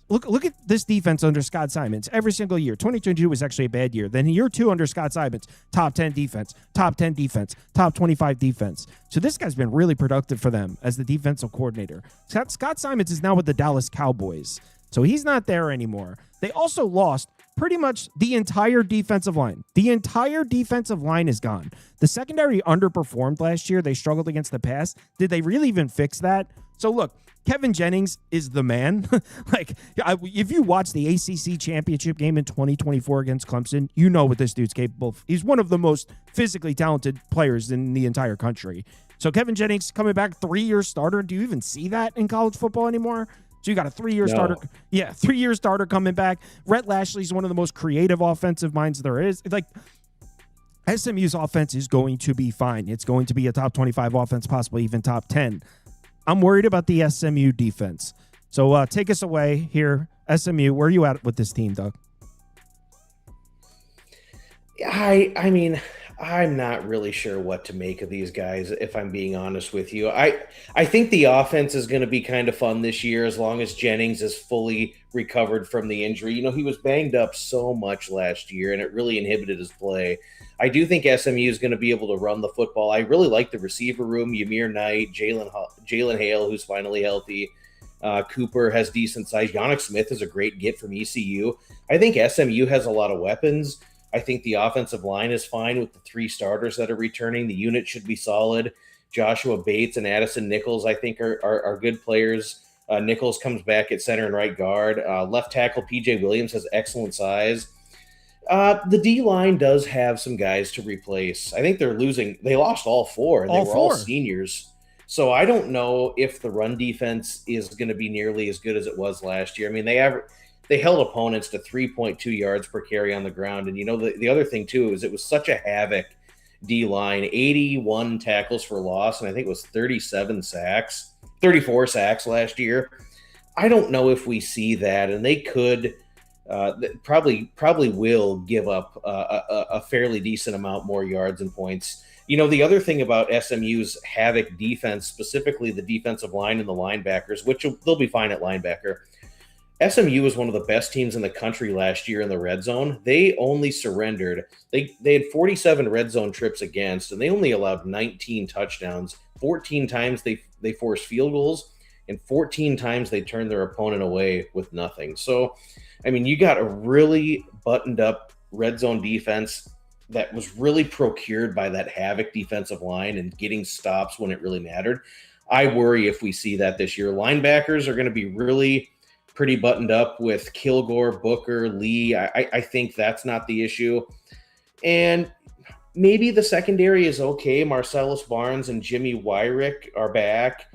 look at this defense under Scott Simons every single year. 2022 was actually a bad year. Then year 2 under Scott Simons, top 10 defense, top 10 defense, top 25 defense. So this guy's been really productive for them as the defensive coordinator. Scott Simons is now with the Dallas Cowboys. So he's not there anymore. They also lost pretty much the entire defensive line. The entire defensive line is gone. The secondary underperformed last year. They struggled against the pass. Did they really even fix that? So look, Kevin Jennings is the man. If you watch the ACC championship game in 2024 against Clemson, you know what this dude's capable of. He's one of the most physically talented players in the entire country. So Kevin Jennings coming back, 3-year starter. Do you even see that in college football anymore? So you got a 3-year starter. Yeah, 3-year starter coming back. Rhett Lashley's one of the most creative offensive minds there is. Like, SMU's offense is going to be fine. It's going to be a top 25 offense, possibly even top 10. I'm worried about the SMU defense. So take us away here. SMU, where are you at with this team, Doug?
I mean, I'm not really sure what to make of these guys, if I'm being honest with you. I think the offense is going to be kind of fun this year as long as Jennings is fully recovered from the injury. You know, he was banged up so much last year, and it really inhibited his play. I do think SMU is going to be able to run the football. I really like the receiver room. Ymir Knight, Jalen Hale, who's finally healthy. Cooper has decent size. Yannick Smith is a great get from ECU. I think SMU has a lot of weapons. I think the offensive line is fine with the 3 starters that are returning. The unit should be solid. Joshua Bates and Addison Nichols, I think, are good players. Nichols comes back at center and right guard. Left tackle PJ Williams has excellent size. The D-line does have some guys to replace. I think they lost all 4, and they were all seniors. So I don't know if the run defense is going to be nearly as good as it was last year. I mean, they held opponents to 3.2 yards per carry on the ground. And, you know, the other thing, too, is it was such a havoc D-line, 81 tackles for loss, and I think it was 34 sacks last year. I don't know if we see that, and they could probably will give up a fairly decent amount more yards and points. You know, the other thing about SMU's havoc defense, specifically the defensive line and the linebackers, which they'll be fine at linebacker. SMU was one of the best teams in the country last year in the red zone. They only surrendered. They had 47 red zone trips against, and they only allowed 19 touchdowns. 14 times they forced field goals, and 14 times they turned their opponent away with nothing. So, I mean, you got a really buttoned up red zone defense that was really procured by that havoc defensive line and getting stops when it really mattered. I worry if we see that this year. Linebackers are going to be really pretty buttoned up with Kilgore, Booker, Lee. I think that's not the issue. And maybe the secondary is okay. Marcellus Barnes and Jimmy Wyrick are back.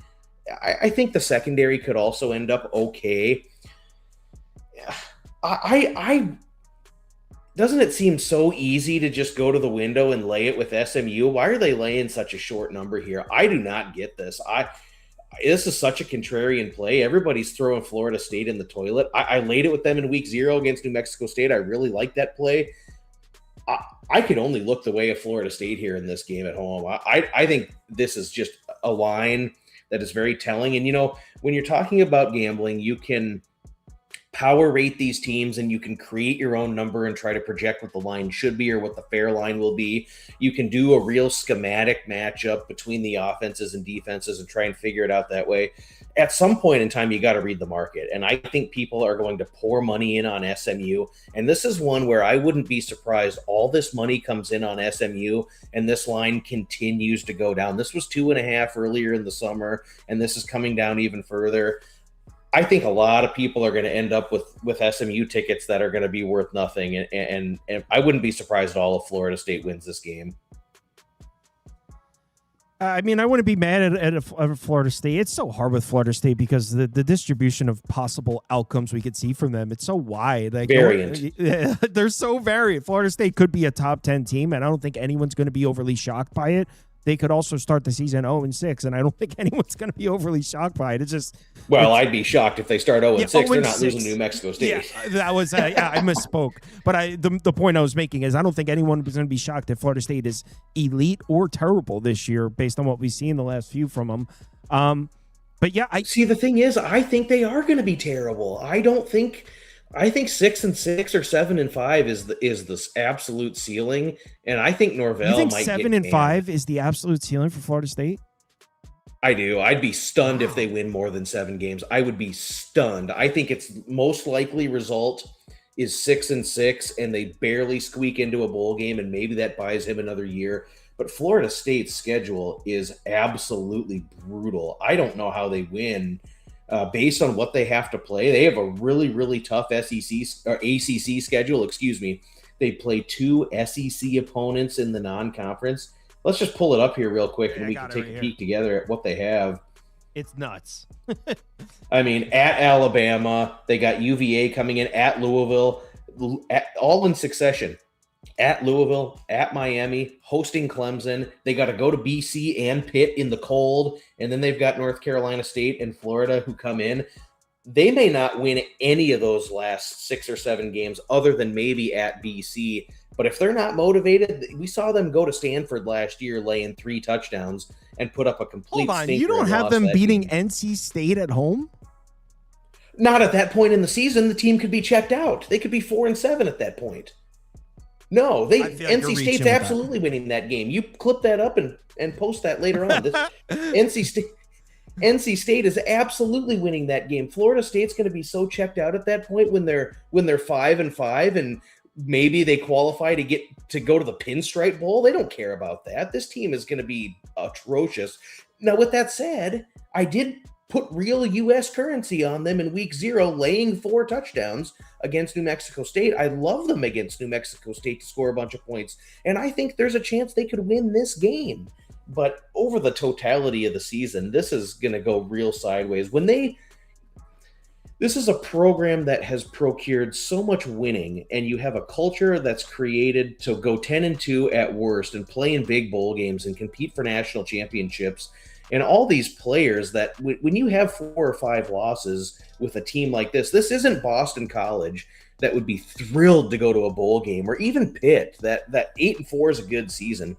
I think the secondary could also end up okay. Doesn't it seem so easy to just go to the window and lay it with SMU? Why are they laying such a short number here? I do not get this. This is such a contrarian play. Everybody's throwing Florida State in the toilet. I laid it with them in week 0 against New Mexico State. I really like that play. I could only look the way of Florida State here in this game at home. I think this is just a line that is very telling. And, you know, when you're talking about gambling, you can power rate these teams and you can create your own number and try to project what the line should be or what the fair line will be. You can do a real schematic matchup between the offenses and defenses and try and figure it out that way. At some point in time, you got to read the market. And I think people are going to pour money in on SMU. And this is one where I wouldn't be surprised. All this money comes in on SMU and this line continues to go down. This was 2.5 earlier in the summer, and this is coming down even further. I think a lot of people are going to end up with SMU tickets that are going to be worth nothing. And I wouldn't be surprised at all if Florida State wins this game.
I mean, I wouldn't be mad at Florida State. It's so hard with Florida State because the distribution of possible outcomes we could see from them, it's so wide. Like,
variant.
They're so varied. Florida State could be a top 10 team, and I don't think anyone's going to be overly shocked by it. They could also start the season 0-6, and I don't think anyone's going to be overly shocked by it. It's just
I'd be shocked if they start 0-6. They're not losing New Mexico State.
Yeah, that was I misspoke. But the point I was making is I don't think anyone is going to be shocked if Florida State is elite or terrible this year based on what we've seen the last few from them. But yeah,
see. The thing is, I think they are going to be terrible. I think 6-6 or 7-5 is the absolute ceiling, and I think Norvell.
You think
might
7-5 is the absolute ceiling for Florida State?
I do. I'd be stunned if they win more than 7 games. I would be stunned. I think its most likely result is 6-6, and they barely squeak into a bowl game, and maybe that buys him another year. But Florida State's schedule is absolutely brutal. I don't know how they win. Based on what they have to play, they have a really, really tough ACC schedule. They play 2 SEC opponents in the non-conference. let's just pull it up here real quick, and we
got
can
it
take
right
a peek together at what they have.
It's nuts.
I mean, at Alabama, they got UVA coming in, at Louisville, all in succession. At Louisville, at Miami, hosting Clemson. They got to go to BC and Pitt in the cold, and then they've got North Carolina State and Florida who come in. They may not win any of those last 6 or 7 games other than maybe at BC. But if they're not motivated, we saw them go to Stanford last year, laying 3 touchdowns and put up a complete
Hold on,
stinker
you don't
and
have
lost
them
that
beating
game.
NC State at home?
Not at that point in the season. The team could be checked out. They could be 4-7 at that point. No,
I feel like you're
NC
reaching
State's
with that.
absolutely winning that game. You clip that up and post that later on. NC State is absolutely winning that game. Florida State's going to be so checked out at that point when they're 5-5 and maybe they qualify to go to the Pinstripe Bowl. They don't care about that. This team is going to be atrocious. Now, with that said, I did put real U.S. currency on them in week 0, laying 4 touchdowns against New Mexico State. I love them against New Mexico State to score a bunch of points, and I think there's a chance they could win this game. But over the totality of the season, this is going to go real sideways. This is a program that has procured so much winning, and you have a culture that's created to go 10-2 at worst and play in big bowl games and compete for national championships. And all these players that when you have 4 or 5 losses with a team like this isn't Boston College that would be thrilled to go to a bowl game, or even Pitt that 8-4 is a good season.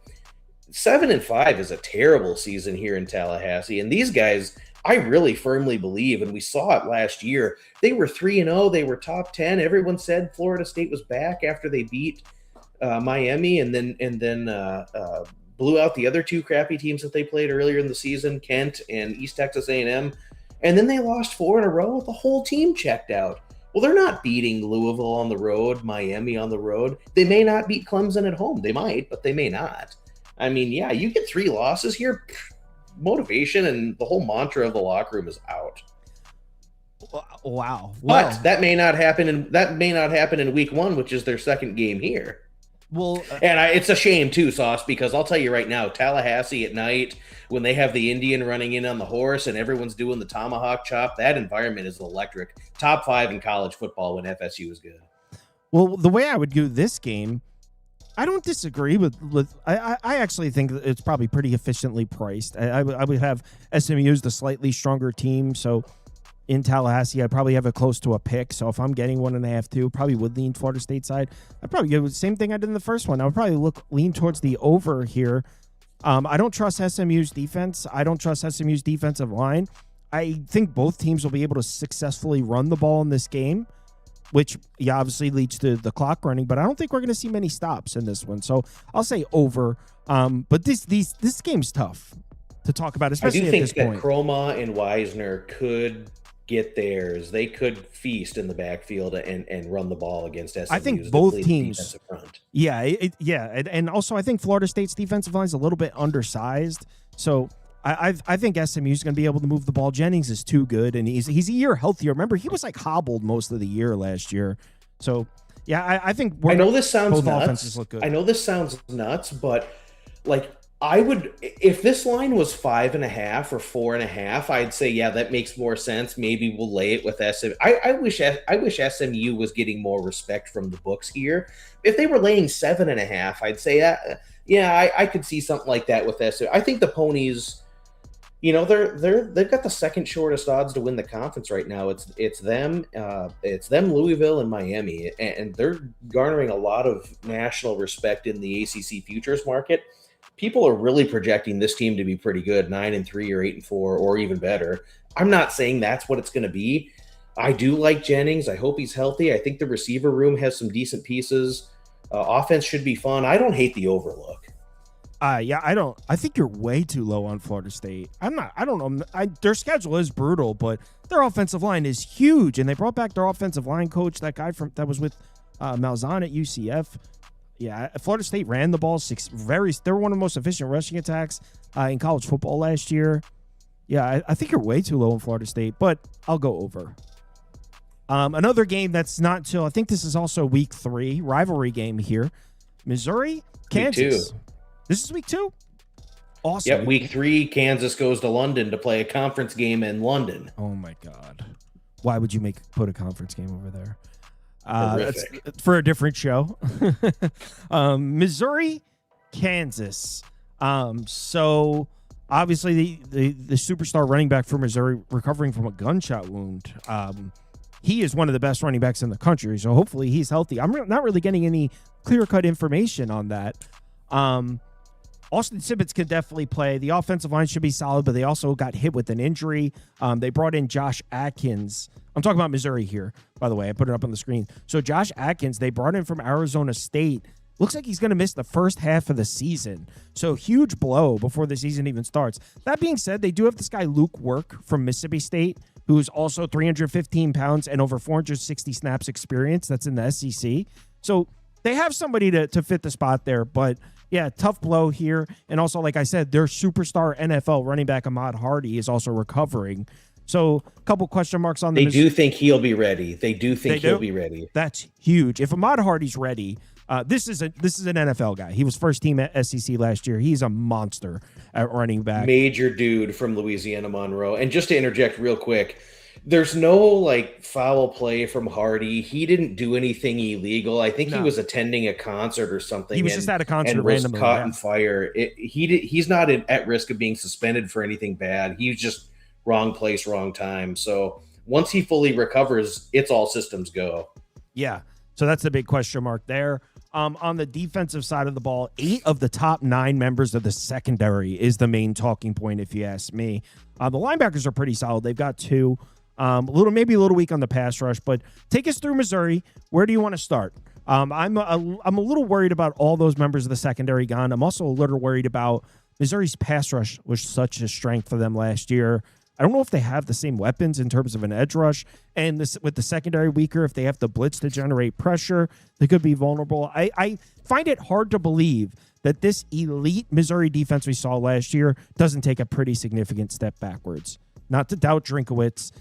7-5 is a terrible season here in Tallahassee. And these guys, I really firmly believe, and we saw it last year, they were 3-0. They were top 10. Everyone said Florida State was back after they beat Miami and then blew out the other 2 crappy teams that they played earlier in the season, Kent and East Texas A&M. And then they lost 4 in a row with the whole team checked out. Well, they're not beating Louisville on the road, Miami on the road. They may not beat Clemson at home. They might, but they may not. I mean, yeah, you get 3 losses here, motivation and the whole mantra of the locker room is out.
Wow.
But that may not happen in week 1, which is their second game here.
Well,
and it's a shame too, Sauce, because I'll tell you right now, Tallahassee at night when they have the Indian running in on the horse and everyone's doing the tomahawk chop, that environment is electric. Top 5 in college football when FSU is good.
Well, the way I would do this game, I don't disagree with I actually think it's probably pretty efficiently priced. I would have SMU as the slightly stronger team, so in Tallahassee, I'd probably have it close to a pick. So if I'm getting 1.5, 2, probably would lean Florida State side. I'd probably go the same thing I did in the first one. I would probably lean towards the over here. I don't trust SMU's defense. I don't trust SMU's defensive line. I think both teams will be able to successfully run the ball in this game, which obviously leads to the clock running, but I don't think we're going to see many stops in this one. So I'll say over. But this game's tough to talk about, especially at this point.
I do think that Chroma and Wisner could get theirs. They could feast in the backfield and run the ball against SMU.
I think both teams. Yeah, and also I think Florida State's defensive line is a little bit undersized. So I think SMU is going to be able to move the ball. Jennings is too good, and he's a year healthier. Remember, he was like hobbled most of the year last year. So yeah, I think
I know this sounds
both
nuts.
Offenses look good.
I know this sounds nuts, but like I would, if this line was 5.5 or 4.5, I'd say, yeah, that makes more sense. Maybe we'll lay it with SMU. I wish SMU was getting more respect from the books here. If they were laying 7.5, I'd say, I could see something like that with SMU. I think the Ponies, they've got the second shortest odds to win the conference right now. It's them, Louisville, and Miami, and they're garnering a lot of national respect in the ACC futures market. People are really projecting this team to be pretty good, 9-3 or 8-4 or even better. I'm not saying that's what it's going to be. I do like Jennings. I hope he's healthy. I think the receiver room has some decent pieces. Offense should be fun. I don't hate the overlook.
I think you're way too low on Florida State. I don't know. Their schedule is brutal, but their offensive line is huge, and they brought back their offensive line coach, that guy that was with Malzahn at UCF. Yeah, Florida State ran the ball they were one of the most efficient rushing attacks in college football last year. Yeah, I think you're way too low on Florida State, but I'll go over. Another game that's not till, I think this is also week 3, rivalry game here. Missouri, Kansas.
Week 2.
This is week 2? Awesome.
Yep, week 3, Kansas goes to London to play a conference game in London.
Oh my God. Why would you put a conference game over there? That's for a different show. Missouri, Kansas. So obviously the superstar running back for Missouri recovering from a gunshot wound. He is one of the best running backs in the country, so hopefully he's healthy. I'm not really getting any clear-cut information on that. Austin Sibbons can definitely play. The offensive line should be solid, but they also got hit with an injury. They brought in Josh Atkins. I'm talking about Missouri here, by the way. I put it up on the screen. So Josh Atkins, they brought in from Arizona State. Looks like he's going to miss the first half of the season. So huge blow before the season even starts. That being said, they do have this guy Luke Work from Mississippi State, who's also 315 pounds and over 460 snaps experience. That's in the SEC. So they have somebody to fit the spot there, but yeah, tough blow here. And also, like I said, their superstar NFL running back Ahmad Hardy is also recovering. So a couple question marks on
the They do think he'll be ready. They do think he'll be ready.
That's huge. If Ahmad Hardy's ready, this is an NFL guy. He was first team at SEC last year. He's a monster at running back.
Major dude from Louisiana Monroe. And just to interject real quick, there's no foul play from Hardy. He didn't do anything illegal. I think he was attending a concert or something.
He was just at a concert
and
randomly.
Was caught in fire. He's not at risk of being suspended for anything bad. He was just wrong place, wrong time. So once he fully recovers, it's all systems go.
Yeah. So that's the big question mark there. On the defensive side of the ball, 8 of the top 9 members of the secondary is the main talking point, if you ask me. The linebackers are pretty solid. They've got 2. Maybe a little weak on the pass rush, but take us through Missouri. Where do you want to start? I'm a little worried about all those members of the secondary gone. I'm also a little worried about Missouri's pass rush was such a strength for them last year. I don't know if they have the same weapons in terms of an edge rush, and with the secondary weaker, if they have to blitz to generate pressure, they could be vulnerable. I find it hard to believe that this elite Missouri defense we saw last year doesn't take a pretty significant step backwards. Not to doubt Drinkowitz.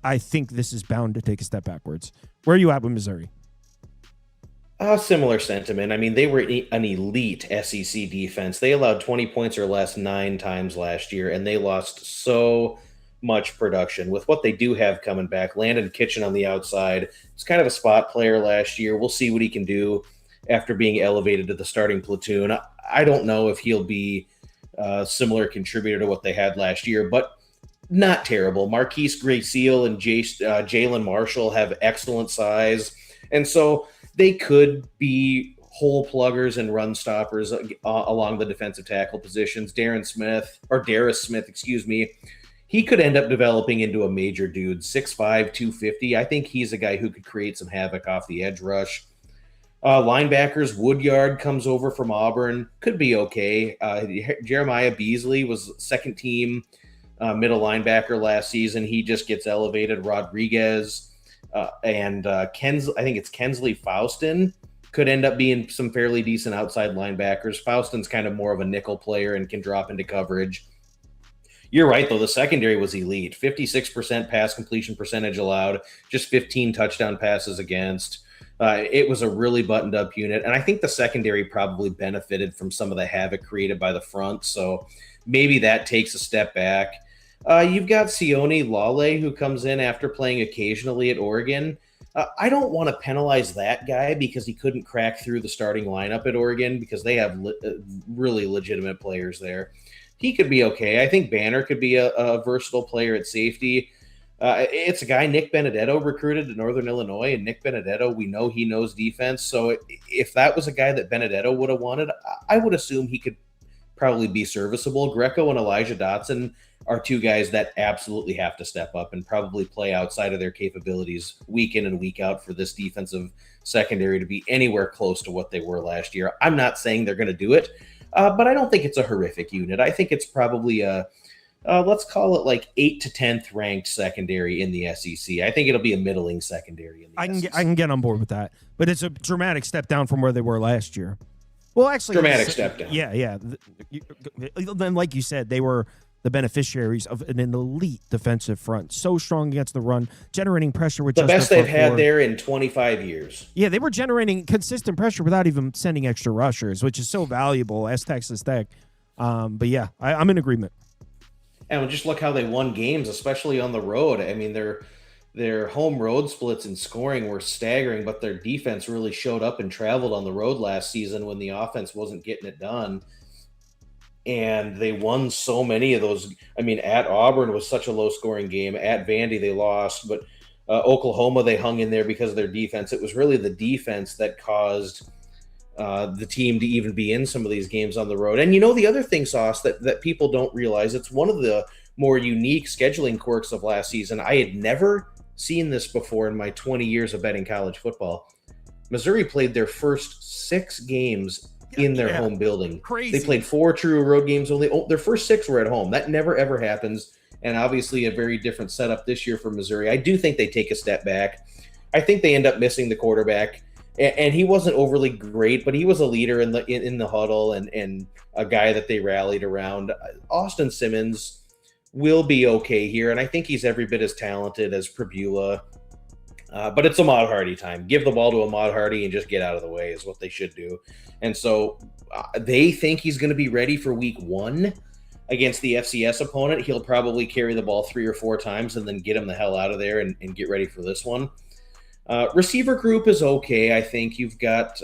I think this is bound to take a step backwards. Where are you at with Missouri?
Similar sentiment. I mean, they were an elite SEC defense. They allowed 20 points or less 9 times last year, and they lost so much production. With what they do have coming back, Landon Kitchen on the outside, it's kind of a spot player last year. We'll see what he can do after being elevated to the starting platoon. I don't know if he'll be a similar contributor to what they had last year, but not terrible. Marquise Gracie-Seal and Jalen Marshall have excellent size, and so they could be hole pluggers and run stoppers along the defensive tackle positions. Darius Smith, he could end up developing into a major dude, 6'5", 250. I think he's a guy who could create some havoc off the edge rush. Linebackers, Woodyard comes over from Auburn, could be okay. Jeremiah Beasley was second team middle linebacker last season. He just gets elevated. Rodriguez and I think it's Kensley Faustin could end up being some fairly decent outside linebackers. Faustin's kind of more of a nickel player and can drop into coverage. You're right, though. The secondary was elite. 56% pass completion percentage allowed, just 15 touchdown passes against. It was a really buttoned-up unit, and I think the secondary probably benefited from some of the havoc created by the front, so maybe that takes a step back. You've got Sione Lale, who comes in after playing occasionally at Oregon. I don't want to penalize that guy because he couldn't crack through the starting lineup at Oregon because they have really legitimate players there. He could be okay. I think Banner could be a versatile player at safety. It's a guy Nick Benedetto recruited to Northern Illinois, and Nick Benedetto, we know he knows defense. So if that was a guy that Benedetto would have wanted, I would assume he could probably be serviceable. Greco and Elijah Dotson are 2 guys that absolutely have to step up and probably play outside of their capabilities week in and week out for this defensive secondary to be anywhere close to what they were last year. I'm not saying they're going to do it, but I don't think it's a horrific unit. I think it's probably let's call it 8th to 10th ranked secondary in the SEC. I think it'll be a middling secondary in the SEC.
I can get on board with that, but it's a dramatic step down from where they were last year. Well, actually,
dramatic step down.
Yeah. Then, like you said, they were the beneficiaries of an elite defensive front, so strong against the run, generating pressure with
the best they've had there in 25 years.
Yeah, they were generating consistent pressure without even sending extra rushers, which is so valuable as Texas Tech. But yeah, I'm in agreement.
And just look how they won games, especially on the road. I mean, their home road splits in scoring were staggering, but their defense really showed up and traveled on the road last season when the offense wasn't getting it done. And they won so many of those. I mean, at Auburn was such a low-scoring game. At Vandy, they lost. But Oklahoma, they hung in there because of their defense. It was really the defense that caused the team to even be in some of these games on the road. And the other thing, Sauce, that people don't realize, it's one of the more unique scheduling quirks of last season. I had never seen this before in my 20 years of betting college football. Missouri played their first 6 games in their home building.
Crazy.
They played 4 true road games only. Their first 6 were at home. That never, ever happens. And obviously a very different setup this year for Missouri. I do think they take a step back. I think they end up missing the quarterback. And he wasn't overly great, but he was a leader in the huddle and a guy that they rallied around. Austin Simmons will be okay here, and I think he's every bit as talented as Prebula. But it's Ahmad Hardy time. Give the ball to Ahmad Hardy and just get out of the way is what they should do. And so they think he's going to be ready for week 1 against the FCS opponent. He'll probably carry the ball 3 or 4 times and then get him the hell out of there and get ready for this one. Receiver group is okay. I think you've got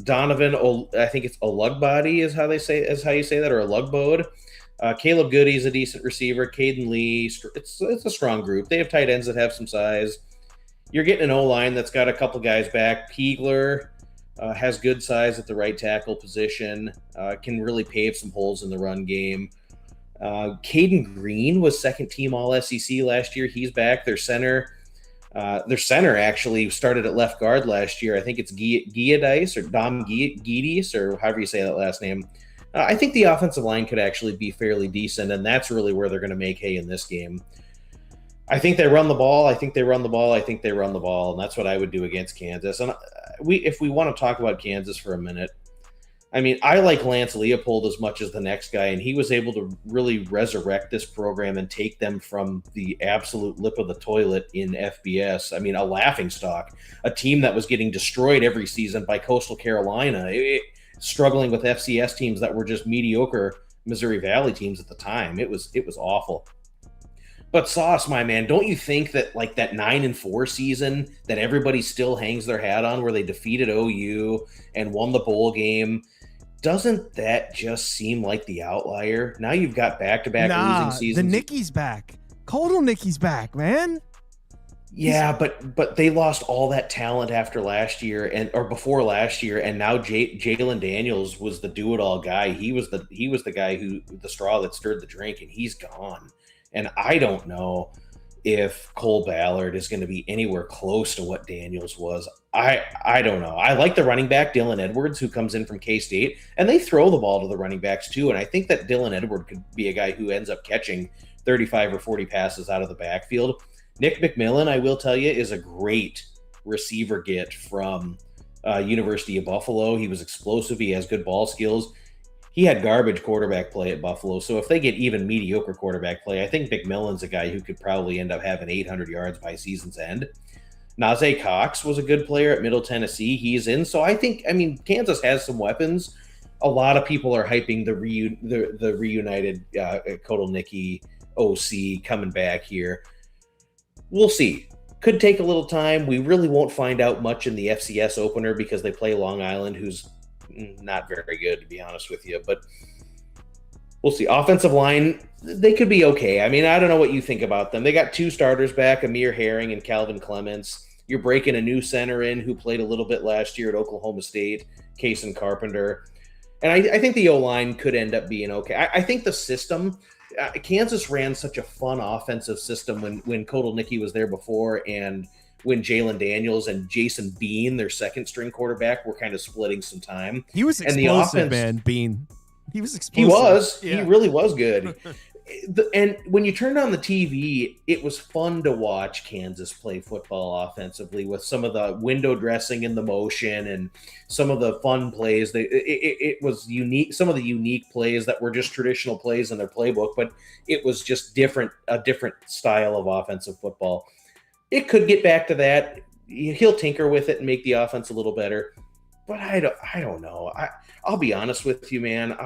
Donovan. I think it's Olugbody is how you say that, or Olugbode. Caleb Goody's a decent receiver. Caden Lee. It's a strong group. They have tight ends that have some size. You're getting an O-line that's got a couple guys back. Piegler has good size at the right tackle position. Can really pave some holes in the run game. Caden Green was second team All SEC last year. He's back. Their center actually started at left guard last year. I think it's Giadice or Dom Giadis or however you say that last name. I think the offensive line could actually be fairly decent, and that's really where they're going to make hay in this game. I think they run the ball. And that's what I would do against Kansas. And if we want to talk about Kansas for a minute, I mean, I like Lance Leopold as much as the next guy, and he was able to really resurrect this program and take them from the absolute lip of the toilet in FBS. I mean, a laughingstock, a team that was getting destroyed every season by Coastal Carolina, struggling with FCS teams that were just mediocre Missouri Valley teams at the time. It was awful. But Sauce, my man, don't you think that like that 9-4 season that everybody still hangs their hat on, where they defeated OU and won the bowl game, doesn't that just seem like the outlier? Now you've got back-to-back losing seasons.
The Nicky's back. Coldal Nicky's back, man.
Yeah, but they lost all that talent after last year or before last year, and now Jalen Daniels was the do-it-all guy. He was the guy the straw that stirred the drink, and he's gone. And I don't know if Cole Ballard is going to be anywhere close to what Daniels was. I don't know. I like the running back, Dylan Edwards, who comes in from K-State, and they throw the ball to the running backs too. And I think that Dylan Edwards could be a guy who ends up catching 35 or 40 passes out of the backfield. Nick McMillan, I will tell you, is a great receiver get from University of Buffalo. He was explosive. He has good ball skills. He had garbage quarterback play at Buffalo. So if they get even mediocre quarterback play, I think McMillan's a guy who could probably end up having 800 yards by season's end. Najee Cox was a good player at Middle Tennessee. He's in. So I Kansas has some weapons. A lot of people are hyping the reunited Kotal Nicky OC coming back here. We'll see. Could take a little time. We really won't find out much in the FCS opener because they play Long Island, who's not very good, to be honest with you. But we'll see. Offensive line, they could be okay. I mean, I don't know what you think about them. They got 2 starters back, Amir Herring and Calvin Clements. You're breaking a new center in who played a little bit last year at Oklahoma State, Kason Carpenter. And I think the O-line could end up being okay. I think the system, Kansas ran such a fun offensive system when Kotal Nicky was there before, and when Jalen Daniels and Jason Bean, their second-string quarterback, were kind of splitting some time.
He was explosive, man, Bean. He was explosive.
He was.
Yeah.
He really was good. And when you turned on the TV, it was fun to watch Kansas play football offensively with some of the window dressing and the motion and some of the fun plays. It was unique. Some of the unique plays that were just traditional plays in their playbook, but it was just a different style of offensive football. It could get back to that. He'll tinker with it and make the offense a little better. But I don't know. I'll be honest with you, man.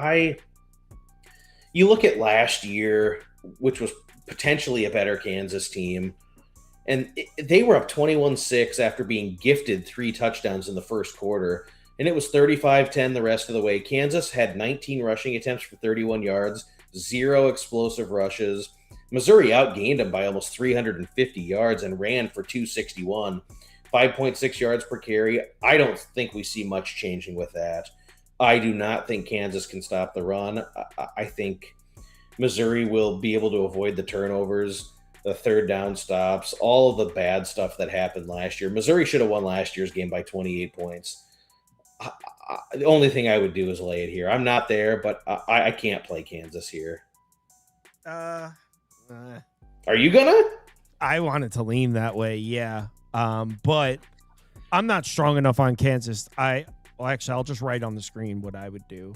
you look at last year, which was potentially a better Kansas team, and they were up 21-6 after being gifted 3 touchdowns in the first quarter, and it was 35-10 the rest of the way. Kansas had 19 rushing attempts for 31 yards, 0 explosive rushes. Missouri outgained them by almost 350 yards and ran for 261, 5.6 yards per carry. I don't think we see much changing with that. I do not think Kansas can stop the run. I think Missouri will be able to avoid the turnovers, the third down stops, all of the bad stuff that happened last year. Missouri should have won last year's game by 28 points. The only thing I would do is lay it here. I'm not there, but I can't play Kansas here.
Are
you gonna?
I wanted to lean that way, yeah. But I'm not strong enough on Kansas. I'll just write on the screen what I would do.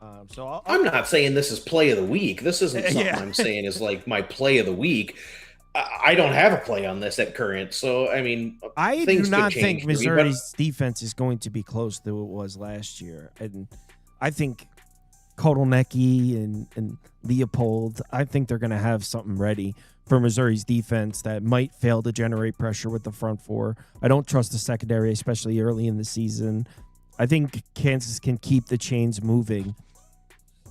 I'm not saying this is play of the week. This isn't something I'm saying is like my play of the week. I don't have a play on this at current. So, I mean,
I do not think Missouri's defense is going to be close to what it was last year. And I think Kotelnicki and Leopold, I think they're going to have something ready for Missouri's defense that might fail to generate pressure with the front four. I don't trust the secondary, especially early in the season. I think Kansas can keep the chains moving.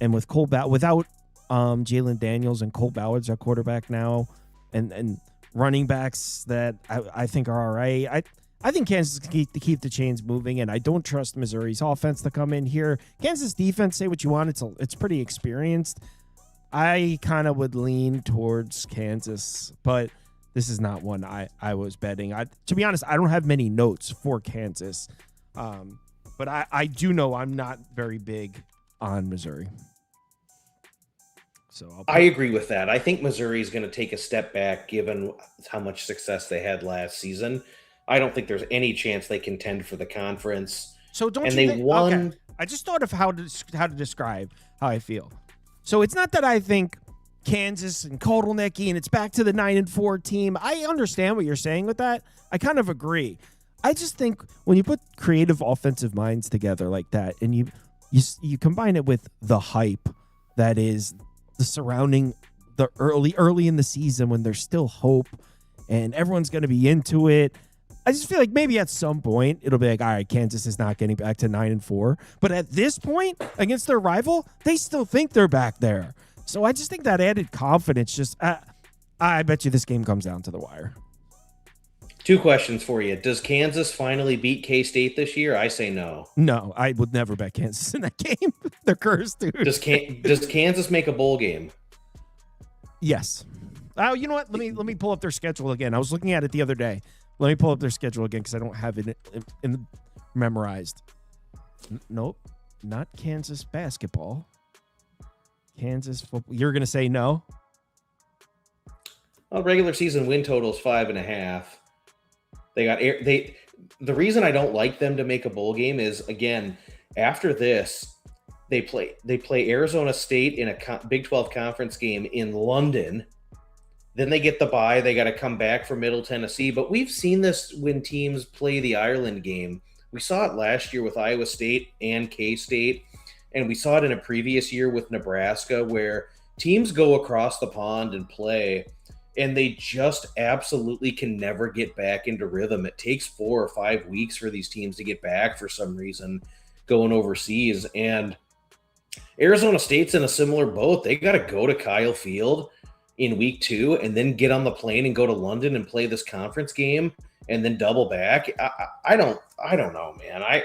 And with without Jalen Daniels and Cole Ballard's our quarterback now, and running backs that I think are all right, I think Kansas can keep the chains moving, and I don't trust Missouri's offense to come in here. Kansas defense, say what you want, it's pretty experienced. I kind of would lean towards Kansas, but this is not one I was betting. To be honest, I don't have many notes for Kansas, but I do know I'm not very big on Missouri. So
I agree with that. I think Missouri is going to take a step back given how much success they had last season. I don't think there's any chance they contend for the conference.
So don't
and
you
they
think,
won.
Okay. I just thought of how to describe how I feel. So it's not that I think Kansas and Kotelnicki and it's back to the 9-4 team. I understand what you're saying with that. I kind of agree. I just think when you put creative offensive minds together like that, and you combine it with the hype that is the surrounding the early in the season when there's still hope and everyone's going to be into it. I just feel like maybe at some point it'll be like, all right, Kansas is not getting back to 9-4, but at this point against their rival, they still think they're back there. So I just think that added confidence I bet you this game comes down to the wire.
2 questions for you. Does Kansas finally beat K-State this year? I say no.
No, I would never bet Kansas in that game. They're cursed, dude.
Does Kansas make a bowl game?
Yes. You know what? Let me pull up their schedule again. I was looking at it the other day. Let me pull up their schedule again because I don't have it memorized. Nope, not Kansas basketball. Kansas football. You're gonna say no?
Well, regular season win total is 5.5. The reason I don't like them to make a bowl game is, again, after this, they play Arizona State in a Big 12 conference game in London. Then they get the bye. They got to come back for Middle Tennessee. But we've seen this when teams play the Ireland game. We saw it last year with Iowa State and K-State, and we saw it in a previous year with Nebraska where teams go across the pond and play, and they just absolutely can never get back into rhythm. It takes 4 or 5 weeks for these teams to get back for some reason going overseas. And Arizona State's in a similar boat. They got to go to Kyle Field in week 2 and then get on the plane and go to London and play this conference game and then double back. I don't know, man.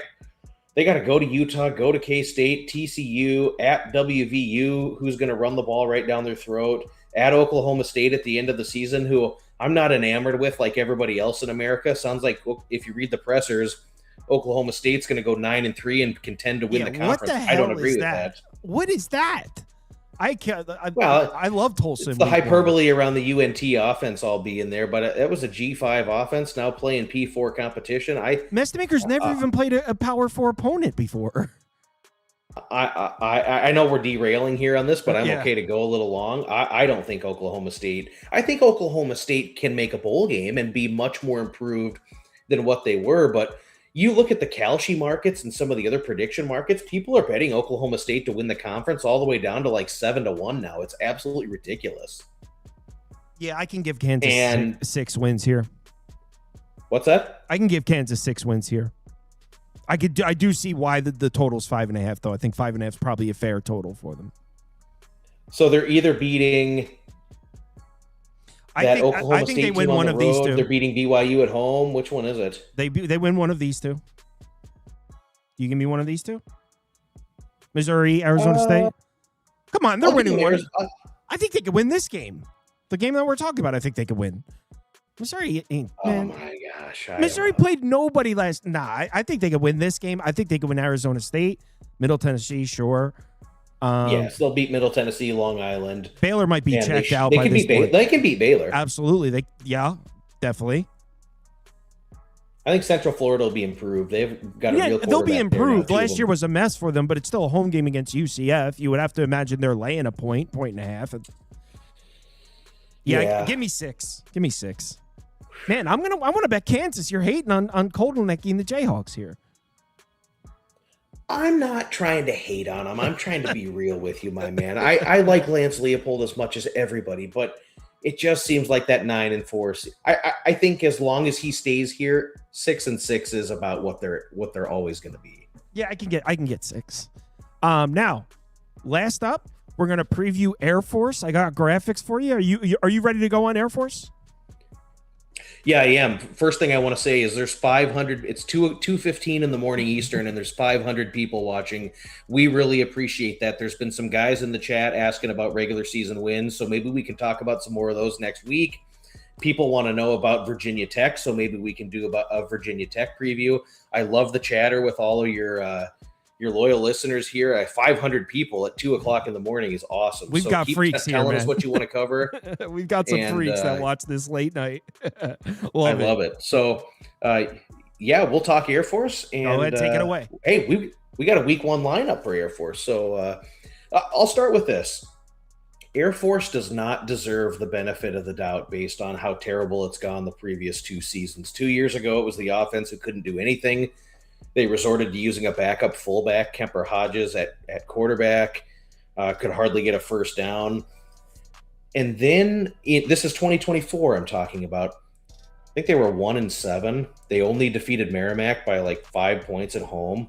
They got to go to Utah, go to K-State, TCU, at WVU, who's going to run the ball right down their throat, at Oklahoma State at the end of the season, who I'm not enamored with like everybody else in America. Sounds like, if you read the pressers, Oklahoma State's going to go 9-3 and contend to win the conference.
What the hell
I don't agree with that.
What is that? I love Tulsa.
It's the hyperbole around the UNT offense all being there, but it was a G5 offense now playing P4 competition.
Mestamaker's never even played a Power 4 opponent before.
I know we're derailing here on this, but I'm okay to go a little long. I don't think Oklahoma State. I think Oklahoma State can make a bowl game and be much more improved than what they were, but You look at the Kalshi markets and some of the other prediction markets, people are betting Oklahoma State to win the conference all the way down to like 7-1 now. It's absolutely ridiculous.
Yeah, I can give Kansas 6 wins here.
What's that?
I can give Kansas 6 wins here. I do see why the total's 5.5, though. I think 5.5 is probably a fair total for them.
So they're either beating Oklahoma State
they win
team on
one
the
of these
road,
two.
they're beating BYU at home. Which one is it?
They win one of these two. You give me one of these two? Missouri, Arizona State? Come on, they're winning one. I think they could win this game. The game that we're talking about, I think they could win. Missouri, man.
Oh my gosh.
Missouri played nobody last. I think they could win this game. I think they could win Arizona State, Middle Tennessee, sure.
Yes, they'll beat Middle Tennessee, Long Island.
Baylor might be checked out by this point.
They can beat Baylor.
Absolutely. Definitely.
I think Central Florida will be improved. They've got a real quarterback.
They'll be improved.
Now,
Last year was a mess for them, but it's still a home game against UCF. You would have to imagine they're laying a point and a half. Yeah. Give me 6. Give me 6. Man, I want to bet Kansas. You're hating on Kotelnicki and the Jayhawks here.
I'm not trying to hate on him. I'm trying to be real with you, my man. I like Lance Leopold as much as everybody, but it just seems like that 9-4. I think as long as he stays here, 6-6 is about what they're always going to be.
Yeah, I can get 6. Now, last up, we're going to preview Air Force. I got graphics for you. Are you ready to go on Air Force?
Yeah, I am. First thing I want to say is there's 500. It's 2:15 in the morning Eastern, and there's 500 people watching. We really appreciate that. There's been some guys in the chat asking about regular season wins, so maybe we can talk about some more of those next week. People want to know about Virginia Tech, so maybe we can do about a Virginia Tech preview. I love the chatter with all of your loyal listeners here. 500 people at 2:00 in the morning is awesome.
We've got freaks here,
telling
man.
us what you want to cover.
We've got some freaks that watch this late night. Love it.
So, we'll talk Air Force. And
go ahead, take it away.
Hey, we got a week 1 lineup for Air Force. So I'll start with this. Air Force does not deserve the benefit of the doubt based on how terrible it's gone the previous 2 seasons. 2 years ago, it was the offense who couldn't do anything. They resorted to using a backup fullback, Kemper Hodges, at quarterback, could hardly get a first down. And then this is 2024 I'm talking about. I think they were 1-7. They only defeated Merrimack by like 5 points at home.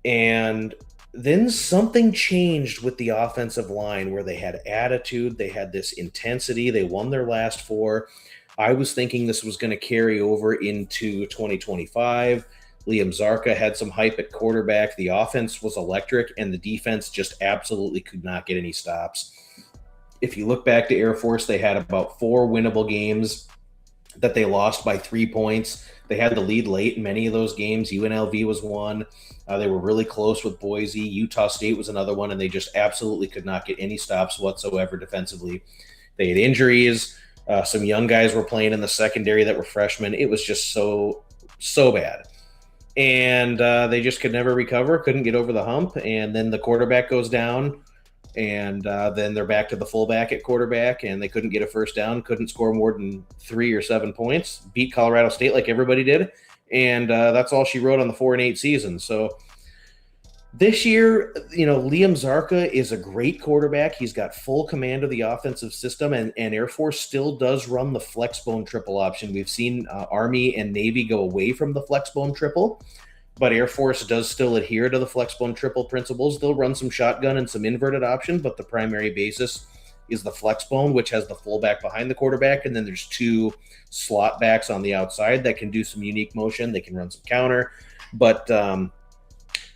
And then something changed with the offensive line where they had attitude. They had this intensity. They won their last 4. I was thinking this was going to carry over into 2025. Liam Zarka had some hype at quarterback. The offense was electric, and the defense just absolutely could not get any stops. If you look back to Air Force, they had about 4 winnable games that they lost by 3 points. They had the lead late in many of those games. UNLV was one. They were really close with Boise. Utah State was another one, and they just absolutely could not get any stops whatsoever defensively. They had injuries. Some young guys were playing in the secondary that were freshmen. It was just so bad. And they just could never recover, couldn't get over the hump. And then the quarterback goes down, and then they're back to the fullback at quarterback, and they couldn't get a first down, couldn't score more than 3 or 7 points, beat Colorado State like everybody did. And that's all she wrote on the 4-8 season. So this year, Liam Zarka is a great quarterback. He's got full command of the offensive system, and Air Force still does run the flexbone triple option. We've seen Army and Navy go away from the flexbone triple, but Air Force does still adhere to the flexbone triple principles. They'll run some shotgun and some inverted option, but the primary basis is the flexbone, which has the fullback behind the quarterback, and then there's 2 slot backs on the outside that can do some unique motion. They can run some counter, but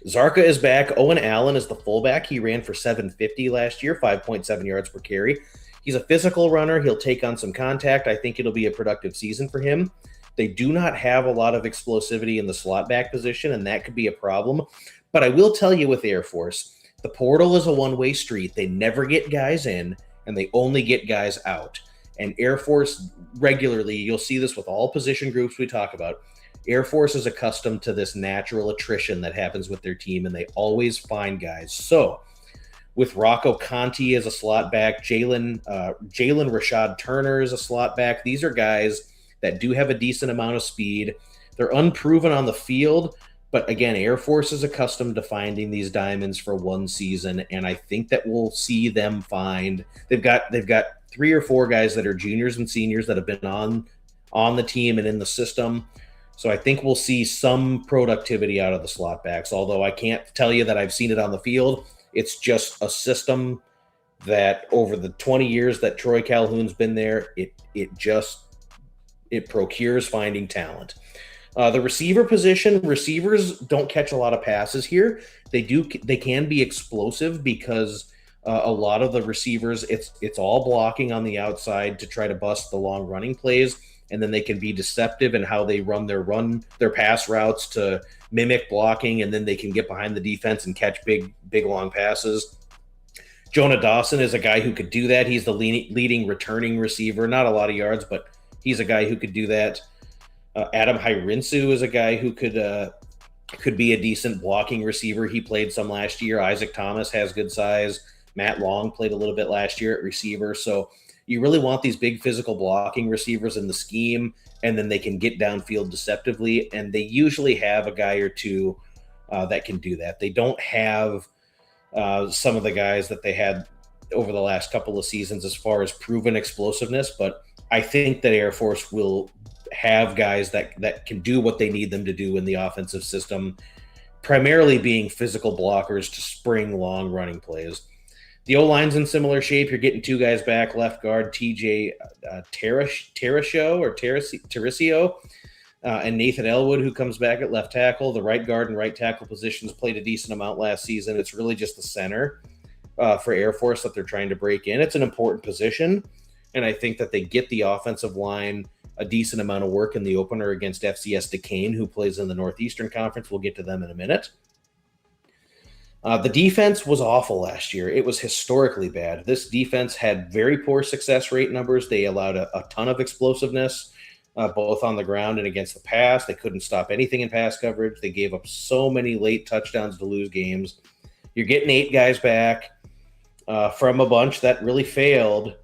Zarka is back. Owen Allen is the fullback. He ran for 750 last year, 5.7 yards per carry. He's a physical runner. He'll take on some contact. I think it'll be a productive season for him. They do not have a lot of explosivity in the slot back position, and that could be a problem. But I will tell you with Air Force, the portal is a one-way street. They never get guys in, and they only get guys out. And Air Force regularly, you'll see this with all position groups we talk about, Air Force is accustomed to this natural attrition that happens with their team, and they always find guys. So with Rocco Conti as a slot back, Jalen Rashad Turner is a slot back. These are guys that do have a decent amount of speed. They're unproven on the field, but again, Air Force is accustomed to finding these diamonds for one season, and I think that we'll see them find. They've got 3 or 4 guys that are juniors and seniors that have been on the team and in the system. So I think we'll see some productivity out of the slot backs, although I can't tell you that I've seen it on the field. It's just a system that over the 20 years that Troy Calhoun's been there, it procures finding talent. The receiver position, receivers don't catch a lot of passes here. They can be explosive because a lot of the receivers, it's all blocking on the outside to try to bust the long running plays, and then they can be deceptive in how they run their pass routes to mimic blocking, and then they can get behind the defense and catch big long passes. Jonah Dawson is a guy who could do that. He's the leading returning receiver. Not a lot of yards, but he's a guy who could do that. Adam Hyrinsu is a guy who could be a decent blocking receiver. He played some last year. Isaac Thomas has good size. Matt Long played a little bit last year at receiver. So you really want these big physical blocking receivers in the scheme, and then they can get downfield deceptively. And they usually have a guy or two that can do that. They don't have some of the guys that they had over the last couple of seasons as far as proven explosiveness, but I think that Air Force will have guys that can do what they need them to do in the offensive system, primarily being physical blockers to spring long running plays. The O-line's in similar shape. You're getting 2 guys back, left guard TJ Terracio, and Nathan Elwood, who comes back at left tackle. The right guard and right tackle positions played a decent amount last season. It's really just the center for Air Force that they're trying to break in. It's an important position, and I think that they get the offensive line a decent amount of work in the opener against FCS Duquesne, who plays in the Northeastern Conference. We'll get to them in a minute. The defense was awful last year. It was historically bad. This defense had very poor success rate numbers. They allowed a ton of explosiveness, both on the ground and against the pass. They couldn't stop anything in pass coverage. They gave up so many late touchdowns to lose games. You're getting 8 guys back from a bunch that really failed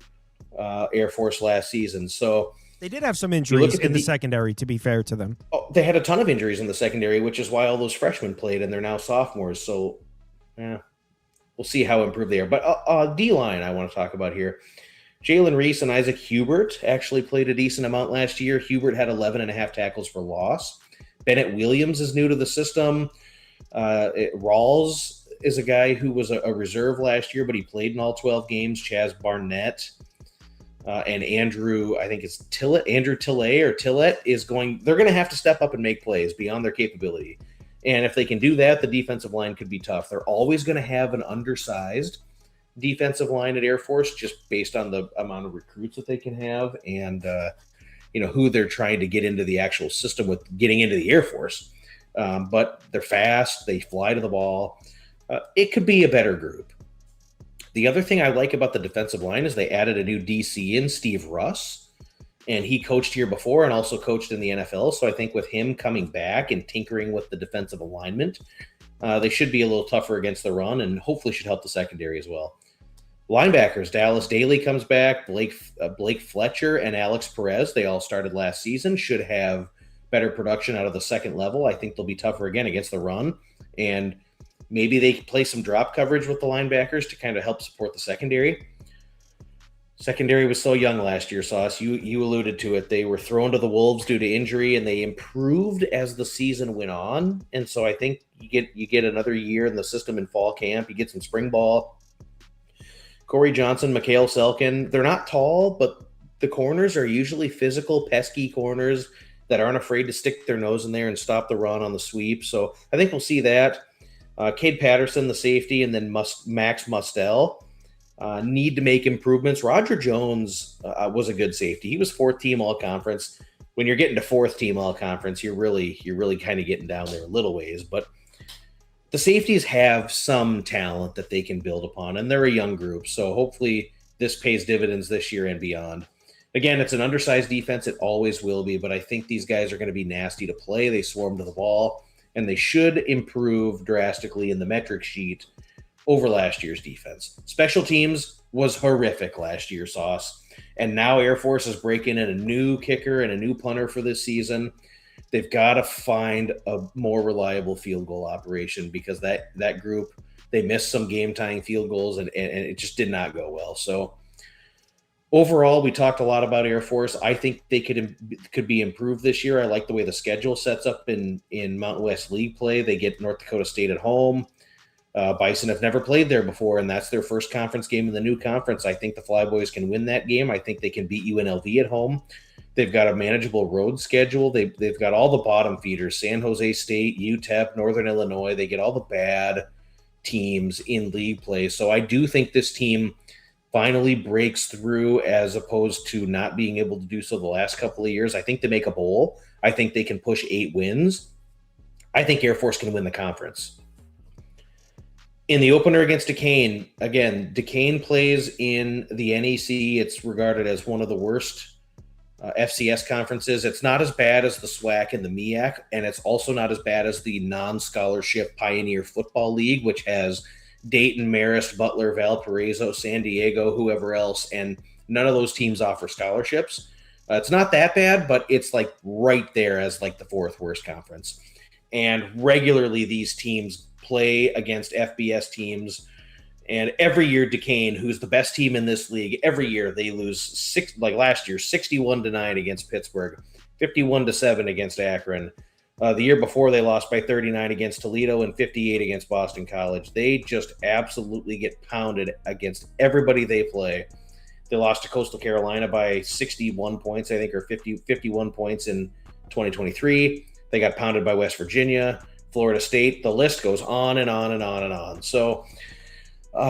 Air Force last season. So
they did have some injuries in the secondary, to be fair to them.
Oh, they had a ton of injuries in the secondary, which is why all those freshmen played, and they're now sophomores. So we'll see how improved they are. But D-line I want to talk about here. Jalen Reese and Isaac Hubert actually played a decent amount last year. Hubert had 11.5 tackles for loss. Bennett Williams is new to the system. Rawls is a guy who was a reserve last year, but he played in all 12 games. Chaz Barnett and Andrew, I think it's Tillett. Andrew Tillett is going – they're going to have to step up and make plays beyond their capability. And if they can do that, the defensive line could be tough. They're always going to have an undersized defensive line at Air Force just based on the amount of recruits that they can have and, who they're trying to get into the actual system with getting into the Air Force. But they're fast. They fly to the ball. It could be a better group. The other thing I like about the defensive line is they added a new DC in, Steve Russ. And he coached here before and also coached in the NFL. So I think with him coming back and tinkering with the defensive alignment, they should be a little tougher against the run and hopefully should help the secondary as well. Linebackers, Dallas Daly comes back, Blake Fletcher and Alex Perez, they all started last season, should have better production out of the second level. I think they'll be tougher again against the run. And maybe they play some drop coverage with the linebackers to kind of help support the secondary. Secondary was so young last year, Sauce. You alluded to it. They were thrown to the wolves due to injury, and they improved as the season went on. And so I think you get another year in the system in fall camp. You get some spring ball. Corey Johnson, Mikhail Selkin, they're not tall, but the corners are usually physical, pesky corners that aren't afraid to stick their nose in there and stop the run on the sweep. So I think we'll see that. Cade Patterson, the safety, and then Max Mustel. Need to make improvements. Roger Jones was a good safety. He was 4th team all-conference. When you're getting to 4th team all-conference, you're really kind of getting down there a little ways. But the safeties have some talent that they can build upon, and they're a young group. So hopefully this pays dividends this year and beyond. Again, it's an undersized defense. It always will be, but I think these guys are going to be nasty to play. They swarm to the ball, and they should improve drastically in the metric sheet over last year's defense. Special teams was horrific last year, Sauce. And now Air Force is breaking in a new kicker and a new punter for this season. they've got to find a more reliable field goal operation, because that group, they missed some game-tying field goals, and it just did not go well. So overall, we talked a lot about Air Force. I think they could be improved this year. I like the way the schedule sets up in Mountain West League play. They get North Dakota State at home. Bison have never played there before, and that's their first conference game in the new conference. I think the Flyboys can win that game. I think they can beat UNLV at home. They've got a manageable road schedule. They've got all the bottom feeders: San Jose State, UTEP, Northern Illinois. They get all the bad teams in league play. So I do think this team finally breaks through, as opposed to not being able to do so the last couple of years. I think they make a bowl. I think they can push 8 wins. I think Air Force can win the conference. In the opener against Duquesne, again, Duquesne plays in the NEC. It's regarded as one of the worst FCS conferences. It's not as bad as the SWAC and the MEAC, and it's also not as bad as the non-scholarship Pioneer Football League, which has Dayton, Marist, Butler, Valparaiso, San Diego, whoever else, and none of those teams offer scholarships. It's not that bad, but it's like right there as like the 4th worst conference. And regularly these teams play against FBS teams, and every year Duquesne, who's the best team in this league, every year they lose like last year, 61-9 against Pittsburgh, 51-7 against Akron. The year before they lost by 39 against Toledo and 58 against Boston College. They just absolutely get pounded against everybody they play. They lost to Coastal Carolina by 61 points, I think, or 51 points in 2023. They got pounded by West Virginia, Florida State. The list goes on and on and on and on. So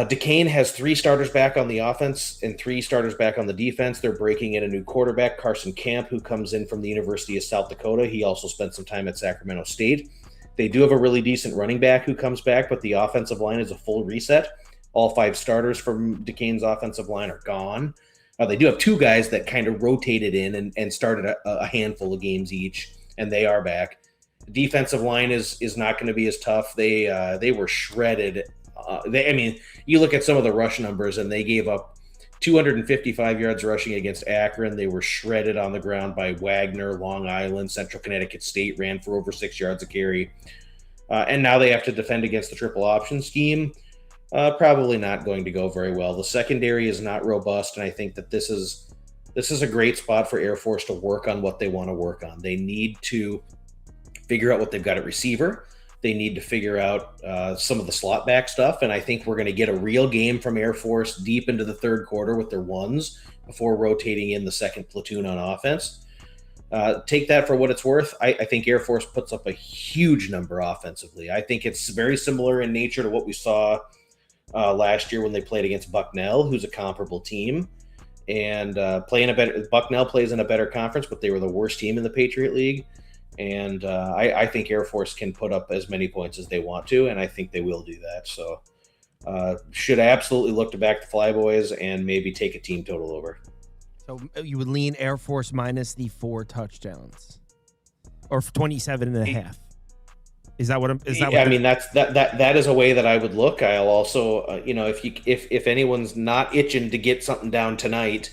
Duquesne has 3 starters back on the offense and 3 starters back on the defense. They're breaking in a new quarterback, Carson Camp, who comes in from the University of South Dakota. He also spent some time at Sacramento State. They do have a really decent running back who comes back, but the offensive line is a full reset. All 5 starters from Duquesne's offensive line are gone. They do have 2 guys that kind of rotated in and started a handful of games each, and they are back. The defensive line is not going to be as tough. They were shredded. You look at some of the rush numbers, and they gave up 255 yards rushing against Akron. They were shredded on the ground by Wagner, Long Island. Central Connecticut State ran for over 6 yards a carry. And now they have to defend against the triple option scheme. Probably not going to go very well. The secondary is not robust, and I think that this is a great spot for Air Force to work on what they want to work on. They need to figure out what they've got at receiver. They need to figure out some of the slot back stuff, and I think we're going to get a real game from Air Force deep into the 3rd quarter with their ones before rotating in the 2nd platoon on offense. Take that for what it's worth. I think Air Force puts up a huge number offensively. I think it's very similar in nature to what we saw last year when they played against Bucknell, who's a comparable team. And Bucknell plays in a better conference, but they were the worst team in the Patriot League. And I think Air Force can put up as many points as they want to, and I think they will do that. So should absolutely look to back the Flyboys and maybe take a team total over.
So you would lean Air Force minus the 4 touchdowns, or 27.5. Is that what I'm? Is that?
Yeah,
what
that is a way that I would look. I'll also, if anyone's not itching to get something down tonight,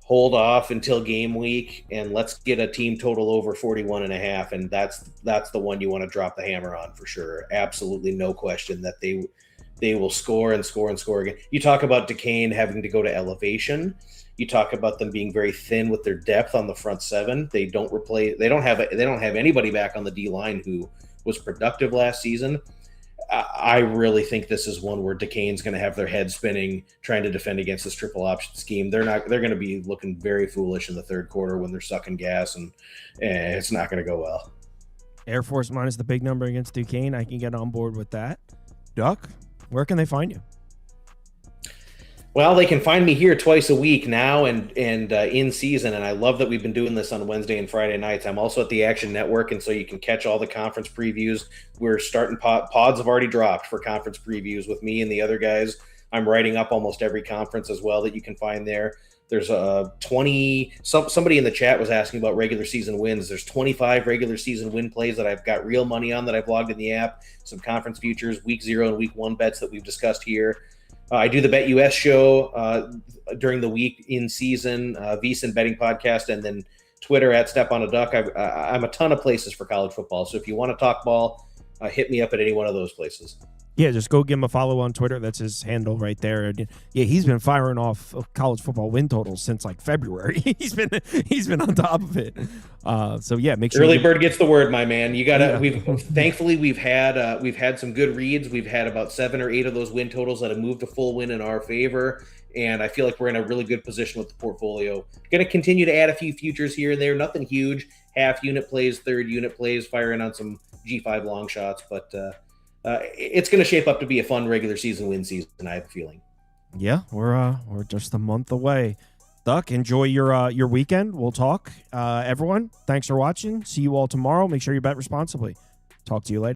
hold off until game week and let's get a team total over 41.5, and that's the one you want to drop the hammer on for sure. Absolutely no question that they will score and score and score again. You talk about Duquesne having to go to elevation. You talk about them being very thin with their depth on the front 7. They don't have anybody back on the D line who was productive last season. I really think this is one where Duquesne's going to have their head spinning trying to defend against this triple option scheme. They're going to be looking very foolish in the 3rd quarter when they're sucking gas, and it's not going to go well.
Air Force minus the big number against Duquesne. I can get on board with that. Duck, where can they find you?
Well, they can find me here twice a week now and in season, and I love that we've been doing this on Wednesday and Friday nights. I'm also at the Action Network, and so you can catch all the conference previews. We're starting pods have already dropped for conference previews with me and the other guys. I'm writing up almost every conference as well that you can find there. There's 20. Somebody in the chat was asking about regular season wins. There's 25 regular season win plays that I've got real money on that I've logged in the app. Some conference futures, week 0 and week 1 bets that we've discussed here. I do the Bet US show during the week in season, VSiN Betting Podcast, and then Twitter at Step on a Duck. I'm a ton of places for college football. So if you want to talk ball, hit me up at any one of those places.
Yeah, just go give him a follow on Twitter. That's his handle right there. And yeah, he's been firing off college football win totals since like February. he's been on top of it. So yeah, make sure
early bird gets the word, my man. You gotta.
Yeah.
Thankfully we've had some good reads. We've had about 7 or 8 of those win totals that have moved to full win in our favor, and I feel like we're in a really good position with the portfolio. Going to continue to add a few futures here and there. Nothing huge. Half unit plays, third unit plays, firing on some G5 long shots, but. It's going to shape up to be a fun regular season win season, I have a feeling.
Yeah, we're just a month away. Duck, enjoy your weekend. We'll talk. Everyone, thanks for watching. See you all tomorrow. Make sure you bet responsibly. Talk to you later.